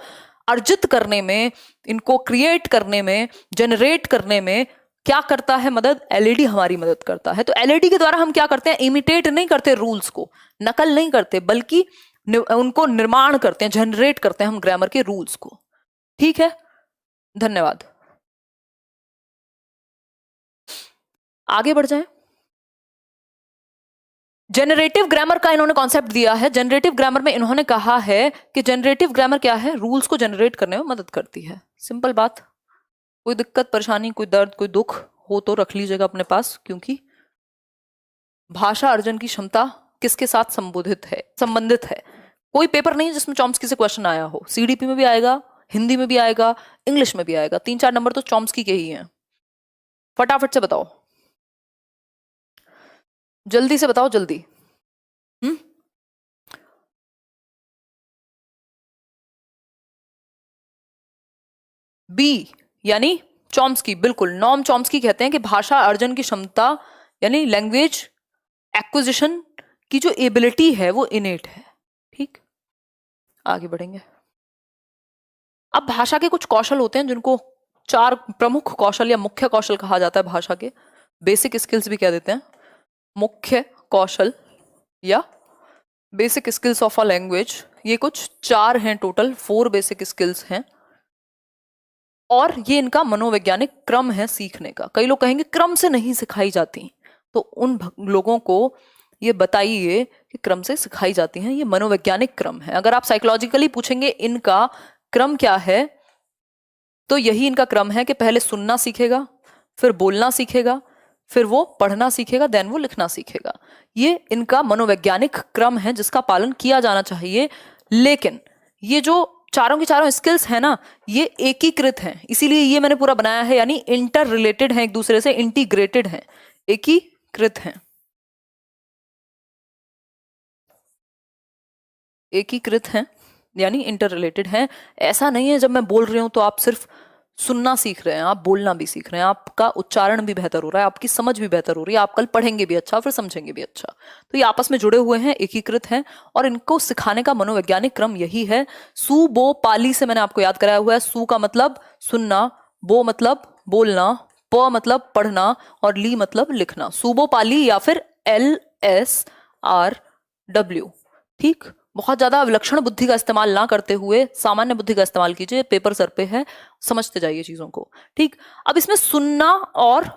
अर्जित करने में, इनको क्रिएट करने में, जनरेट करने में क्या करता है मदद? एलएडी हमारी मदद करता है। तो एलएडी के द्वारा हम क्या करते हैं? इमिटेट नहीं करते रूल्स को, नकल नहीं करते, बल्कि उनको निर्माण करते हैं, जनरेट करते हैं हम ग्रामर के रूल्स को। ठीक है, धन्यवाद। आगे बढ़ जाएं। जनरेटिव ग्रामर का इन्होंने कॉन्सेप्ट दिया है। जनरेटिव ग्रामर में इन्होंने कहा है कि जनरेटिव ग्रामर क्या है? रूल्स को जनरेट करने में मदद करती है। सिंपल बात। कोई दिक्कत परेशानी, कोई दर्द, कोई दुख हो तो रख लीजिएगा अपने पास, क्योंकि भाषा अर्जन की क्षमता किसके साथ संबंधित है? कोई पेपर नहीं जिसमें चॉम्स्की से क्वेश्चन आया हो। सीडीपी में भी आएगा, हिंदी में भी आएगा, इंग्लिश में भी आएगा। 3-4 नंबर तो चॉम्स्की के ही हैं। फटाफट से बताओ, जल्दी से बताओ, जल्दी। बी यानी चॉम्स्की, बिल्कुल। नॉम चॉम्स्की कहते हैं कि भाषा अर्जन की क्षमता यानी लैंग्वेज एक्विजिशन की जो एबिलिटी है वो इनेट है। ठीक, आगे बढ़ेंगे। अब भाषा के कुछ कौशल होते हैं जिनको 4 प्रमुख कौशल या मुख्य कौशल कहा जाता है भाषा के। बेसिक स्किल्स भी कह देते हैं, मुख्य कौशल या basic skills of a language. ये कुछ 4 हैं, टोटल 4 बेसिक स्किल्स हैं, और ये इनका मनोवैज्ञानिक क्रम है सीखने का। कई लोग कहेंगे क्रम से नहीं सिखाई जाती, तो उन लोगों को ये बताइए कि क्रम से सिखाई जाती हैं। ये मनोवैज्ञानिक क्रम है। अगर आप साइकोलॉजिकली पूछेंगे इनका क्रम क्या है, तो यही इनका क्रम है कि पहले सुनना सीखेगा, फिर बोलना सीखेगा, फिर वो पढ़ना सीखेगा, देन वो लिखना सीखेगा। ये इनका मनोवैज्ञानिक क्रम है जिसका पालन किया जाना चाहिए। लेकिन ये जो चारों की चारों स्किल्स है ना, ये एकीकृत हैं, इसीलिए ये मैंने पूरा बनाया है, यानी इंटर रिलेटेड है, एक दूसरे से इंटीग्रेटेड है, एकीकृत हैं, एकीकृत हैं यानी इंटर रिलेटेड हैं। ऐसा नहीं है जब मैं बोल रही हूं तो आप सिर्फ सुनना सीख रहे हैं, आप बोलना भी सीख रहे हैं, आपका उच्चारण भी बेहतर हो रहा है, आपकी समझ भी बेहतर हो रही है, आप कल पढ़ेंगे भी अच्छा, फिर समझेंगे भी अच्छा। तो ये आपस में जुड़े हुए हैं, एकीकृत हैं, और इनको सिखाने का मनोवैज्ञानिक क्रम यही है। सु बो पाली से मैंने आपको याद कराया हुआ है। सु का मतलब सुनना, बो मतलब बोलना, प मतलब पढ़ना, और ली मतलब लिखना। सुबो पाली या फिर LSRW। ठीक, बहुत ज्यादा विलक्षण बुद्धि का इस्तेमाल ना करते हुए सामान्य बुद्धि का इस्तेमाल कीजिए, पेपर सर पे है, समझते जाइए चीजों को। ठीक, अब इसमें सुनना और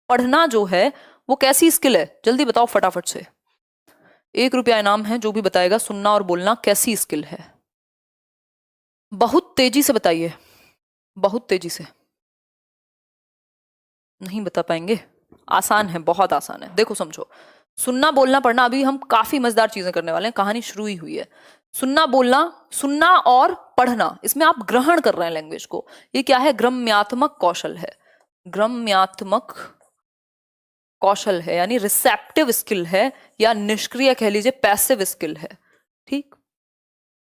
पढ़ना जो है वो कैसी स्किल है, जल्दी बताओ फटाफट से। 1 रुपया इनाम है जो भी बताएगा सुनना और बोलना कैसी स्किल है। बहुत तेजी से बताइए, बहुत तेजी से। नहीं बता पाएंगे? आसान है, बहुत आसान है। देखो समझो, सुनना बोलना पढ़ना, अभी हम काफी मजेदार चीजें करने वाले हैं, कहानी शुरू ही हुई है। सुनना बोलना, सुनना और पढ़ना, इसमें आप ग्रहण कर रहे हैं लैंग्वेज को। ये क्या है? ग्रम्यात्मक कौशल है, ग्रम्यात्मक कौशल है, यानी रिसेप्टिव स्किल है, या निष्क्रिय कह लीजिए, पैसिव स्किल है। ठीक,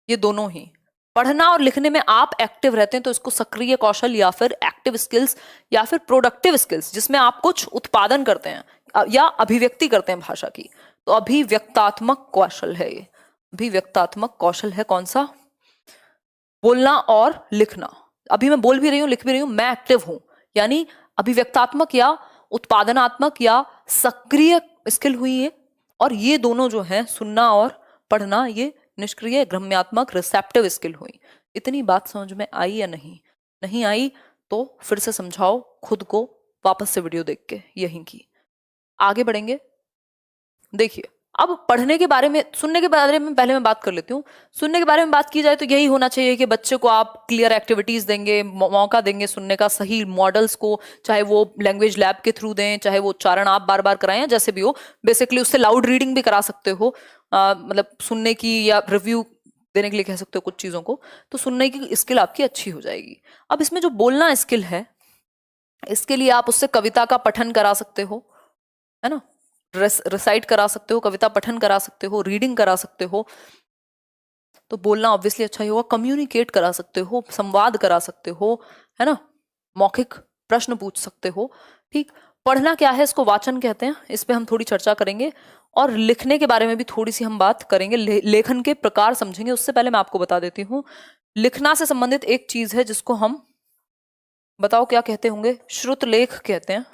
ये दोनों ही। पढ़ना और लिखने में आप एक्टिव रहते हैं तो इसको सक्रिय कौशल या फिर एक्टिव स्किल्स या फिर प्रोडक्टिव स्किल्स, जिसमें आप कुछ उत्पादन करते हैं या अभिव्यक्ति करते हैं भाषा की, तो अभिव्यक्तात्मक कौशल है ये। अभिव्यक्तात्मक कौशल है कौन सा? बोलना और लिखना। अभी मैं बोल भी रही हूं, लिख भी रही हूं, मैं एक्टिव हूं, यानी अभिव्यक्तात्मक या उत्पादनात्मक या सक्रिय स्किल हुई है। और ये दोनों जो है, सुनना और पढ़ना, ये निष्क्रिय ग्रम्यात्मक रिसेप्टिव स्किल हुई। इतनी बात समझ में आई या नहीं? नहीं आई तो फिर से समझाओ खुद को, वापस से वीडियो देख के यहीं की। आगे बढ़ेंगे। देखिए, अब पढ़ने के बारे में, सुनने के बारे में पहले मैं बात कर लेती हूँ। सुनने के बारे में बात की जाए तो यही होना चाहिए कि बच्चे को आप क्लियर एक्टिविटीज देंगे, मौका देंगे सुनने का, सही मॉडल्स को, चाहे वो लैंग्वेज लैब के थ्रू दें, चाहे वो उच्चारण आप बार बार कराएं, जैसे भी हो। बेसिकली उससे लाउड रीडिंग भी करा सकते हो, मतलब सुनने की, या रिव्यू देने के लिए कह सकते हो कुछ चीजों को, तो सुनने की स्किल आपकी अच्छी हो जाएगी। अब इसमें जो बोलना स्किल है, इसके लिए आप उससे कविता का पठन करा सकते हो, है ना, रिसाइट करा सकते हो, कविता पठन करा सकते हो, रीडिंग करा सकते हो, तो बोलना ऑब्वियसली अच्छा ही होगा। कम्युनिकेट करा सकते हो, संवाद करा सकते हो, है ना, मौखिक प्रश्न पूछ सकते हो। ठीक, पढ़ना क्या है, इसको वाचन कहते हैं, इस पे हम थोड़ी चर्चा करेंगे। और लिखने के बारे में भी थोड़ी सी हम बात करेंगे, लेखन के प्रकार समझेंगे। उससे पहले मैं आपको बता देती हूँ, लिखना से संबंधित एक चीज है जिसको हम, बताओ क्या कहते होंगे? श्रुतलेख कहते हैं।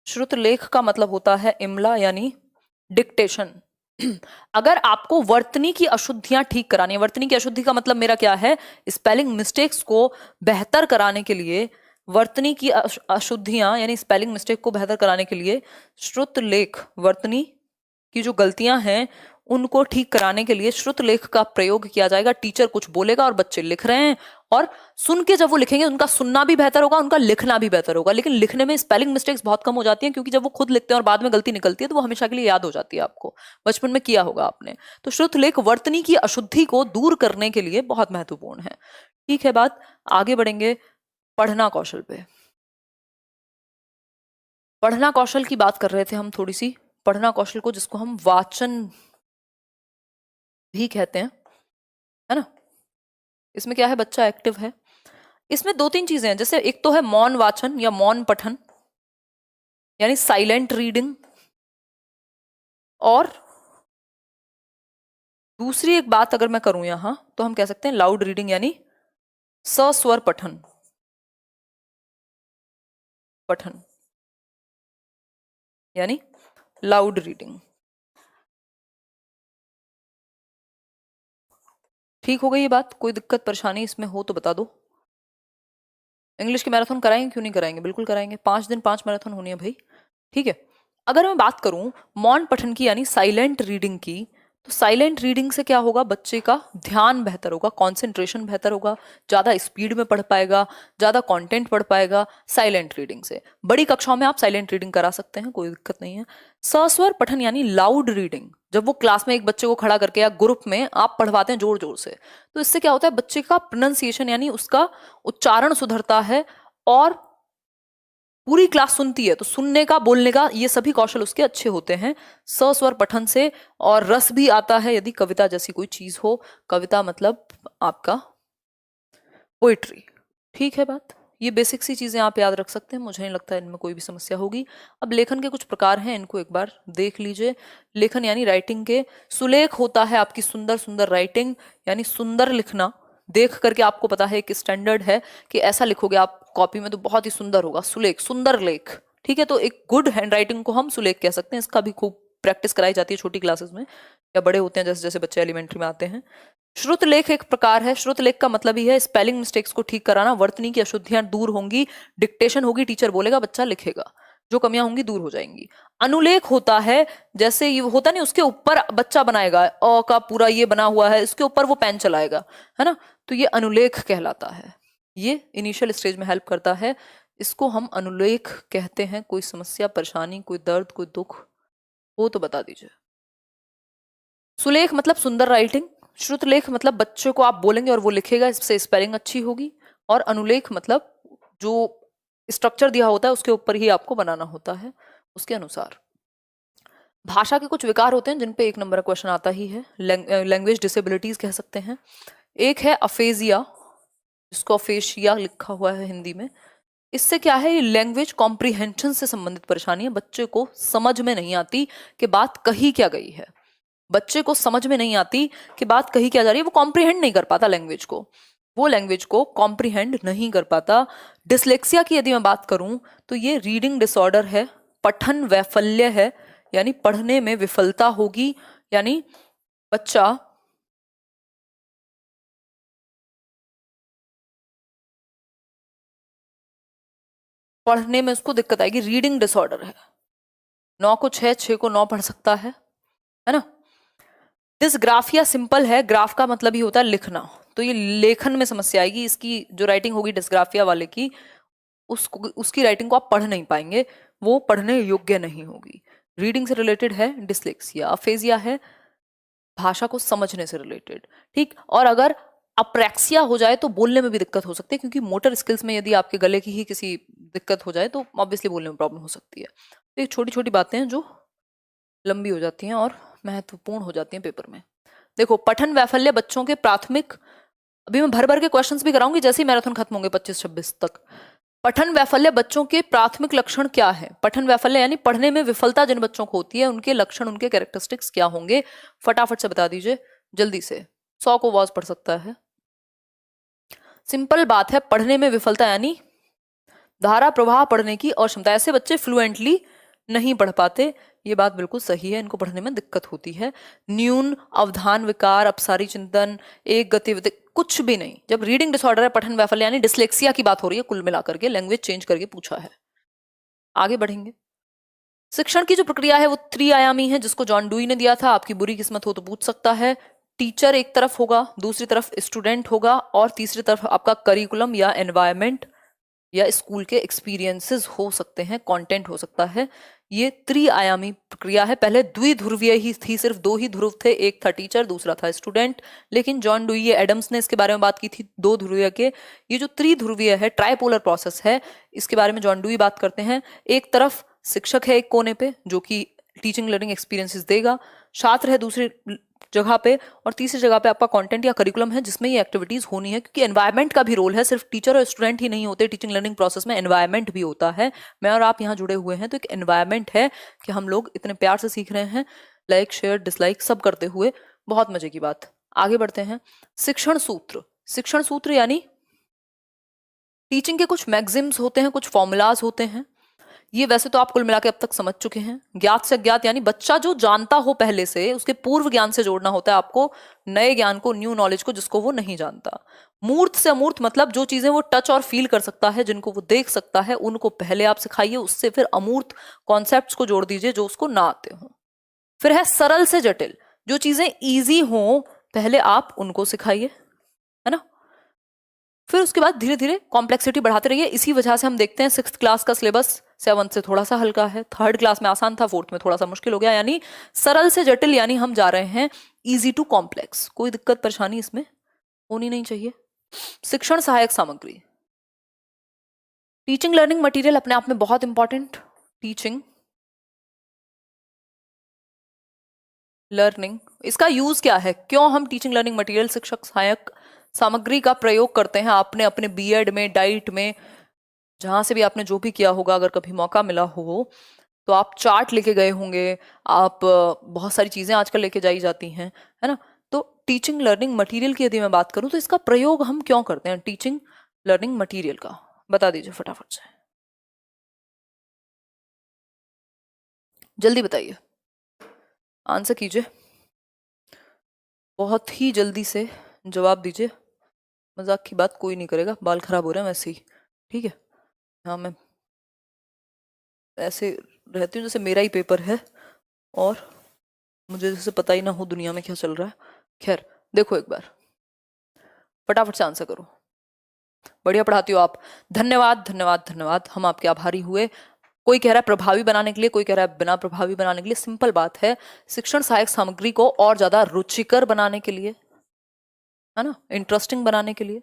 श्रुतलेख का मतलब होता है इमला, यानी डिक्टेशन। अगर आपको वर्तनी की अशुद्धियां ठीक करानी है, वर्तनी की अशुद्धि का मतलब मेरा क्या है, स्पेलिंग मिस्टेक्स को बेहतर कराने के लिए, वर्तनी की अशुद्धियां यानी स्पेलिंग मिस्टेक को बेहतर कराने के लिए श्रुतलेख, वर्तनी की जो गलतियां हैं उनको ठीक कराने के लिए श्रुतलेख का प्रयोग किया जाएगा। टीचर कुछ बोलेगा और बच्चे लिख रहे हैं, और सुन के जब वो लिखेंगे उनका सुनना भी बेहतर होगा, उनका लिखना भी बेहतर होगा। लेकिन लिखने में स्पेलिंग मिस्टेक्स बहुत कम हो जाती हैं, क्योंकि जब वो खुद लिखते हैं और बाद में गलती निकलती है तो वो हमेशा के लिए याद हो जाती है आपको, बचपन में किया होगा आपने। तो श्रुतलेख वर्तनी की अशुद्धि को दूर करने के लिए बहुत महत्वपूर्ण है। ठीक है बात। आगे बढ़ेंगे पढ़ना कौशल पे। पढ़ना कौशल की बात कर रहे थे हम थोड़ी सी। पढ़ना कौशल को जिसको हम वाचन भी कहते हैं, है ना। इसमें क्या है, बच्चा एक्टिव है। इसमें दो तीन चीजें हैं, जैसे एक तो है मौन वाचन या मौन पठन, यानी साइलेंट रीडिंग, और दूसरी एक बात अगर मैं करूं यहां तो हम कह सकते हैं लाउड रीडिंग, यानी सस्वर पठन। पठन यानी लाउड रीडिंग। ठीक हो गई ये बात? कोई दिक्कत परेशानी इसमें हो तो बता दो। इंग्लिश की मैराथन कराएंगे, क्यों नहीं कराएंगे, बिल्कुल कराएंगे। 5 दिन 5 मैराथन होनी है भाई, ठीक है। अगर मैं बात करूं मौन पठन की यानी साइलेंट रीडिंग की, तो साइलेंट रीडिंग से क्या होगा, बच्चे का ध्यान बेहतर होगा, कंसंट्रेशन बेहतर होगा, ज्यादा स्पीड में पढ़ पाएगा, ज्यादा कंटेंट पढ़ पाएगा साइलेंट रीडिंग से। बड़ी कक्षाओं में आप साइलेंट रीडिंग करा सकते हैं, कोई दिक्कत नहीं है। सस्वर पठन यानी लाउड रीडिंग, जब वो क्लास में एक बच्चे को खड़ा करके या ग्रुप में आप पढ़वाते हैं जोर जोर से, तो इससे क्या होता है, बच्चे का प्रोनाउंसिएशन यानी उसका उच्चारण सुधरता है, और पूरी क्लास सुनती है तो सुनने का, बोलने का, ये सभी कौशल उसके अच्छे होते हैं सस्वर पठन से। और रस भी आता है यदि कविता जैसी कोई चीज हो। कविता मतलब आपका पोइट्री। ठीक है बात। ये बेसिक सी चीजें आप याद रख सकते हैं, मुझे नहीं लगता इनमें कोई भी समस्या होगी। अब लेखन के कुछ प्रकार हैं, इनको एक बार देख लीजिए। लेखन यानी राइटिंग के सुलेख होता है आपकी सुंदर सुंदर राइटिंग, यानी सुंदर लिखना। देख करके आपको पता है एक स्टैंडर्ड है कि ऐसा लिखोगे आप कॉपी में तो बहुत ही सुंदर होगा, सुलेख, सुंदर लेख। ठीक है, तो एक गुड हैंड राइटिंग को हम सुलेख कह सकते हैं। इसका भी खूब प्रैक्टिस कराई जाती है छोटी क्लासेस में, या बड़े होते हैं जैसे जैसे बच्चे एलिमेंट्री में आते हैं। श्रुत लेख एक प्रकार है। श्रुत लेख का मतलब ही है स्पेलिंग मिस्टेक्स को ठीक कराना, वर्तनी की अशुद्धियां दूर होंगी, डिक्टेशन होगी, टीचर बोलेगा बच्चा लिखेगा, जो कमियां होंगी दूर हो जाएंगी। अनुलेख होता है, जैसे ये होता नहीं, उसके ऊपर बच्चा बनाएगा, अ का पूरा ये बना हुआ है, इसके ऊपर वो पेन चलाएगा, है ना, तो ये अनुलेख कहलाता है। ये इनिशियल स्टेज में हेल्प करता है, इसको हम अनुलेख कहते हैं। कोई समस्या, परेशानी, कोई दर्द, कोई दुख हो तो बता दीजिए। सुलेख मतलब सुंदर राइटिंग, श्रुतलेख मतलब बच्चे को आप बोलेंगे और वो लिखेगा, इससे स्पेलिंग अच्छी होगी। और अनुलेख मतलब जो स्ट्रक्चर दिया होता है उसके ऊपर ही आपको बनाना होता है उसके अनुसार। भाषा के कुछ विकार होते हैं जिन पे 1 नंबर का क्वेश्चन आता ही है, लैंग्वेज डिसेबिलिटीज कह सकते हैं। एक है अफेजिया, जिसको अफेशिया लिखा हुआ है हिंदी में। इससे क्या है, ये लैंग्वेज कॉम्प्रिहेंशन से संबंधित परेशानी है। बच्चे को समझ में नहीं आती कि बात कही क्या गई है, बच्चे को समझ में नहीं आती कि बात कही क्या जा रही है, वो कॉम्प्रिहेंड नहीं कर पाता लैंग्वेज को, वो लैंग्वेज को कॉम्प्रिहेंड नहीं कर पाता। डिसलेक्सिया की यदि मैं बात करूं तो ये रीडिंग डिसऑर्डर है, पठन वैफल्य है, यानी पढ़ने में विफलता होगी, यानी बच्चा पढ़ने में उसको दिक्कत आएगी, रीडिंग डिसऑर्डर है। 9 को 6, 6 को 9 पढ़ सकता है ना। डिसग्राफिया सिंपल है, ग्राफ का मतलब ही होता है लिखना, तो ये लेखन में समस्या आएगी। इसकी जो राइटिंग होगी डिसग्राफिया वाले की, उसकी राइटिंग को आप पढ़ नहीं पाएंगे, वो पढ़ने योग्य नहीं होगी। रीडिंग से रिलेटेड है डिसलेक्सिया। अफेजिया है भाषा को समझने से रिलेटेड, ठीक। और अगर अप्रैक्सिया हो जाए तो बोलने में भी दिक्कत हो सकती है, क्योंकि मोटर स्किल्स में यदि आपके गले की ही किसी दिक्कत हो जाए तो ऑब्वियसली बोलने में प्रॉब्लम हो सकती है। तो ये छोटी छोटी बातें हैं जो लंबी हो जाती हैं और महत्वपूर्ण हो जाती हैं पेपर में। देखो, पठन वैफल्य बच्चों के प्राथमिक, अभी मैं भर भर के क्वेश्चंस भी कराऊंगी जैसे ही मैराथन खत्म होंगे 25-26 तक। पठन वैफल्य बच्चों के प्राथमिक लक्षण क्या है? पठन वैफल्य यानी पढ़ने में विफलता जिन बच्चों को होती है, उनके लक्षण, उनके कैरेक्टरिस्टिक्स क्या होंगे, फटाफट से बता दीजिए जल्दी से। 100 को वॉज पढ़ सकता है। सिंपल बात है, पढ़ने में विफलता यानी धारा प्रवाह पढ़ने की अक्षमता। ऐसे बच्चे फ्लुएंटली नहीं पढ़ पाते, ये बात बिल्कुल सही है, इनको पढ़ने में दिक्कत होती है। न्यून अवधान विकार, अपसारी चिंतन, एक गतिविधि, कुछ भी नहीं। जब रीडिंग डिसऑर्डर है, पठन वैफल्य यानी डिसलेक्सिया की बात हो रही है, कुल मिलाकर के लैंग्वेज चेंज करके पूछा है। आगे बढ़ेंगे। शिक्षण की जो प्रक्रिया है वो 3 आयामी है, जिसको जॉन डुई ने दिया था। आपकी बुरी किस्मत हो तो पूछ सकता है। टीचर एक तरफ होगा, दूसरी तरफ स्टूडेंट होगा, और तीसरी तरफ आपका करिकुलम या एनवायरमेंट या स्कूल के एक्सपीरियंसेस हो सकते हैं, कंटेंट हो सकता है। ये त्रिआयामी प्रक्रिया है। पहले द्विध्रुवीय ही थी, सिर्फ दो ही ध्रुव थे, एक था टीचर दूसरा था स्टूडेंट। लेकिन जॉन डुई एडम्स ने इसके बारे में बात की थी दो ध्रुवीय के। ये जो त्रिध्रुवीय है, ट्राइपोलर प्रोसेस है, इसके बारे में जॉन डुई बात करते हैं। एक तरफ शिक्षक है एक कोने पे जो कि टीचिंग लर्निंग एक्सपीरियंसेस देगा, छात्र है दूसरी जगह पे, और तीसरी जगह पे आपका कंटेंट या करिकुलम है जिसमें ये एक्टिविटीज होनी है। क्योंकि एनवायरनमेंट का भी रोल है, सिर्फ टीचर और स्टूडेंट ही नहीं होते, टीचिंग लर्निंग प्रोसेस में एनवायरनमेंट भी होता है। मैं और आप यहाँ जुड़े हुए हैं तो एक एनवायरनमेंट है कि हम लोग इतने प्यार से सीख रहे हैं, लाइक शेयर डिसलाइक सब करते हुए। बहुत मजे की बात। आगे बढ़ते हैं। शिक्षण सूत्र। शिक्षण सूत्र यानी टीचिंग के कुछ मैक्सिम्स होते हैं, कुछ फॉर्मूलाज होते हैं। ये वैसे तो आप कुल मिला के अब तक समझ चुके हैं। ज्ञात से अज्ञात यानी बच्चा जो जानता हो पहले से, उसके पूर्व ज्ञान से जोड़ना होता है आपको नए ज्ञान को, न्यू नॉलेज को, जिसको वो नहीं जानता। मूर्त से अमूर्त मतलब जो चीजें वो टच और फील कर सकता है, जिनको वो देख सकता है, उनको पहले आप सिखाइए, उससे फिर अमूर्त कॉन्सेप्ट्स को जोड़ दीजिए जो उसको ना आते हो। फिर है सरल से जटिल, जो चीजें ईजी हो पहले आप उनको सिखाइए, है ना। फिर उसके बाद धीरे धीरे कॉम्प्लेक्सिटी बढ़ाते रहिए। इसी वजह से हम देखते हैं 6th क्लास का सिलेबस 7th से थोड़ा सा हल्का है, 3rd क्लास में आसान था, 4th में थोड़ा सा मुश्किल हो गया। यानी सरल से जटिल, यानी हम जा रहे हैं इजी टू कॉम्प्लेक्स। कोई दिक्कत परेशानी इसमें होनी नहीं चाहिए। शिक्षण सहायक सामग्री। टीचिंग लर्निंग मटेरियल अपने आप में बहुत इंपॉर्टेंट। टीचिंग लर्निंग, इसका यूज क्या है, क्यों हम टीचिंग लर्निंग मटेरियल शिक्षक सहायक सामग्री का प्रयोग करते हैं। आपने अपने बीएड में, डाइट में, जहां से भी आपने जो भी किया होगा, अगर कभी मौका मिला हो तो आप चार्ट लेके गए होंगे, आप बहुत सारी चीजें आजकल लेके जाई जाती हैं, है ना। तो टीचिंग लर्निंग मटेरियल की यदि मैं बात करूं तो इसका प्रयोग हम क्यों करते हैं, टीचिंग लर्निंग मटेरियल का, बता दीजिए फटाफट से, जल्दी बताइए, आंसर कीजिए, बहुत ही जल्दी से जवाब दीजिए। मजाक की बात कोई नहीं करेगा, बाल खराब हो रहे हैं वैसे ही, ठीक है। हाँ, मैं ऐसे रहती हूँ जैसे मेरा ही पेपर है और मुझे जैसे पता ही ना हो दुनिया में क्या चल रहा है। खैर देखो, एक बार फटाफट से आंसर करो। बढ़िया पढ़ाती हो आप, धन्यवाद धन्यवाद धन्यवाद, हम आपके आभारी हुए। कोई कह रहा है प्रभावी बनाने के लिए, कोई कह रहा है बिना प्रभावी बनाने के लिए। सिंपल बात है, शिक्षण सहायक सामग्री को और ज्यादा रुचिकर बनाने के लिए, है ना, इंटरेस्टिंग बनाने के लिए।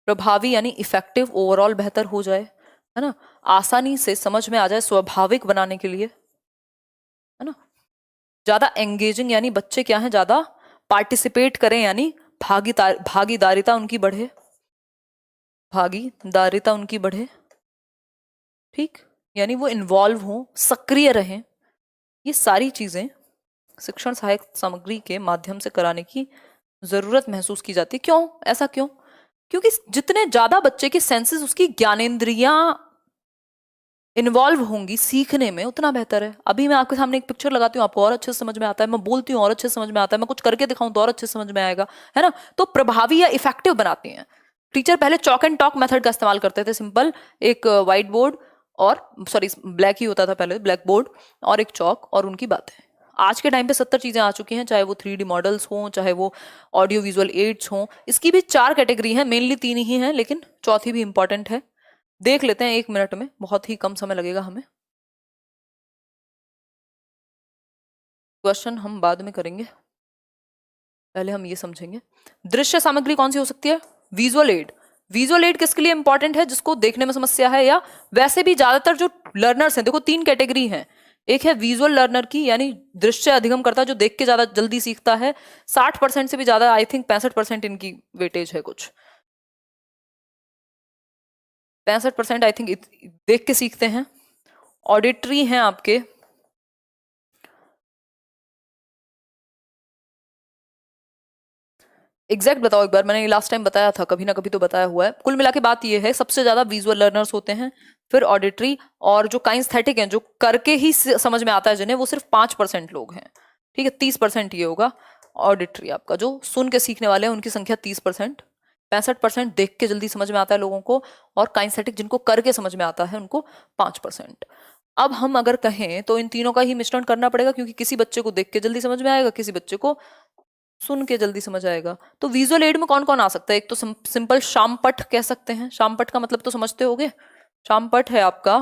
प्रभावी यानी इफेक्टिव, ओवरऑल बेहतर हो जाए, है ना, आसानी से समझ में आ जाए, स्वाभाविक बनाने के लिए, है ना। ज्यादा एंगेजिंग यानी बच्चे क्या है, ज्यादा पार्टिसिपेट करें, यानी भागीदारिता उनकी बढ़े, भागीदारिता उनकी बढ़े, ठीक, यानी वो इन्वॉल्व हो, सक्रिय रहें। ये सारी चीजें शिक्षण सहायक सामग्री के माध्यम से कराने की जरूरत महसूस की जाती है। क्यों, ऐसा क्यों? क्योंकि जितने ज्यादा बच्चे के सेंसेस, उसकी ज्ञानेंद्रियां इन्वॉल्व होंगी सीखने में, उतना बेहतर है। अभी मैं आपके सामने एक पिक्चर लगाती हूँ, आपको और अच्छे से समझ में आता है, मैं बोलती हूँ और अच्छे से समझ में आता है, मैं कुछ करके दिखाऊं तो और अच्छे से समझ में आएगा, है ना। तो प्रभावी या इफेक्टिव बनाती हैं। टीचर पहले चॉक एंड टॉक मेथड का इस्तेमाल करते थे, सिंपल एक व्हाइट बोर्ड और सॉरी ब्लैक ही होता था पहले, ब्लैक बोर्ड और एक चॉक और उनकी बातें। आज के टाइम पे 70 चीजें आ चुकी हैं, चाहे वो 3D मॉडल्स हों, चाहे वो ऑडियो विजुअल एड्स हों। इसकी भी 4 कैटेगरी हैं, मेनली 3 ही हैं, लेकिन चौथी भी इंपॉर्टेंट है। देख लेते हैं 1 मिनट में, बहुत ही कम समय लगेगा हमें। क्वेश्चन हम बाद में करेंगे, पहले हम ये समझेंगे। दृश्य सामग्री कौन सी हो सकती है? Visual add. विजुअल एड किसके लिए इंपॉर्टेंट है? जिसको देखने में समस्या है, या वैसे भी ज्यादातर जो लर्नर्स हैं, देखो 3 कैटेगरी हैं। एक है विजुअल लर्नर की, यानी दृश्य अधिगम करता है, जो देख के ज्यादा जल्दी सीखता है। 60% से भी ज्यादा, आई थिंक 65% इनकी वेटेज है, कुछ 65% आई थिंक देख के सीखते हैं। ऑडिटरी हैं आपके, एग्जैक्ट बताओ एक बार, मैंने लास्ट टाइम बताया था, कभी ना कभी तो बताया हुआ है। कुल मिला के बात ये है, सबसे ज्यादा विजुअल लर्नर्स होते हैं, फिर ऑडिटरी, और जो काइंस्थेटिक हैं, जो करके ही समझ में आता है जिन्हें, वो सिर्फ 5% लोग हैं, ठीक है। 30% ये होगा ऑडिटरी आपका, जो सुन के सीखने वाले हैं उनकी संख्या 30%। 65% देख के जल्दी समझ में आता है लोगों को, और काइंस्थेटिक जिनको करके समझ में आता है उनको 5%। अब हम अगर कहें तो इन तीनों का ही मिश्रण करना पड़ेगा, क्योंकि किसी बच्चे को देख के जल्दी समझ में आएगा, किसी बच्चे को सुन के जल्दी समझ आएगा। तो विजुअल एड में कौन कौन आ सकता है? एक तो सिंपल शामपट कह सकते हैं। शामपट का मतलब तो समझते होगे, शामपट है आपका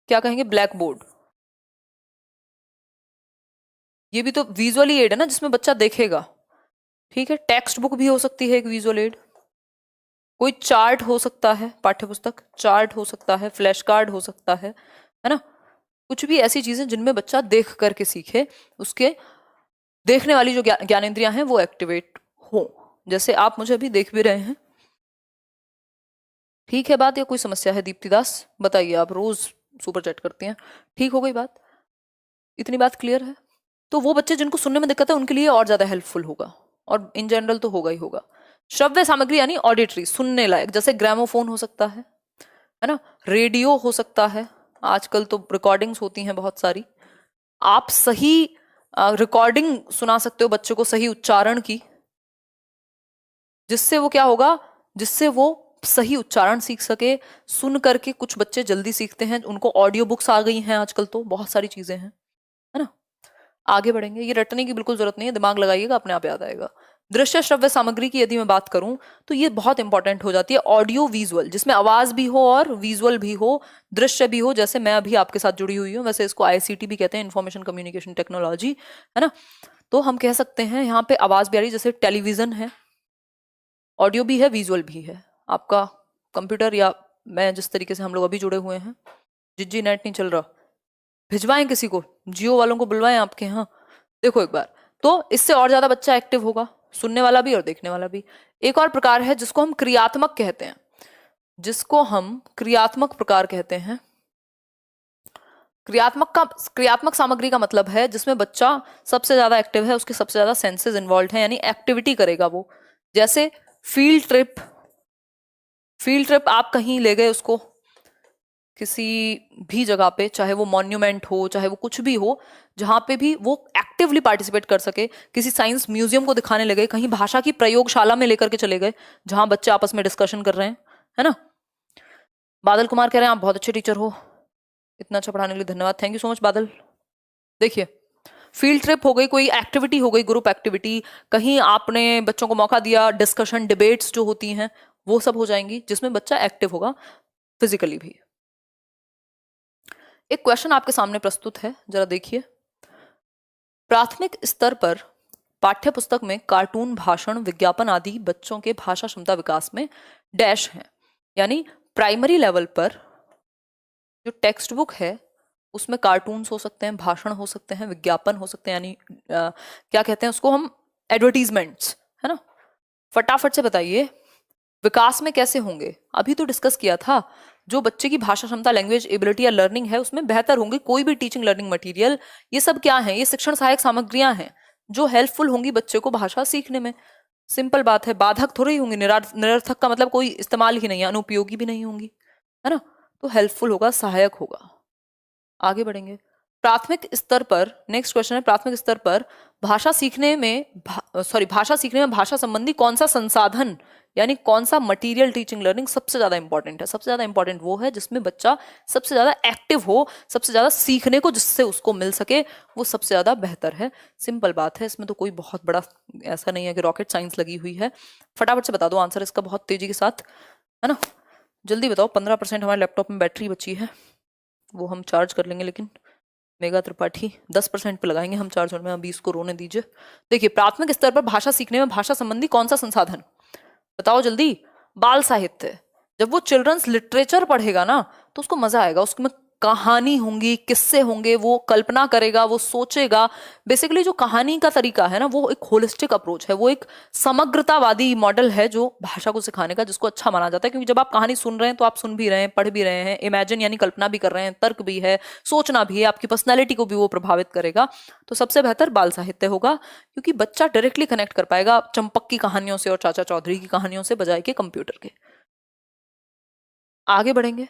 क्या कहेंगे, ब्लैक बोर्ड। ये भी तो विजुअली एड है ना, जिसमें बच्चा देखेगा। ठीक है, टेक्स्ट बुक भी हो सकती है एक विजुअल एड। कोई चार्ट हो सकता है, पाठ्य पुस्तक चार्ट हो सकता है, फ्लैश कार्ड हो सकता है ना। कुछ भी ऐसी चीजें जिनमें बच्चा देख करके सीखे, उसके देखने वाली जो ज्ञानेंद्रियां हैं वो एक्टिवेट हो। जैसे आप मुझे अभी देख भी रहे हैं। ठीक है बात, या कोई समस्या है दीप्ति दास? बताइए, आप रोज सुपर चैट करती हैं। ठीक हो गई बात? इतनी बात क्लियर है? तो वो बच्चे जिनको सुनने में दिक्कत है उनके लिए और ज्यादा हेल्पफुल होगा, और इन जनरल तो होगा ही होगा। श्रव्य सामग्री यानी ऑडिटरी, सुनने लायक, जैसे ग्रामोफोन हो सकता है ना, रेडियो हो सकता है, आजकल तो रिकॉर्डिंग्स होती हैं बहुत सारी। आप सही रिकॉर्डिंग सुना सकते हो बच्चे को, सही उच्चारण की, जिससे वो क्या होगा, जिससे वो सही उच्चारण सीख सके। सुन करके कुछ बच्चे जल्दी सीखते हैं, उनको ऑडियो बुक्स आ गई हैं आजकल, तो बहुत सारी चीजें हैं, है ना। आगे बढ़ेंगे, ये रटने की बिल्कुल जरूरत नहीं है, दिमाग लगाइएगा अपने आप याद आएगा। दृश्य श्रव्य सामग्री की यदि मैं बात करूं तो ये बहुत इंपॉर्टेंट हो जाती है। ऑडियो विजुअल, जिसमें आवाज भी हो और विजुअल भी हो, दृश्य भी हो, जैसे मैं अभी आपके साथ जुड़ी हुई हूँ, वैसे इसको आईसीटी भी कहते हैं, इंफॉर्मेशन कम्युनिकेशन टेक्नोलॉजी, है ना। तो हम कह सकते हैं यहाँ पे आवाज भी आ रही है, जैसे टेलीविजन है, ऑडियो भी है, विजुअल भी है। आपका कंप्यूटर या मैं जिस तरीके से हम लोग अभी जुड़े हुए हैं, जिज्जी नेट नहीं चल रहा, भिजवाएं किसी को, जियो वालों को बुलवाएं आपके यहाँ, देखो एक बार। तो इससे और ज्यादा बच्चा एक्टिव होगा, सुनने वाला भी और देखने वाला भी। एक और प्रकार है जिसको हम क्रियात्मक कहते हैं, जिसको हम क्रियात्मक प्रकार कहते हैं। क्रियात्मक सामग्री का मतलब है जिसमें बच्चा सबसे ज्यादा एक्टिव है, उसके सबसे ज्यादा सेंसेस इन्वॉल्व है, यानी एक्टिविटी करेगा वो। जैसे फील्ड ट्रिप आप कहीं ले गए उसको, किसी भी जगह पे, चाहे वो मॉन्यूमेंट हो, चाहे वो कुछ भी हो, जहां पे भी वो एक्टिवली पार्टिसिपेट कर सके। किसी साइंस म्यूजियम को दिखाने ले गए, कहीं भाषा की प्रयोगशाला में लेकर के चले गए, जहां बच्चे आपस में डिस्कशन कर रहे हैं, है ना। बादल कुमार कह रहे हैं आप बहुत अच्छे टीचर हो, इतना अच्छा पढ़ाने के लिए धन्यवाद, थैंक यू सो मच बादल। देखिए, फील्ड ट्रिप हो गई, कोई एक्टिविटी हो गई, ग्रुप एक्टिविटी, कहीं आपने बच्चों को मौका दिया, डिस्कशन डिबेट्स जो होती हैं वो सब हो जाएंगी, जिसमें बच्चा एक्टिव होगा फिजिकली भी। एक क्वेश्चन आपके सामने प्रस्तुत है, जरा देखिए। प्राथमिक स्तर पर पाठ्य पुस्तक में कार्टून, भाषण, विज्ञापन आदि बच्चों के भाषा क्षमता विकास में डैश हैं। यानी प्राइमरी लेवल पर जो टेक्स्ट बुक है उसमें कार्टून्स हो सकते हैं, भाषण हो सकते हैं, विज्ञापन हो सकते हैं, यानी क्या कहते हैं उसको हम, एडवर्टीजमेंट्स, है ना। फटाफट से बताइए विकास में कैसे होंगे। अभी तो डिस्कस किया था, जो बच्चे की भाषा क्षमता, लैंग्वेज एबिलिटी या लर्निंग है उसमें बेहतर होंगे। कोई भी टीचिंग लर्निंग मटेरियल, ये सब क्या है, ये शिक्षण सहायक सामग्रियां हैं जो हेल्पफुल होंगी बच्चे को भाषा सीखने में। सिंपल बात है, बाधक थोड़ी होंगी, निरर्थक का मतलब कोई इस्तेमाल ही नहीं है, अनुपयोगी भी नहीं होंगी, है ना। तो हेल्पफुल होगा, सहायक होगा। आगे बढ़ेंगे। प्राथमिक स्तर पर, नेक्स्ट क्वेश्चन है, प्राथमिक स्तर पर भाषा सीखने में भाषा संबंधी कौन सा संसाधन, यानी कौन सा मटेरियल टीचिंग लर्निंग सबसे ज्यादा इंपॉर्टेंट है। सबसे ज्यादा इंपॉर्टेंट वो है जिसमें बच्चा सबसे ज्यादा एक्टिव हो, सबसे ज्यादा सीखने को जिससे उसको मिल सके, वो सबसे ज्यादा बेहतर है। सिंपल बात है, इसमें तो कोई बहुत बड़ा ऐसा नहीं है कि रॉकेट साइंस लगी हुई है। फटाफट से बता दो आंसर इसका बहुत तेजी के साथ, है ना। जल्दी बताओ। 15% हमारे लैपटॉप में बैटरी बची है, वो हम चार्ज कर लेंगे, लेकिन मेगा त्रिपाठी 10% पे लगाएंगे हम चार्जर में, अभी इसको रोने दीजिए। देखिए, प्राथमिक स्तर पर भाषा सीखने में भाषा संबंधी कौन सा संसाधन, बताओ जल्दी। बाल साहित्य। जब वो चिल्ड्रंस लिटरेचर पढ़ेगा ना तो उसको मजा आएगा, उसमें कहानी होंगी, किस्से होंगे, वो कल्पना करेगा, वो सोचेगा। बेसिकली जो कहानी का तरीका है ना, वो एक होलिस्टिक अप्रोच है, वो एक समग्रतावादी मॉडल है जो भाषा को सिखाने का, जिसको अच्छा माना जाता है। क्योंकि जब आप कहानी सुन रहे हैं तो आप सुन भी रहे हैं, पढ़ भी रहे हैं, इमेजिन यानी कल्पना भी कर रहे हैं, तर्क भी है, सोचना भी है, आपकी पर्सनैलिटी को भी वो प्रभावित करेगा। तो सबसे बेहतर बाल साहित्य होगा, क्योंकि बच्चा डायरेक्टली कनेक्ट कर पाएगा चंपक की कहानियों से और चाचा चौधरी की कहानियों से, बजाय के कंप्यूटर के। आगे बढ़ेंगे,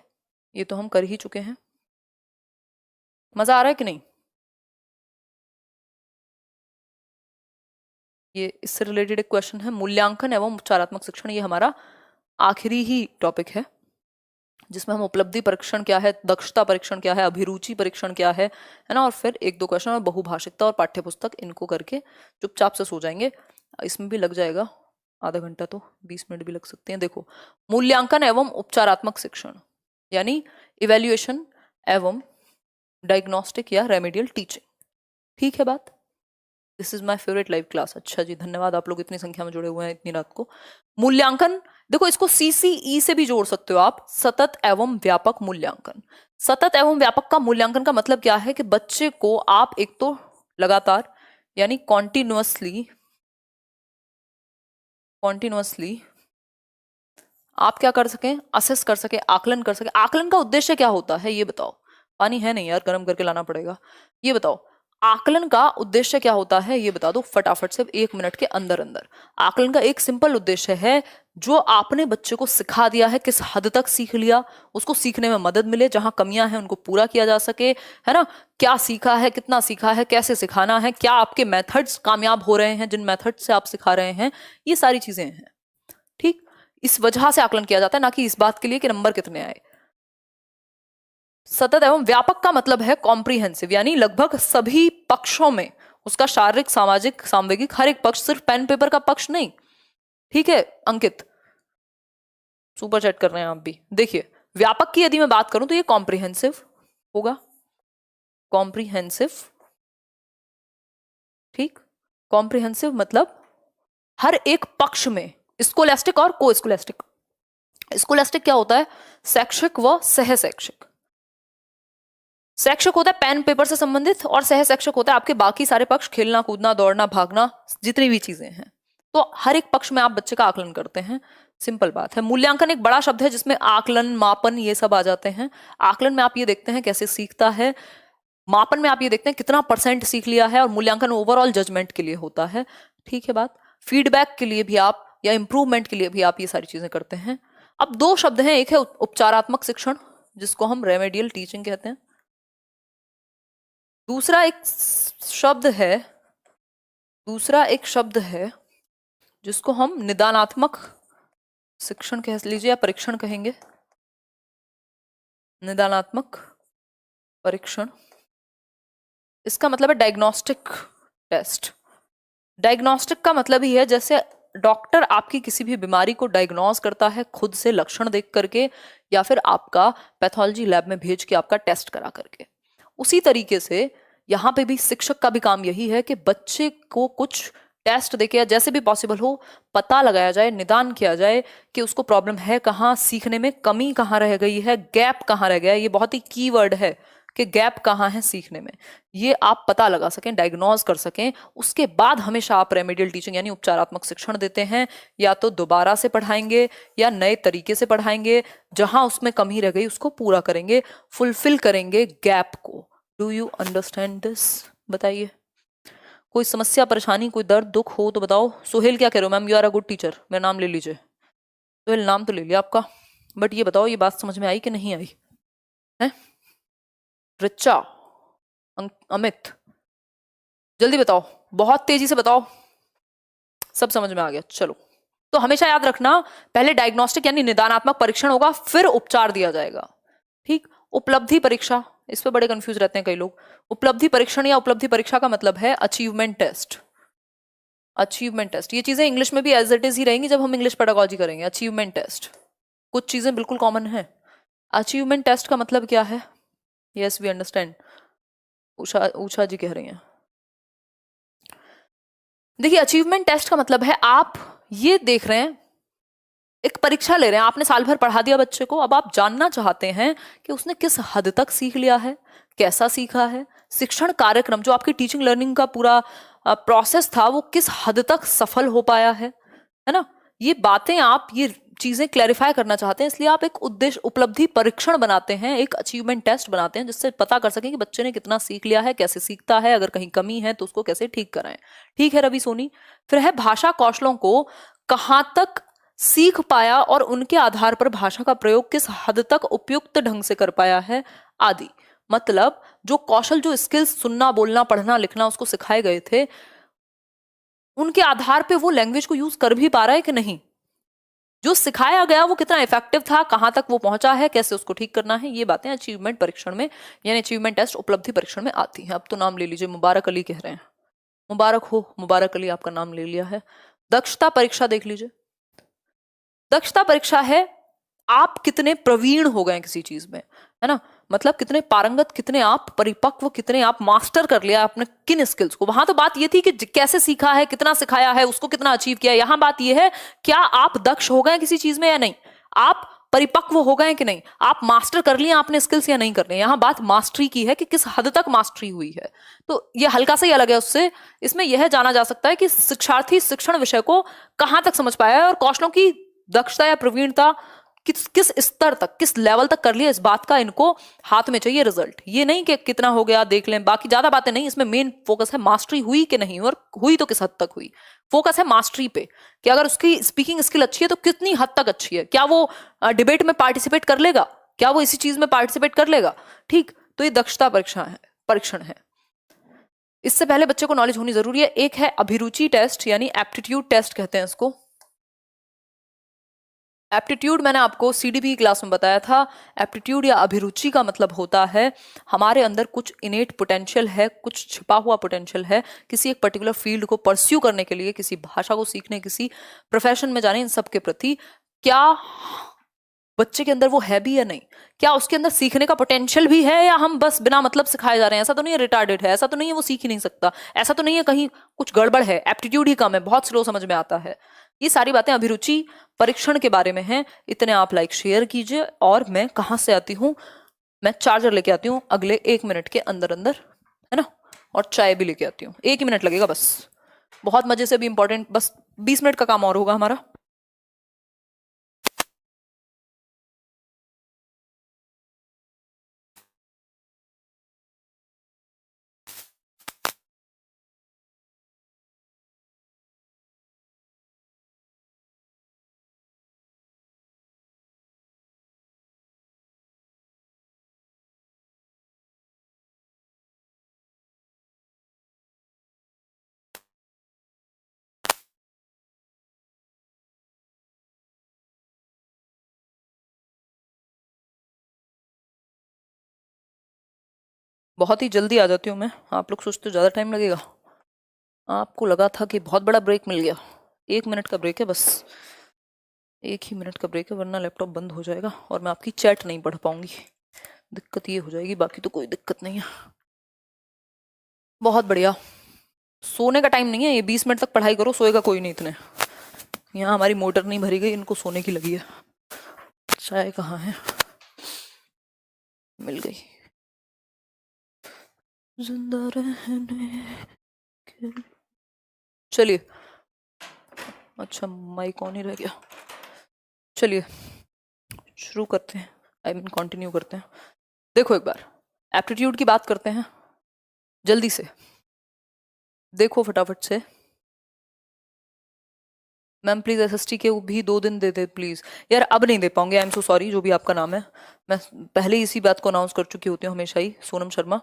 ये तो हम कर ही चुके हैं। मजा आ रहा है कि नहीं? ये इससे रिलेटेड एक क्वेश्चन है, मूल्यांकन एवं उपचारात्मक शिक्षण। ये हमारा आखिरी ही टॉपिक है, जिसमें हम उपलब्धि परीक्षण क्या है, दक्षता परीक्षण क्या है, अभिरुचि परीक्षण क्या है ना, और फिर 1-2 क्वेश्चन और बहुभाषिकता और पाठ्यपुस्तक, इनको करके चुपचाप से सो जाएंगे। इसमें भी लग जाएगा आधा घंटा, तो 20 मिनट भी लग सकते हैं। देखो, मूल्यांकन एवं उपचारात्मक शिक्षण यानी इवेल्युएशन एवं डायग्नोस्टिक या रेमेडियल टीचिंग। ठीक है बात? This is my favourite live class. अच्छा जी, धन्यवाद, आप लोग इतनी संख्या में जुड़े हुए हैं इतनी रात को। मूल्यांकन, देखो इसको CCE से भी जोड़ सकते हो आप, सतत एवं व्यापक मूल्यांकन। सतत एवं व्यापक का मूल्यांकन का मतलब क्या है कि बच्चे को आप एक तो लगातार यानी कॉन्टिन्यूअसली आप क्या कर सकें, असेस कर सके, आकलन कर सके। आकलन का उद्देश्य क्या होता है ये बताओ? पानी है नहीं यार, गर्म करके लाना पड़ेगा। ये बताओ आकलन का उद्देश्य क्या होता है, ये बता दो फटाफट से 1 मिनट के अंदर अंदर। आकलन का एक सिंपल उद्देश्य है, जो आपने बच्चे को सिखा दिया है किस हद तक सीख लिया, उसको सीखने में मदद मिले, जहां कमियां हैं उनको पूरा किया जा सके, है ना। क्या सीखा है, कितना सीखा है, कैसे सिखाना है, क्या आपके मेथड्स कामयाब हो रहे हैं जिन मेथड से आप सिखा रहे हैं, ये सारी चीजें हैं। ठीक, इस वजह से आकलन किया जाता है, ना कि इस बात के लिए कि नंबर कितने आए। सतत एवं व्यापक का मतलब है कॉम्प्रिहेंसिव, यानी लगभग सभी पक्षों में उसका शारीरिक, सामाजिक, सांवेगिक हर एक पक्ष, सिर्फ पेन पेपर का पक्ष नहीं। ठीक है अंकित, सुपर चैट कर रहे हैं आप भी। देखिए व्यापक की यदि मैं बात करूं तो ये कॉम्प्रिहेंसिव होगा, कॉम्प्रिहेंसिव। ठीक, कॉम्प्रिहेंसिव मतलब हर एक पक्ष में, स्कोलैस्टिक और को स्कोलैस्टिक। स्कोलैस्टिक क्या होता है? शैक्षिक व सह शैक्षिक। शैक्षिक होता है पेन पेपर से संबंधित, और सह शैक्षिक होता है आपके बाकी सारे पक्ष, खेलना कूदना दौड़ना भागना, जितनी भी चीजें हैं। तो हर एक पक्ष में आप बच्चे का आकलन करते हैं, सिंपल बात है। मूल्यांकन एक बड़ा शब्द है जिसमें आकलन, मापन ये सब आ जाते हैं। आकलन में आप ये देखते हैं कैसे सीखता है, मापन में आप ये देखते हैं कितना % सीख लिया है, और मूल्यांकन ओवरऑल जजमेंट के लिए होता है। ठीक है बात? फीडबैक के लिए भी आप, या इंप्रूवमेंट के लिए भी आप ये सारी चीजें करते हैं। अब 2 शब्द हैं, एक है उपचारात्मक शिक्षण जिसको हम रेमेडियल टीचिंग कहते हैं, दूसरा एक शब्द है जिसको हम निदानात्मक शिक्षण कह लीजिए या परीक्षण कहेंगे। निदानात्मक परीक्षण, इसका मतलब है डायग्नोस्टिक टेस्ट। डायग्नोस्टिक का मतलब ही है जैसे डॉक्टर आपकी किसी भी बीमारी को डायग्नोज करता है खुद से लक्षण देख करके, या फिर आपका पैथोलॉजी लैब में भेज के आपका टेस्ट करा करके, उसी तरीके से यहाँ पे भी शिक्षक का भी काम यही है कि बच्चे को कुछ टेस्ट देके या जैसे भी पॉसिबल हो पता लगाया जाए, निदान किया जाए कि उसको प्रॉब्लम है कहाँ, सीखने में कमी कहाँ रह गई है, गैप कहाँ रह गया है। ये बहुत ही कीवर्ड है कि गैप कहाँ है सीखने में, ये आप पता लगा सकें, डायग्नोज कर सकें। उसके बाद हमेशा आप रेमेडियल टीचिंग यानी उपचारात्मक शिक्षण देते हैं, या तो दोबारा से पढ़ाएंगे या नए तरीके से पढ़ाएंगे, जहां उसमें कमी रह गई उसको पूरा करेंगे, फुलफिल करेंगे गैप को। Do you understand this? बताइए, कोई समस्या, परेशानी, कोई दर्द, दुख हो तो बताओ। सोहेल क्या कह रहे हो? Ma'am you are a good teacher, मेरा नाम ले लीजिए। सोहेल नाम तो ले लिया आपका, बट ये बताओ ये बात समझ में आई कि नहीं आई है? रिचा, अमित, जल्दी बताओ, बहुत तेजी से बताओ। सब समझ में आ गया? चलो, तो हमेशा याद रखना पहले डायग्नोस्टिक यानी निदानात्मक परीक्षण होगा, फिर उपचार दिया जाएगा। ठीक, उपलब्धि परीक्षा, इस पे बड़े कंफ्यूज रहते हैं कई लोग। उपलब्धि परीक्षण या उपलब्धि परीक्षा का मतलब है अचीवमेंट टेस्ट। अचीवमेंट टेस्ट, ये चीजें इंग्लिश में भी एज इट इज ही रहेंगी जब हम इंग्लिश पेडागोजी करेंगे। अचीवमेंट टेस्ट, कुछ चीजें बिल्कुल कॉमन है। अचीवमेंट टेस्ट का मतलब क्या है? यस वी अंडरस्टैंड, उषा जी कह रही हैं। देखिए अचीवमेंट टेस्ट का मतलब है आप ये देख रहे हैं, एक परीक्षा ले रहे हैं, आपने साल भर पढ़ा दिया बच्चे को, अब आप जानना चाहते हैं कि उसने किस हद तक सीख लिया है, कैसा सीखा है, शिक्षण कार्यक्रम जो आपकी टीचिंग लर्निंग का पूरा प्रोसेस था वो किस हद तक सफल हो पाया है ना। ये बातें आप, ये चीजें क्लैरिफाई करना चाहते हैं, इसलिए आप एक उद्देश्य उपलब्धि परीक्षण बनाते हैं, एक अचीवमेंट टेस्ट बनाते हैं, जिससे पता कर सकें कि बच्चे ने कितना सीख लिया है, कैसे सीखता है, अगर कहीं कमी है तो उसको कैसे ठीक कराएं। ठीक है रवि सोनी। फिर है भाषा कौशलों को कहाँ तक सीख पाया और उनके आधार पर भाषा का प्रयोग किस हद तक उपयुक्त ढंग से कर पाया है आदि। मतलब जो कौशल, जो स्किल्स, सुनना, बोलना, पढ़ना, लिखना उसको सिखाए गए थे, उनके आधार पे वो लैंग्वेज को यूज कर भी पा रहा है कि नहीं, जो सिखाया गया वो कितना इफेक्टिव था, कहां तक वो पहुंचा है, कैसे उसको ठीक करना है, ये बातें अचीवमेंट परीक्षण में यानी अचीवमेंट टेस्ट उपलब्धि परीक्षण में आती हैं। अब तो नाम ले लीजिए, मुबारक अली कह रहे हैं, मुबारक हो, मुबारक अली आपका नाम ले लिया है। दक्षता परीक्षा देख लीजिए, दक्षता परीक्षा है आप कितने प्रवीण हो गए किसी चीज में, है ना। मतलब कितने पारंगत, कितने आप परिपक्व, कितने आप मास्टर कर लिया आपने किन स्किल्स को। वहां तो बात ये थी कि कैसे सीखा है, कितना सिखाया है, उसको कितना अचीव किया है। यहां बात ये है क्या आप दक्ष हो गए किसी चीज में या नहीं, आप परिपक्व हो गए कि नहीं, आप मास्टर कर लिए आपने स्किल्स या नहीं कर लिए। यहां बात मास्टरी की है कि किस हद तक मास्टरी हुई है। तो ये हल्का सा ही अलग है उससे। इसमें यह जाना जा सकता है कि शिक्षार्थी शिक्षण विषय को कहां तक समझ पाया है और कौशलों की दक्षता या प्रवीणता किस किस स्तर तक, किस लेवल तक कर लिया, इस बात का इनको हाथ में चाहिए रिजल्ट। ये नहीं कि कितना हो गया देख लें, बाकी ज्यादा बातें नहीं। इसमें मेन फोकस है मास्टरी हुई कि नहीं और हुई तो किस हद तक हुई। फोकस है मास्टरी पे कि अगर उसकी स्पीकिंग स्किल अच्छी है तो कितनी हद तक अच्छी है, क्या वो डिबेट में पार्टिसिपेट कर लेगा, क्या वो इसी चीज में पार्टिसिपेट कर लेगा। ठीक, तो ये दक्षता परीक्षण है। इससे पहले बच्चे को नॉलेज होनी जरूरी है। एक है अभिरुचि टेस्ट, यानी एप्टीट्यूड टेस्ट कहते हैं इसको। एप्टीट्यूड मैंने आपको सीडीपी क्लास में बताया था। एप्टीट्यूड या अभिरुचि का मतलब होता है हमारे अंदर कुछ इनेट पोटेंशियल है, कुछ छिपा हुआ पोटेंशियल है किसी एक पर्टिकुलर फील्ड को परस्यू करने के लिए, किसी भाषा को सीखने, किसी प्रोफेशन में जाने, इन सब के प्रति क्या बच्चे के अंदर वो है भी या नहीं। क्या उसके अंदर सीखने का पोटेंशियल भी है या हम बस बिना मतलब सिखाए जा रहे हैं। ऐसा तो नहीं है रिटार्डेड है, ऐसा तो नहीं है वो सीख ही नहीं सकता, ऐसा तो नहीं है कहीं कुछ गड़बड़ है, एप्टीट्यूड ही कम है, बहुत स्लो समझ में आता है। ये सारी बातें अभिरुचि परीक्षण के बारे में हैं। इतने आप लाइक शेयर कीजिए। और मैं कहाँ से आती हूँ, मैं चार्जर लेके आती हूँ अगले 1 मिनट के अंदर अंदर, है ना, और चाय भी लेके आती हूँ। 1 ही मिनट लगेगा बस, बहुत मजे से भी इंपॉर्टेंट, बस 20 मिनट का काम और होगा हमारा। बहुत ही जल्दी आ जाती हूँ मैं, आप लोग सोचते हो ज्यादा टाइम लगेगा। आपको लगा था कि बहुत बड़ा ब्रेक मिल गया। 1 मिनट का ब्रेक है बस, 1 ही मिनट का ब्रेक है, वरना लैपटॉप बंद हो जाएगा और मैं आपकी चैट नहीं पढ़ पाऊंगी। दिक्कत ये हो जाएगी, बाकी तो कोई दिक्कत नहीं है। बहुत बढ़िया। सोने का टाइम नहीं है ये, 20 मिनट तक पढ़ाई करो, सोएगा कोई नहीं इतने। यहाँ हमारी मोटर नहीं भरी गई, इनको सोने की लगी है। चाय कहाँ है, मिल गई। जिंदा रहने के, चलिए। अच्छा माइक ऑन ही रह गया। चलिए शुरू करते हैं, आई मीन कंटिन्यू करते हैं। देखो एक बार एप्टीट्यूड की बात करते हैं जल्दी से, देखो फटाफट से। मैम प्लीज एसएसटी के भी 2 दिन दे दे प्लीज। यार अब नहीं दे पाऊंगे, आई एम सो सॉरी, जो भी आपका नाम है। मैं पहले ही इसी बात को अनाउंस कर चुकी होती हूँ हमेशा ही, सोनम शर्मा।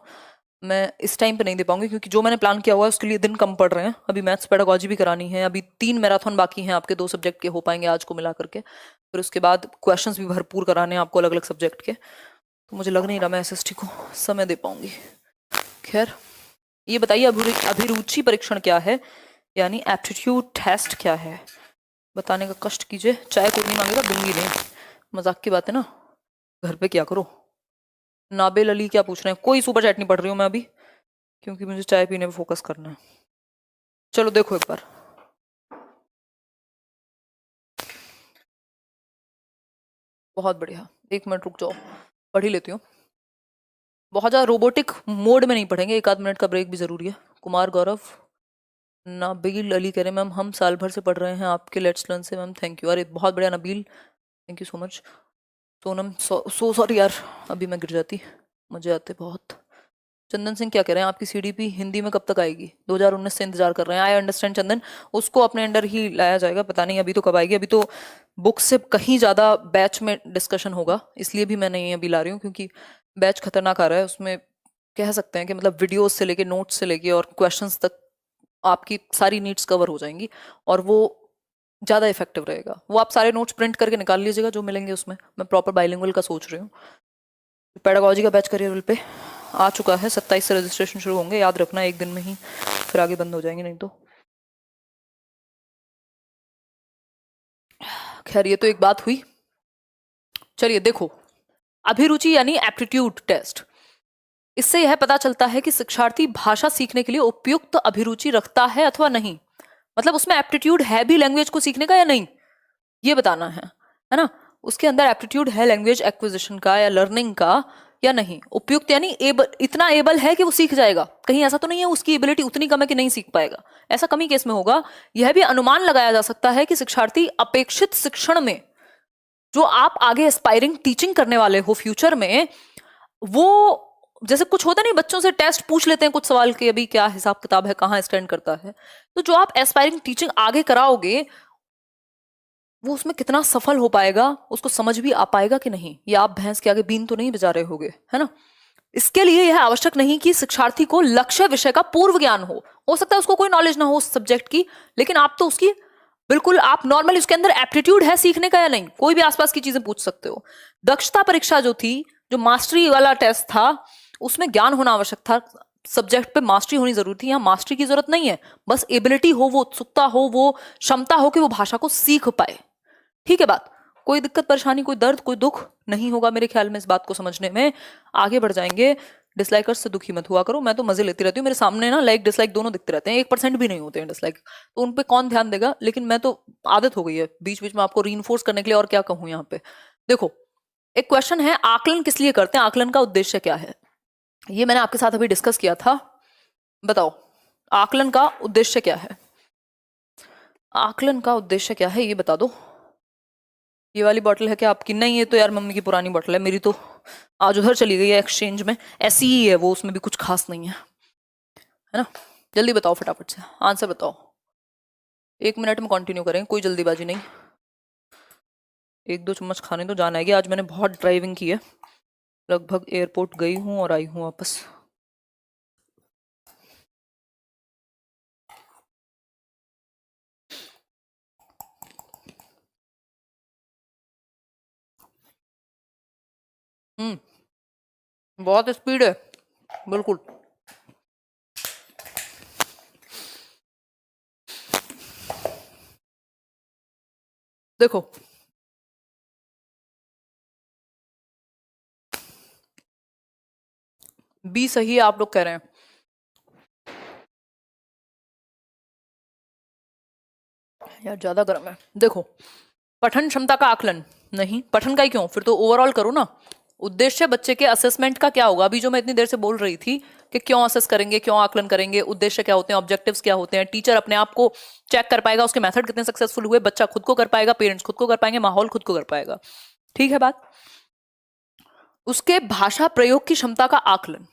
मैं इस टाइम पे नहीं दे पाऊंगी क्योंकि जो मैंने प्लान किया हुआ है उसके लिए दिन कम पड़ रहे हैं। अभी मैथ्स पेडागोजी भी करानी है, अभी 3 मैराथन बाकी हैं आपके, 2 सब्जेक्ट के हो पाएंगे आज को मिला करके। फिर उसके बाद क्वेश्चंस भी भरपूर कराने हैं आपको अलग अलग सब्जेक्ट के। तो मुझे लग नहीं रहा मैं एसएसटी को समय दे पाऊंगी। खैर ये बताइए अभिरुचि परीक्षण क्या है, यानी एप्टीट्यूड टेस्ट क्या है, बताने का कष्ट कीजिए। चाय कोई नहीं मांगेगा, दूंगी नहीं, मजाक की बात है ना, घर पे क्या करो। नाबेल अली क्या पूछ रहे हैं, कोई सुपर चैट नहीं पढ़ रही हूँ मैं अभी, क्योंकि मुझे चाय पीने पे फोकस करना है। चलो देखो एक बार, बहुत बढ़िया। 1 मिनट रुक जाओ, पढ़ ही लेती हूँ। बहुत ज्यादा रोबोटिक मोड में नहीं पढ़ेंगे, 1 आध मिनट का ब्रेक भी जरूरी है। कुमार गौरव, नबील अली कह रहे हैं मैम हम साल भर से पढ़ रहे हैं आपके लेट्स लर्न से। मैम थैंक यू, अरे बहुत बढ़िया Nabeel, thank you so much. Sonam so sorry यार, अभी मैं गिर जाती, मुझे आते बहुत। चंदन सिंह क्या कह रहे हैं आपकी सीडीपी हिंदी में कब तक आएगी, 2019 से इंतजार कर रहे हैं। आई अंडरस्टैंड चंदन, उसको अपने अंडर ही लाया जाएगा, पता नहीं अभी तो कब आएगी। अभी तो बुक से कहीं ज्यादा बैच में डिस्कशन होगा, इसलिए भी मैं नहीं अभी ला रही हूँ, क्योंकि बैच खतरनाक आ रहा है। उसमें कह सकते हैं कि मतलब वीडियोज से लेके नोट्स से लेके और क्वेश्चंस तक आपकी सारी नीड्स कवर हो जाएंगी, और वो ज़्यादा इफेक्टिव रहेगा। वो आप सारे नोट्स प्रिंट करके निकाल लीजिएगा जो मिलेंगे उसमें। मैं प्रॉपर बाइलिंगुअल का सोच रही हूँ। पेडागोजी का बैच करियर पे आ चुका है, 27 से रजिस्ट्रेशन शुरू होंगे, याद रखना 1 दिन में ही, फिर आगे बंद हो जाएंगे नहीं तो। खैर ये तो एक बात हुई। चलिए देखो, अभिरुचि यानी एप्टीट्यूड टेस्ट। इससे यह पता चलता है कि शिक्षार्थी भाषा सीखने के लिए उपयुक्त अभिरुचि रखता है अथवा नहीं। मतलब उसमें एप्टीट्यूड है भी लैंग्वेज को सीखने का या नहीं, ये बताना है ना। उसके अंदर एप्टीट्यूड है लैंग्वेज एक्विजिशन का या लर्निंग का या नहीं। उपयुक्त यानी एबल, इतना एबल है कि वो सीख जाएगा। कहीं ऐसा तो नहीं है उसकी एबिलिटी उतनी कम है कि नहीं सीख पाएगा, ऐसा कम ही केस में होगा। यह भी अनुमान लगाया जा सकता है कि शिक्षार्थी अपेक्षित शिक्षण में, जो आप आगे एस्पायरिंग टीचिंग करने वाले हो फ्यूचर में, वो जैसे कुछ होता नहीं, बच्चों से टेस्ट पूछ लेते हैं कुछ सवाल के, अभी क्या हिसाब किताब है, कहाँ स्टैंड करता है। तो जो आप एस्पायरिंग टीचिंग आगे कराओगे वो उसमें कितना सफल हो पाएगा, उसको समझ भी आ पाएगा कि नहीं, या आप भैंस के आगे बीन तो नहीं बजा रहे होगे, है ना। इसके लिए यह आवश्यक नहीं कि शिक्षार्थी को लक्ष्य विषय का पूर्व ज्ञान हो सकता है उसको कोई नॉलेज ना हो उस सब्जेक्ट की, लेकिन आप तो उसकी बिल्कुल, आप नॉर्मली उसके अंदर एप्टीट्यूड है सीखने का या नहीं, कोई भी आसपास की चीजें पूछ सकते हो। दक्षता परीक्षा जो थी, जो मास्टरी वाला टेस्ट था, उसमें ज्ञान होना आवश्यक था, सब्जेक्ट पे मास्टरी होनी जरूरी थी। यहाँ मास्टरी की जरूरत नहीं है, बस एबिलिटी हो, वो उत्सुकता हो, वो क्षमता हो कि वो भाषा को सीख पाए। ठीक है बात, कोई दिक्कत परेशानी, कोई दर्द, कोई दुख नहीं होगा मेरे ख्याल में इस बात को समझने में। आगे बढ़ जाएंगे। डिसलाइकर्स से दुखी मत हुआ करो, मैं तो मजे लेती रहती हूँ, मेरे सामने ना लाइक डिसलाइक दोनों दिखते रहते हैं, 1% भी नहीं होते हैं डिसलाइक, तो उन पे कौन ध्यान देगा। लेकिन मैं तो आदत हो गई है बीच बीच में आपको रीइंफोर्स करने के लिए, और क्या कहूँ यहाँ पे। देखो, एक क्वेश्चन है, आकलन किस लिए करते हैं, आकलन का उद्देश्य क्या है, ये मैंने आपके साथ अभी डिस्कस किया था। बताओ आकलन का उद्देश्य क्या है, आकलन का उद्देश्य क्या है, ये बता दो। ये वाली बॉटल है क्या आपकी? नहीं, ये तो यार मम्मी की पुरानी बॉटल है, मेरी तो आज उधर चली गई है एक्सचेंज में, ऐसी ही है वो, उसमें भी कुछ खास नहीं है ना। जल्दी बताओ फटाफट से आंसर बताओ, 1 मिनट में कंटिन्यू करें, कोई जल्दीबाजी नहीं। 1-2 चम्मच खाने तो जाना है। आज मैंने बहुत ड्राइविंग की है, लगभग एयरपोर्ट गई हूँ और आई हूँ वापस। बहुत स्पीड है बिल्कुल। देखो बी सही है, आप लोग कह रहे हैं। यार ज्यादा गर्म है। देखो, पठन क्षमता का आकलन नहीं, पठन का ही क्यों, फिर तो ओवरऑल करो ना। उद्देश्य बच्चे के असेसमेंट का क्या होगा, अभी जो मैं इतनी देर से बोल रही थी कि क्यों असेस करेंगे, क्यों आकलन करेंगे, उद्देश्य क्या होते हैं, ऑब्जेक्टिव्स क्या होते हैं, टीचर अपने आप को चेक कर पाएगा, उसके मेथड कितने सक्सेसफुल हुए, बच्चा खुद को कर पाएगा, पेरेंट्स खुद को कर पाएंगे, माहौल खुद को कर पाएगा। ठीक है बात। उसके भाषा प्रयोग की क्षमता का आकलन,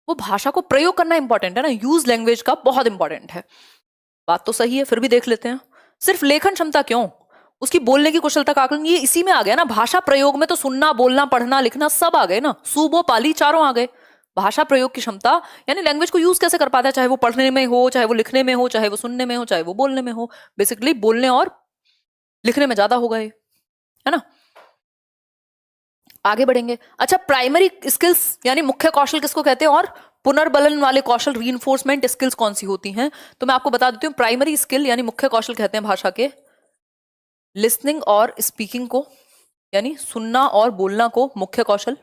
वो भाषा को प्रयोग करना इंपॉर्टेंट है ना, यूज लैंग्वेज का बहुत इंपॉर्टेंट है। बात तो सही है, फिर भी देख लेते हैं। सिर्फ लेखन क्षमता क्यों, उसकी बोलने की कुशलता का आकलन, ये इसी में आ गया ना। भाषा प्रयोग में तो सुनना, बोलना, पढ़ना, लिखना सब आ गए ना, सूबो पाली चारों आ गए। भाषा प्रयोग की क्षमता यानी लैंग्वेज को यूज कैसे कर पाता है, चाहे वो पढ़ने में हो, चाहे वो लिखने में हो, चाहे वो सुनने में हो, चाहे वो बोलने में हो। बेसिकली बोलने और लिखने में ज्यादा हो गए, है ना। आगे बढ़ेंगे। अच्छा, प्राइमरी स्किल्स यानी मुख्य कौशल किसको कहते हैं, और पुनर्बलन वाले कौशल, रीइंफोर्समेंट स्किल्स कौन सी होती हैं, तो मैं आपको बता देती हूँ। प्राइमरी स्किल यानी मुख्य कौशल कहते हैं भाषा के लिसनिंग और स्पीकिंग को, यानी सुनना और बोलना को मुख्य कौशल।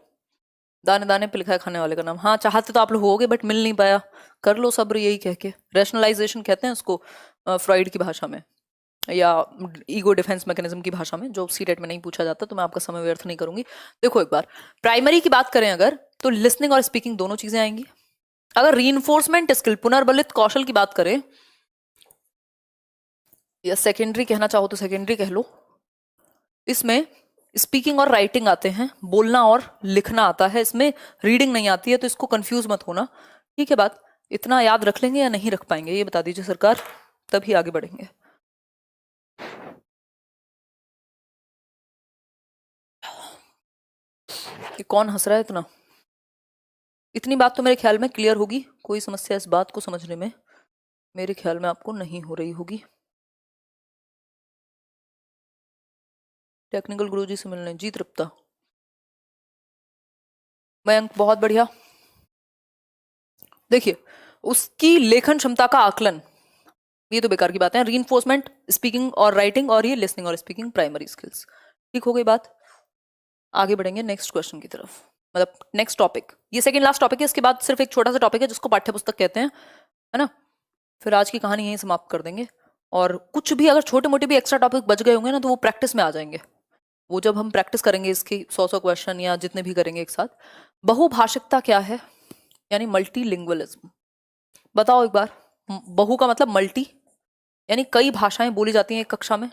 दाने दाने पे लिखा है खाने वाले का नाम। हाँ, चाहते तो आप लोग होगे बट मिल नहीं पाया, कर लो सब्र, यही कह के। रैशनलाइजेशन कहते हैं उसको फ्रॉइड की भाषा में, या ईगो डिफेंस मैकेनिज्म की भाषा में, जो सीटेट में नहीं पूछा जाता, तो मैं आपका समय व्यर्थ नहीं करूंगी। देखो एक बार, प्राइमरी की बात करें अगर, तो लिसनिंग और स्पीकिंग दोनों चीजें आएंगी। अगर रीइंफोर्समेंट स्किल, पुनर्बलित कौशल की बात करें, या सेकेंडरी कहना चाहो तो सेकेंडरी कह लो, इसमें स्पीकिंग और राइटिंग आते हैं, बोलना और लिखना आता है, इसमें रीडिंग नहीं आती है, तो इसको कंफ्यूज मत होना। ठीक है बात, इतना याद रख लेंगे या नहीं रख पाएंगे, ये बता दीजिए सरकार, तभी आगे बढ़ेंगे। ये कौन हंस रहा है इतना? इतनी बात तो मेरे ख्याल में क्लियर होगी, कोई समस्या इस बात को समझने में मेरे ख्याल में आपको नहीं हो रही होगी। टेक्निकल गुरुजी से मिलने जी तृप्ता, मयंक बहुत बढ़िया। देखिए, उसकी लेखन क्षमता का आकलन, ये तो बेकार की बात है। रीइंफोर्समेंट स्पीकिंग और राइटिंग, और ये लिसनिंग और स्पीकिंग प्राइमरी स्किल्स। ठीक हो गई बात। आगे बढ़ेंगे नेक्स्ट क्वेश्चन की तरफ, मतलब नेक्स्ट टॉपिक। ये सेकंड लास्ट टॉपिक है, इसके बाद सिर्फ एक छोटा सा टॉपिक है जिसको पाठ्य पुस्तक कहते हैं, है ना। फिर आज की कहानी यहीं समाप्त कर देंगे। और कुछ भी अगर छोटे मोटे भी एक्स्ट्रा टॉपिक बच गए होंगे ना, तो वो प्रैक्टिस में आ जाएंगे। वो जब हम प्रैक्टिस करेंगे इसकी 100 क्वेश्चन या जितने भी करेंगे एक साथ। बहुभाषिकता क्या है, यानी मल्टीलिंगुअलिज्म। बताओ एक बार। बहु का मतलब मल्टी, यानी कई भाषाएं बोली जाती हैं एक कक्षा में।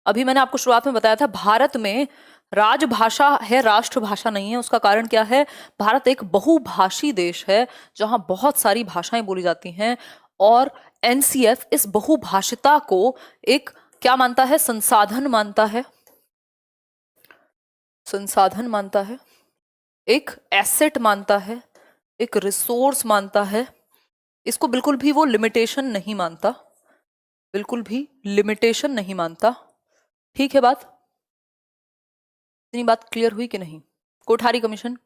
अभी मैंने आपको शुरुआत में बताया था, भारत में राजभाषा है, राष्ट्रभाषा नहीं है। उसका कारण क्या है? भारत एक बहुभाषी देश है जहां बहुत सारी भाषाएं बोली जाती हैं। और एनसीएफ इस बहुभाषिता को एक क्या मानता है? संसाधन मानता है। संसाधन मानता है, एक एसेट मानता है, एक रिसोर्स मानता है। इसको बिल्कुल भी वो लिमिटेशन नहीं मानता, बिल्कुल भी लिमिटेशन नहीं मानता। ठीक है बात? इतनी बात क्लियर हुई कि नहीं? कोठारी कमीशन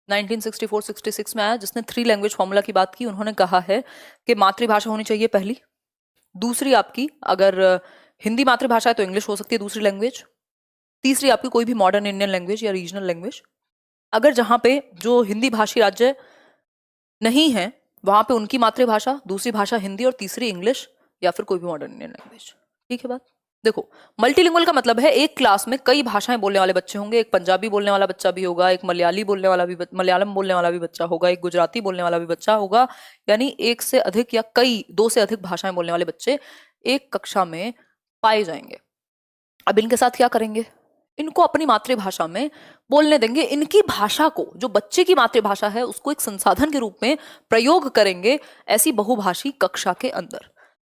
1964-66 में आया, जिसने 3 लैंग्वेज फॉर्मूला की बात की। उन्होंने कहा है कि मातृभाषा होनी चाहिए पहली, दूसरी आपकी अगर हिंदी मातृभाषा है तो इंग्लिश हो सकती है दूसरी लैंग्वेज, तीसरी आपकी कोई भी मॉडर्न इंडियन लैंग्वेज या रीजनल लैंग्वेज। अगर जहां पे जो हिंदी भाषी राज्य नहीं है वहां पे उनकी मातृभाषा, दूसरी भाषा हिंदी और तीसरी इंग्लिश या फिर कोई भी मॉडर्न इंडियन लैंग्वेज। ठीक है बात? देखो, मल्टीलिंगुअल का मतलब है एक क्लास में कई भाषाएं बोलने वाले बच्चे होंगे। एक पंजाबी बोलने वाला बच्चा भी होगा, एक मलयाली बोलने वाला भी, मलयालम बोलने वाला भी बच्चा होगा, एक गुजराती बोलने वाला भी बच्चा होगा। यानी एक से अधिक या कई 2 से अधिक भाषाएं बोलने वाले बच्चे एक कक्षा में पाए जाएंगे। अब इनके साथ क्या करेंगे? इनको अपनी मातृभाषा में बोलने देंगे। इनकी भाषा को, जो बच्चे की मातृभाषा है, उसको एक संसाधन के रूप में प्रयोग करेंगे ऐसी बहुभाषी कक्षा के अंदर।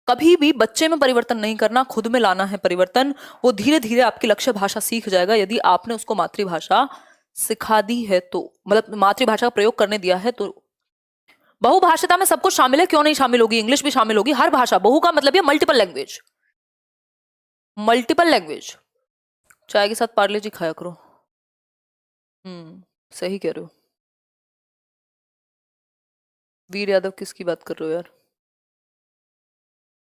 कभी भी बच्चे में परिवर्तन नहीं करना, खुद में लाना है परिवर्तन। वो धीरे धीरे आपकी लक्ष्य भाषा सीख जाएगा यदि आपने उसको मातृभाषा सिखा दी है तो, मतलब मातृभाषा का प्रयोग करने दिया है तो। बहुभाषिता में सब कुछ शामिल है, क्यों नहीं शामिल होगी? इंग्लिश भी शामिल होगी। हर भाषा, बहु का मतलब ये मल्टीपल लैंग्वेज, मल्टीपल लैंग्वेज। चाय के साथ पार्ले जी खाया करो। सही कह रहे हो। वीर यादव किसकी बात कर रहे हो यार?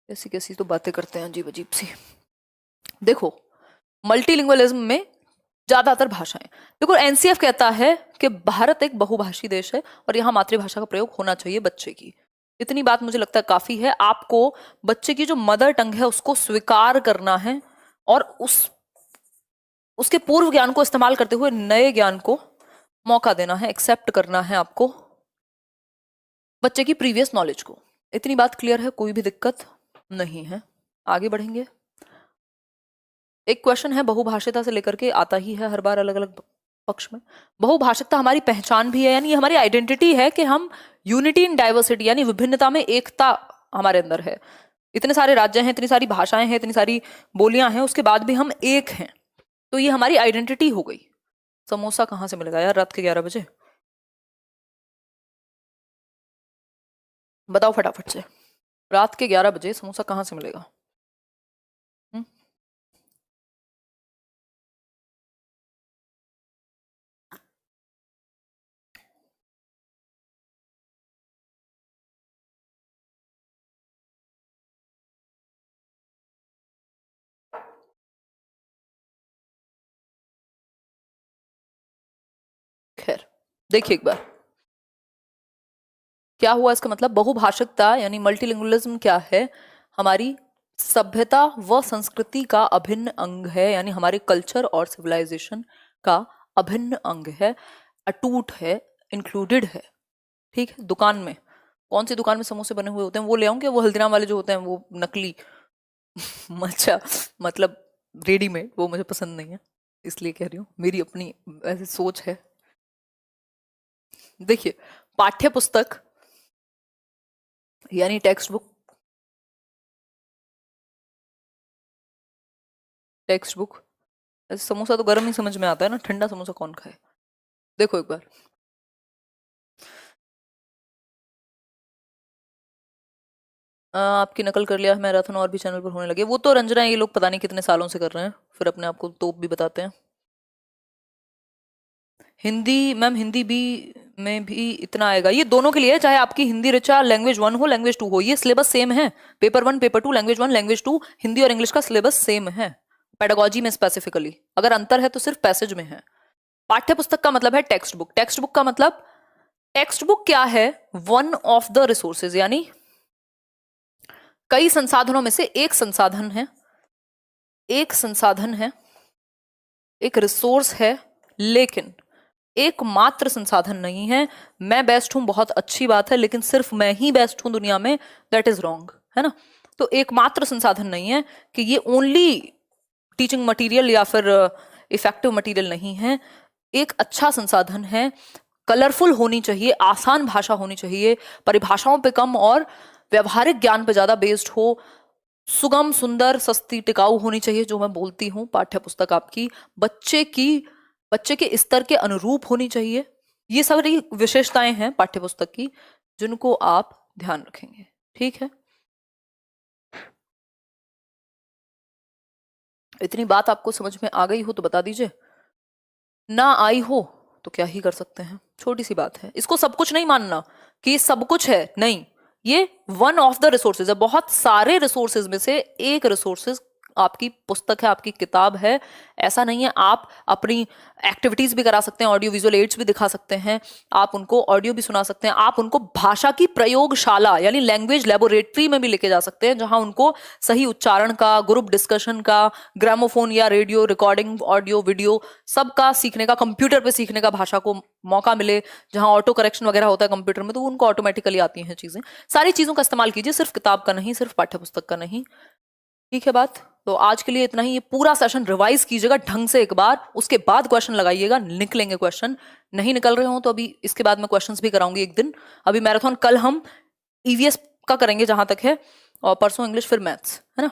ऐसी कैसी तो बातें करते हैं अजीब अजीब सी। देखो, मल्टीलिंगुअलिज्म में ज्यादातर भाषाएं, देखो एनसीएफ कहता है कि भारत एक बहुभाषी देश है और यहाँ मातृभाषा का प्रयोग होना चाहिए बच्चे की। इतनी बात मुझे लगता है काफी है। आपको बच्चे की जो मदर टंग है उसको स्वीकार करना है और उसके पूर्व ज्ञान को इस्तेमाल करते हुए नए ज्ञान को मौका देना है, एक्सेप्ट करना है आपको बच्चे की प्रीवियस नॉलेज को। इतनी बात क्लियर है? कोई भी दिक्कत नहीं है। आगे बढ़ेंगे। एक क्वेश्चन है बहुभाषिता से लेकर के आता ही है हर बार अलग अलग पक्ष में। बहुभाषिकता हमारी पहचान भी है, यानी हमारी आइडेंटिटी है कि हम यूनिटी इन डाइवर्सिटी, यानी विभिन्नता में एकता हमारे अंदर है। इतने सारे राज्य हैं, इतनी सारी भाषाएं हैं, इतनी सारी बोलियां हैं, उसके बाद भी हम एक हैं। तो ये हमारी आइडेंटिटी हो गई। समोसा कहाँ से मिलेगा यार रात के 11 बजे? बताओ फटाफट से, रात के 11 बजे समोसा कहाँ से मिलेगा? खैर देखिए एक बार क्या हुआ। इसका मतलब बहुभाषिकता यानी मल्टीलिंगुअलिज्म क्या है? हमारी सभ्यता व संस्कृति का अभिन्न अंग है, यानी हमारे कल्चर और सिविलाइजेशन का अभिन्न अंग है, अटूट है, इंक्लूडेड है। ठीक है? दुकान में, कौन सी दुकान में समोसे बने हुए होते हैं वो ले आऊं, वो हल्दीराम वाले जो होते हैं वो नकली अच्छा, मतलब रेडीमेड, वो मुझे पसंद नहीं है, इसलिए कह रही हूँ, मेरी अपनी ऐसी सोच है। देखिए, पाठ्य पुस्तक यानी टेक्स्ट बुक, टेक्स्ट बुक। ऐसे समोसा तो गर्म ही समझ में आता है ना, ठंडा समोसा कौन खाए? देखो एक बार, आपकी नकल कर लिया मैराथन और भी चैनल पर होने लगे। वो तो रंजना, ये लोग पता नहीं कितने सालों से कर रहे हैं, फिर अपने आप को तोप भी बताते हैं। हिंदी मैम, हिंदी भी में भी इतना आएगा, ये दोनों के लिए, चाहे आपकी हिंदी ऋचा लैंग्वेज 1 हो लैंग्वेज 2 हो, ये सिलेबस सेम है। Paper 1 paper 2 language 1 language 2, Hindi और इंग्लिश का सिलेबस सेम है। पेडागोजी में स्पेसिफिकली अगर अंतर है तो सिर्फ पैसेज में है। पाठ्य पुस्तक का मतलब है टेक्स्ट बुक। टेक्स्ट बुक का मतलब, टेक्स्ट बुक क्या है? वन ऑफ द रिसोर्सेज, यानी कई संसाधनों में से एक संसाधन है, एक संसाधन है, एक रिसोर्स है, लेकिन एकमात्र संसाधन नहीं है। मैं बेस्ट हूं, बहुत अच्छी बात है, लेकिन सिर्फ मैं ही बेस्ट हूं दुनिया में, दैट इज रॉन्ग, है ना। तो एकमात्र संसाधन नहीं है कि ये ओनली टीचिंग मटेरियल या फिर इफेक्टिव मटेरियल नहीं है। एक अच्छा संसाधन है, कलरफुल होनी चाहिए, आसान भाषा होनी चाहिए, परिभाषाओं पे कम और व्यवहारिक ज्ञान पे ज्यादा बेस्ड हो, सुगम, सुंदर, सस्ती, टिकाऊ होनी चाहिए। जो मैं बोलती हूँ पाठ्य पुस्तक आपकी बच्चे के स्तर के अनुरूप होनी चाहिए। ये सारी विशेषताएं हैं पाठ्य पुस्तक की, जिनको आप ध्यान रखेंगे। ठीक है, इतनी बात आपको समझ में आ गई हो तो बता दीजिए, ना आई हो तो क्या ही कर सकते हैं, छोटी सी बात है। इसको सब कुछ नहीं मानना कि सब कुछ है, नहीं, ये वन ऑफ द रिसोर्सेज है, बहुत सारे रिसोर्सेज में से एक रिसोर्सेज आपकी पुस्तक है, आपकी किताब है। ऐसा नहीं है, आप अपनी एक्टिविटीज भी करा सकते हैं, ऑडियो विजुअल एड्स भी दिखा सकते हैं, आप उनको ऑडियो भी सुना सकते हैं, आप उनको भाषा की प्रयोगशाला यानी लैंग्वेज लेबोरेटरी में भी लेके जा सकते हैं, जहां उनको सही उच्चारण का, ग्रुप डिस्कशन का, ग्रामोफोन या रेडियो रिकॉर्डिंग, ऑडियो वीडियो सबका सीखने का, कंप्यूटर पे सीखने का भाषा को मौका मिले, जहां ऑटो करेक्शन वगैरह होता है कंप्यूटर में, तो उनको ऑटोमेटिकली आती हैं चीजें। सारी चीजों का इस्तेमाल कीजिए, सिर्फ किताब का नहीं, सिर्फ पाठ्य पुस्तक का नहीं। ठीक है बात, तो आज के लिए इतना ही। ये पूरा सेशन रिवाइज कीजिएगा ढंग से एक बार, उसके बाद क्वेश्चन लगाइएगा, निकलेंगे क्वेश्चन। नहीं निकल रहे हो तो अभी इसके बाद मैं क्वेश्चंस भी कराऊंगी एक दिन। अभी मैराथन कल हम ईवीएस का करेंगे जहां तक है, और परसों इंग्लिश, फिर मैथ्स, है ना।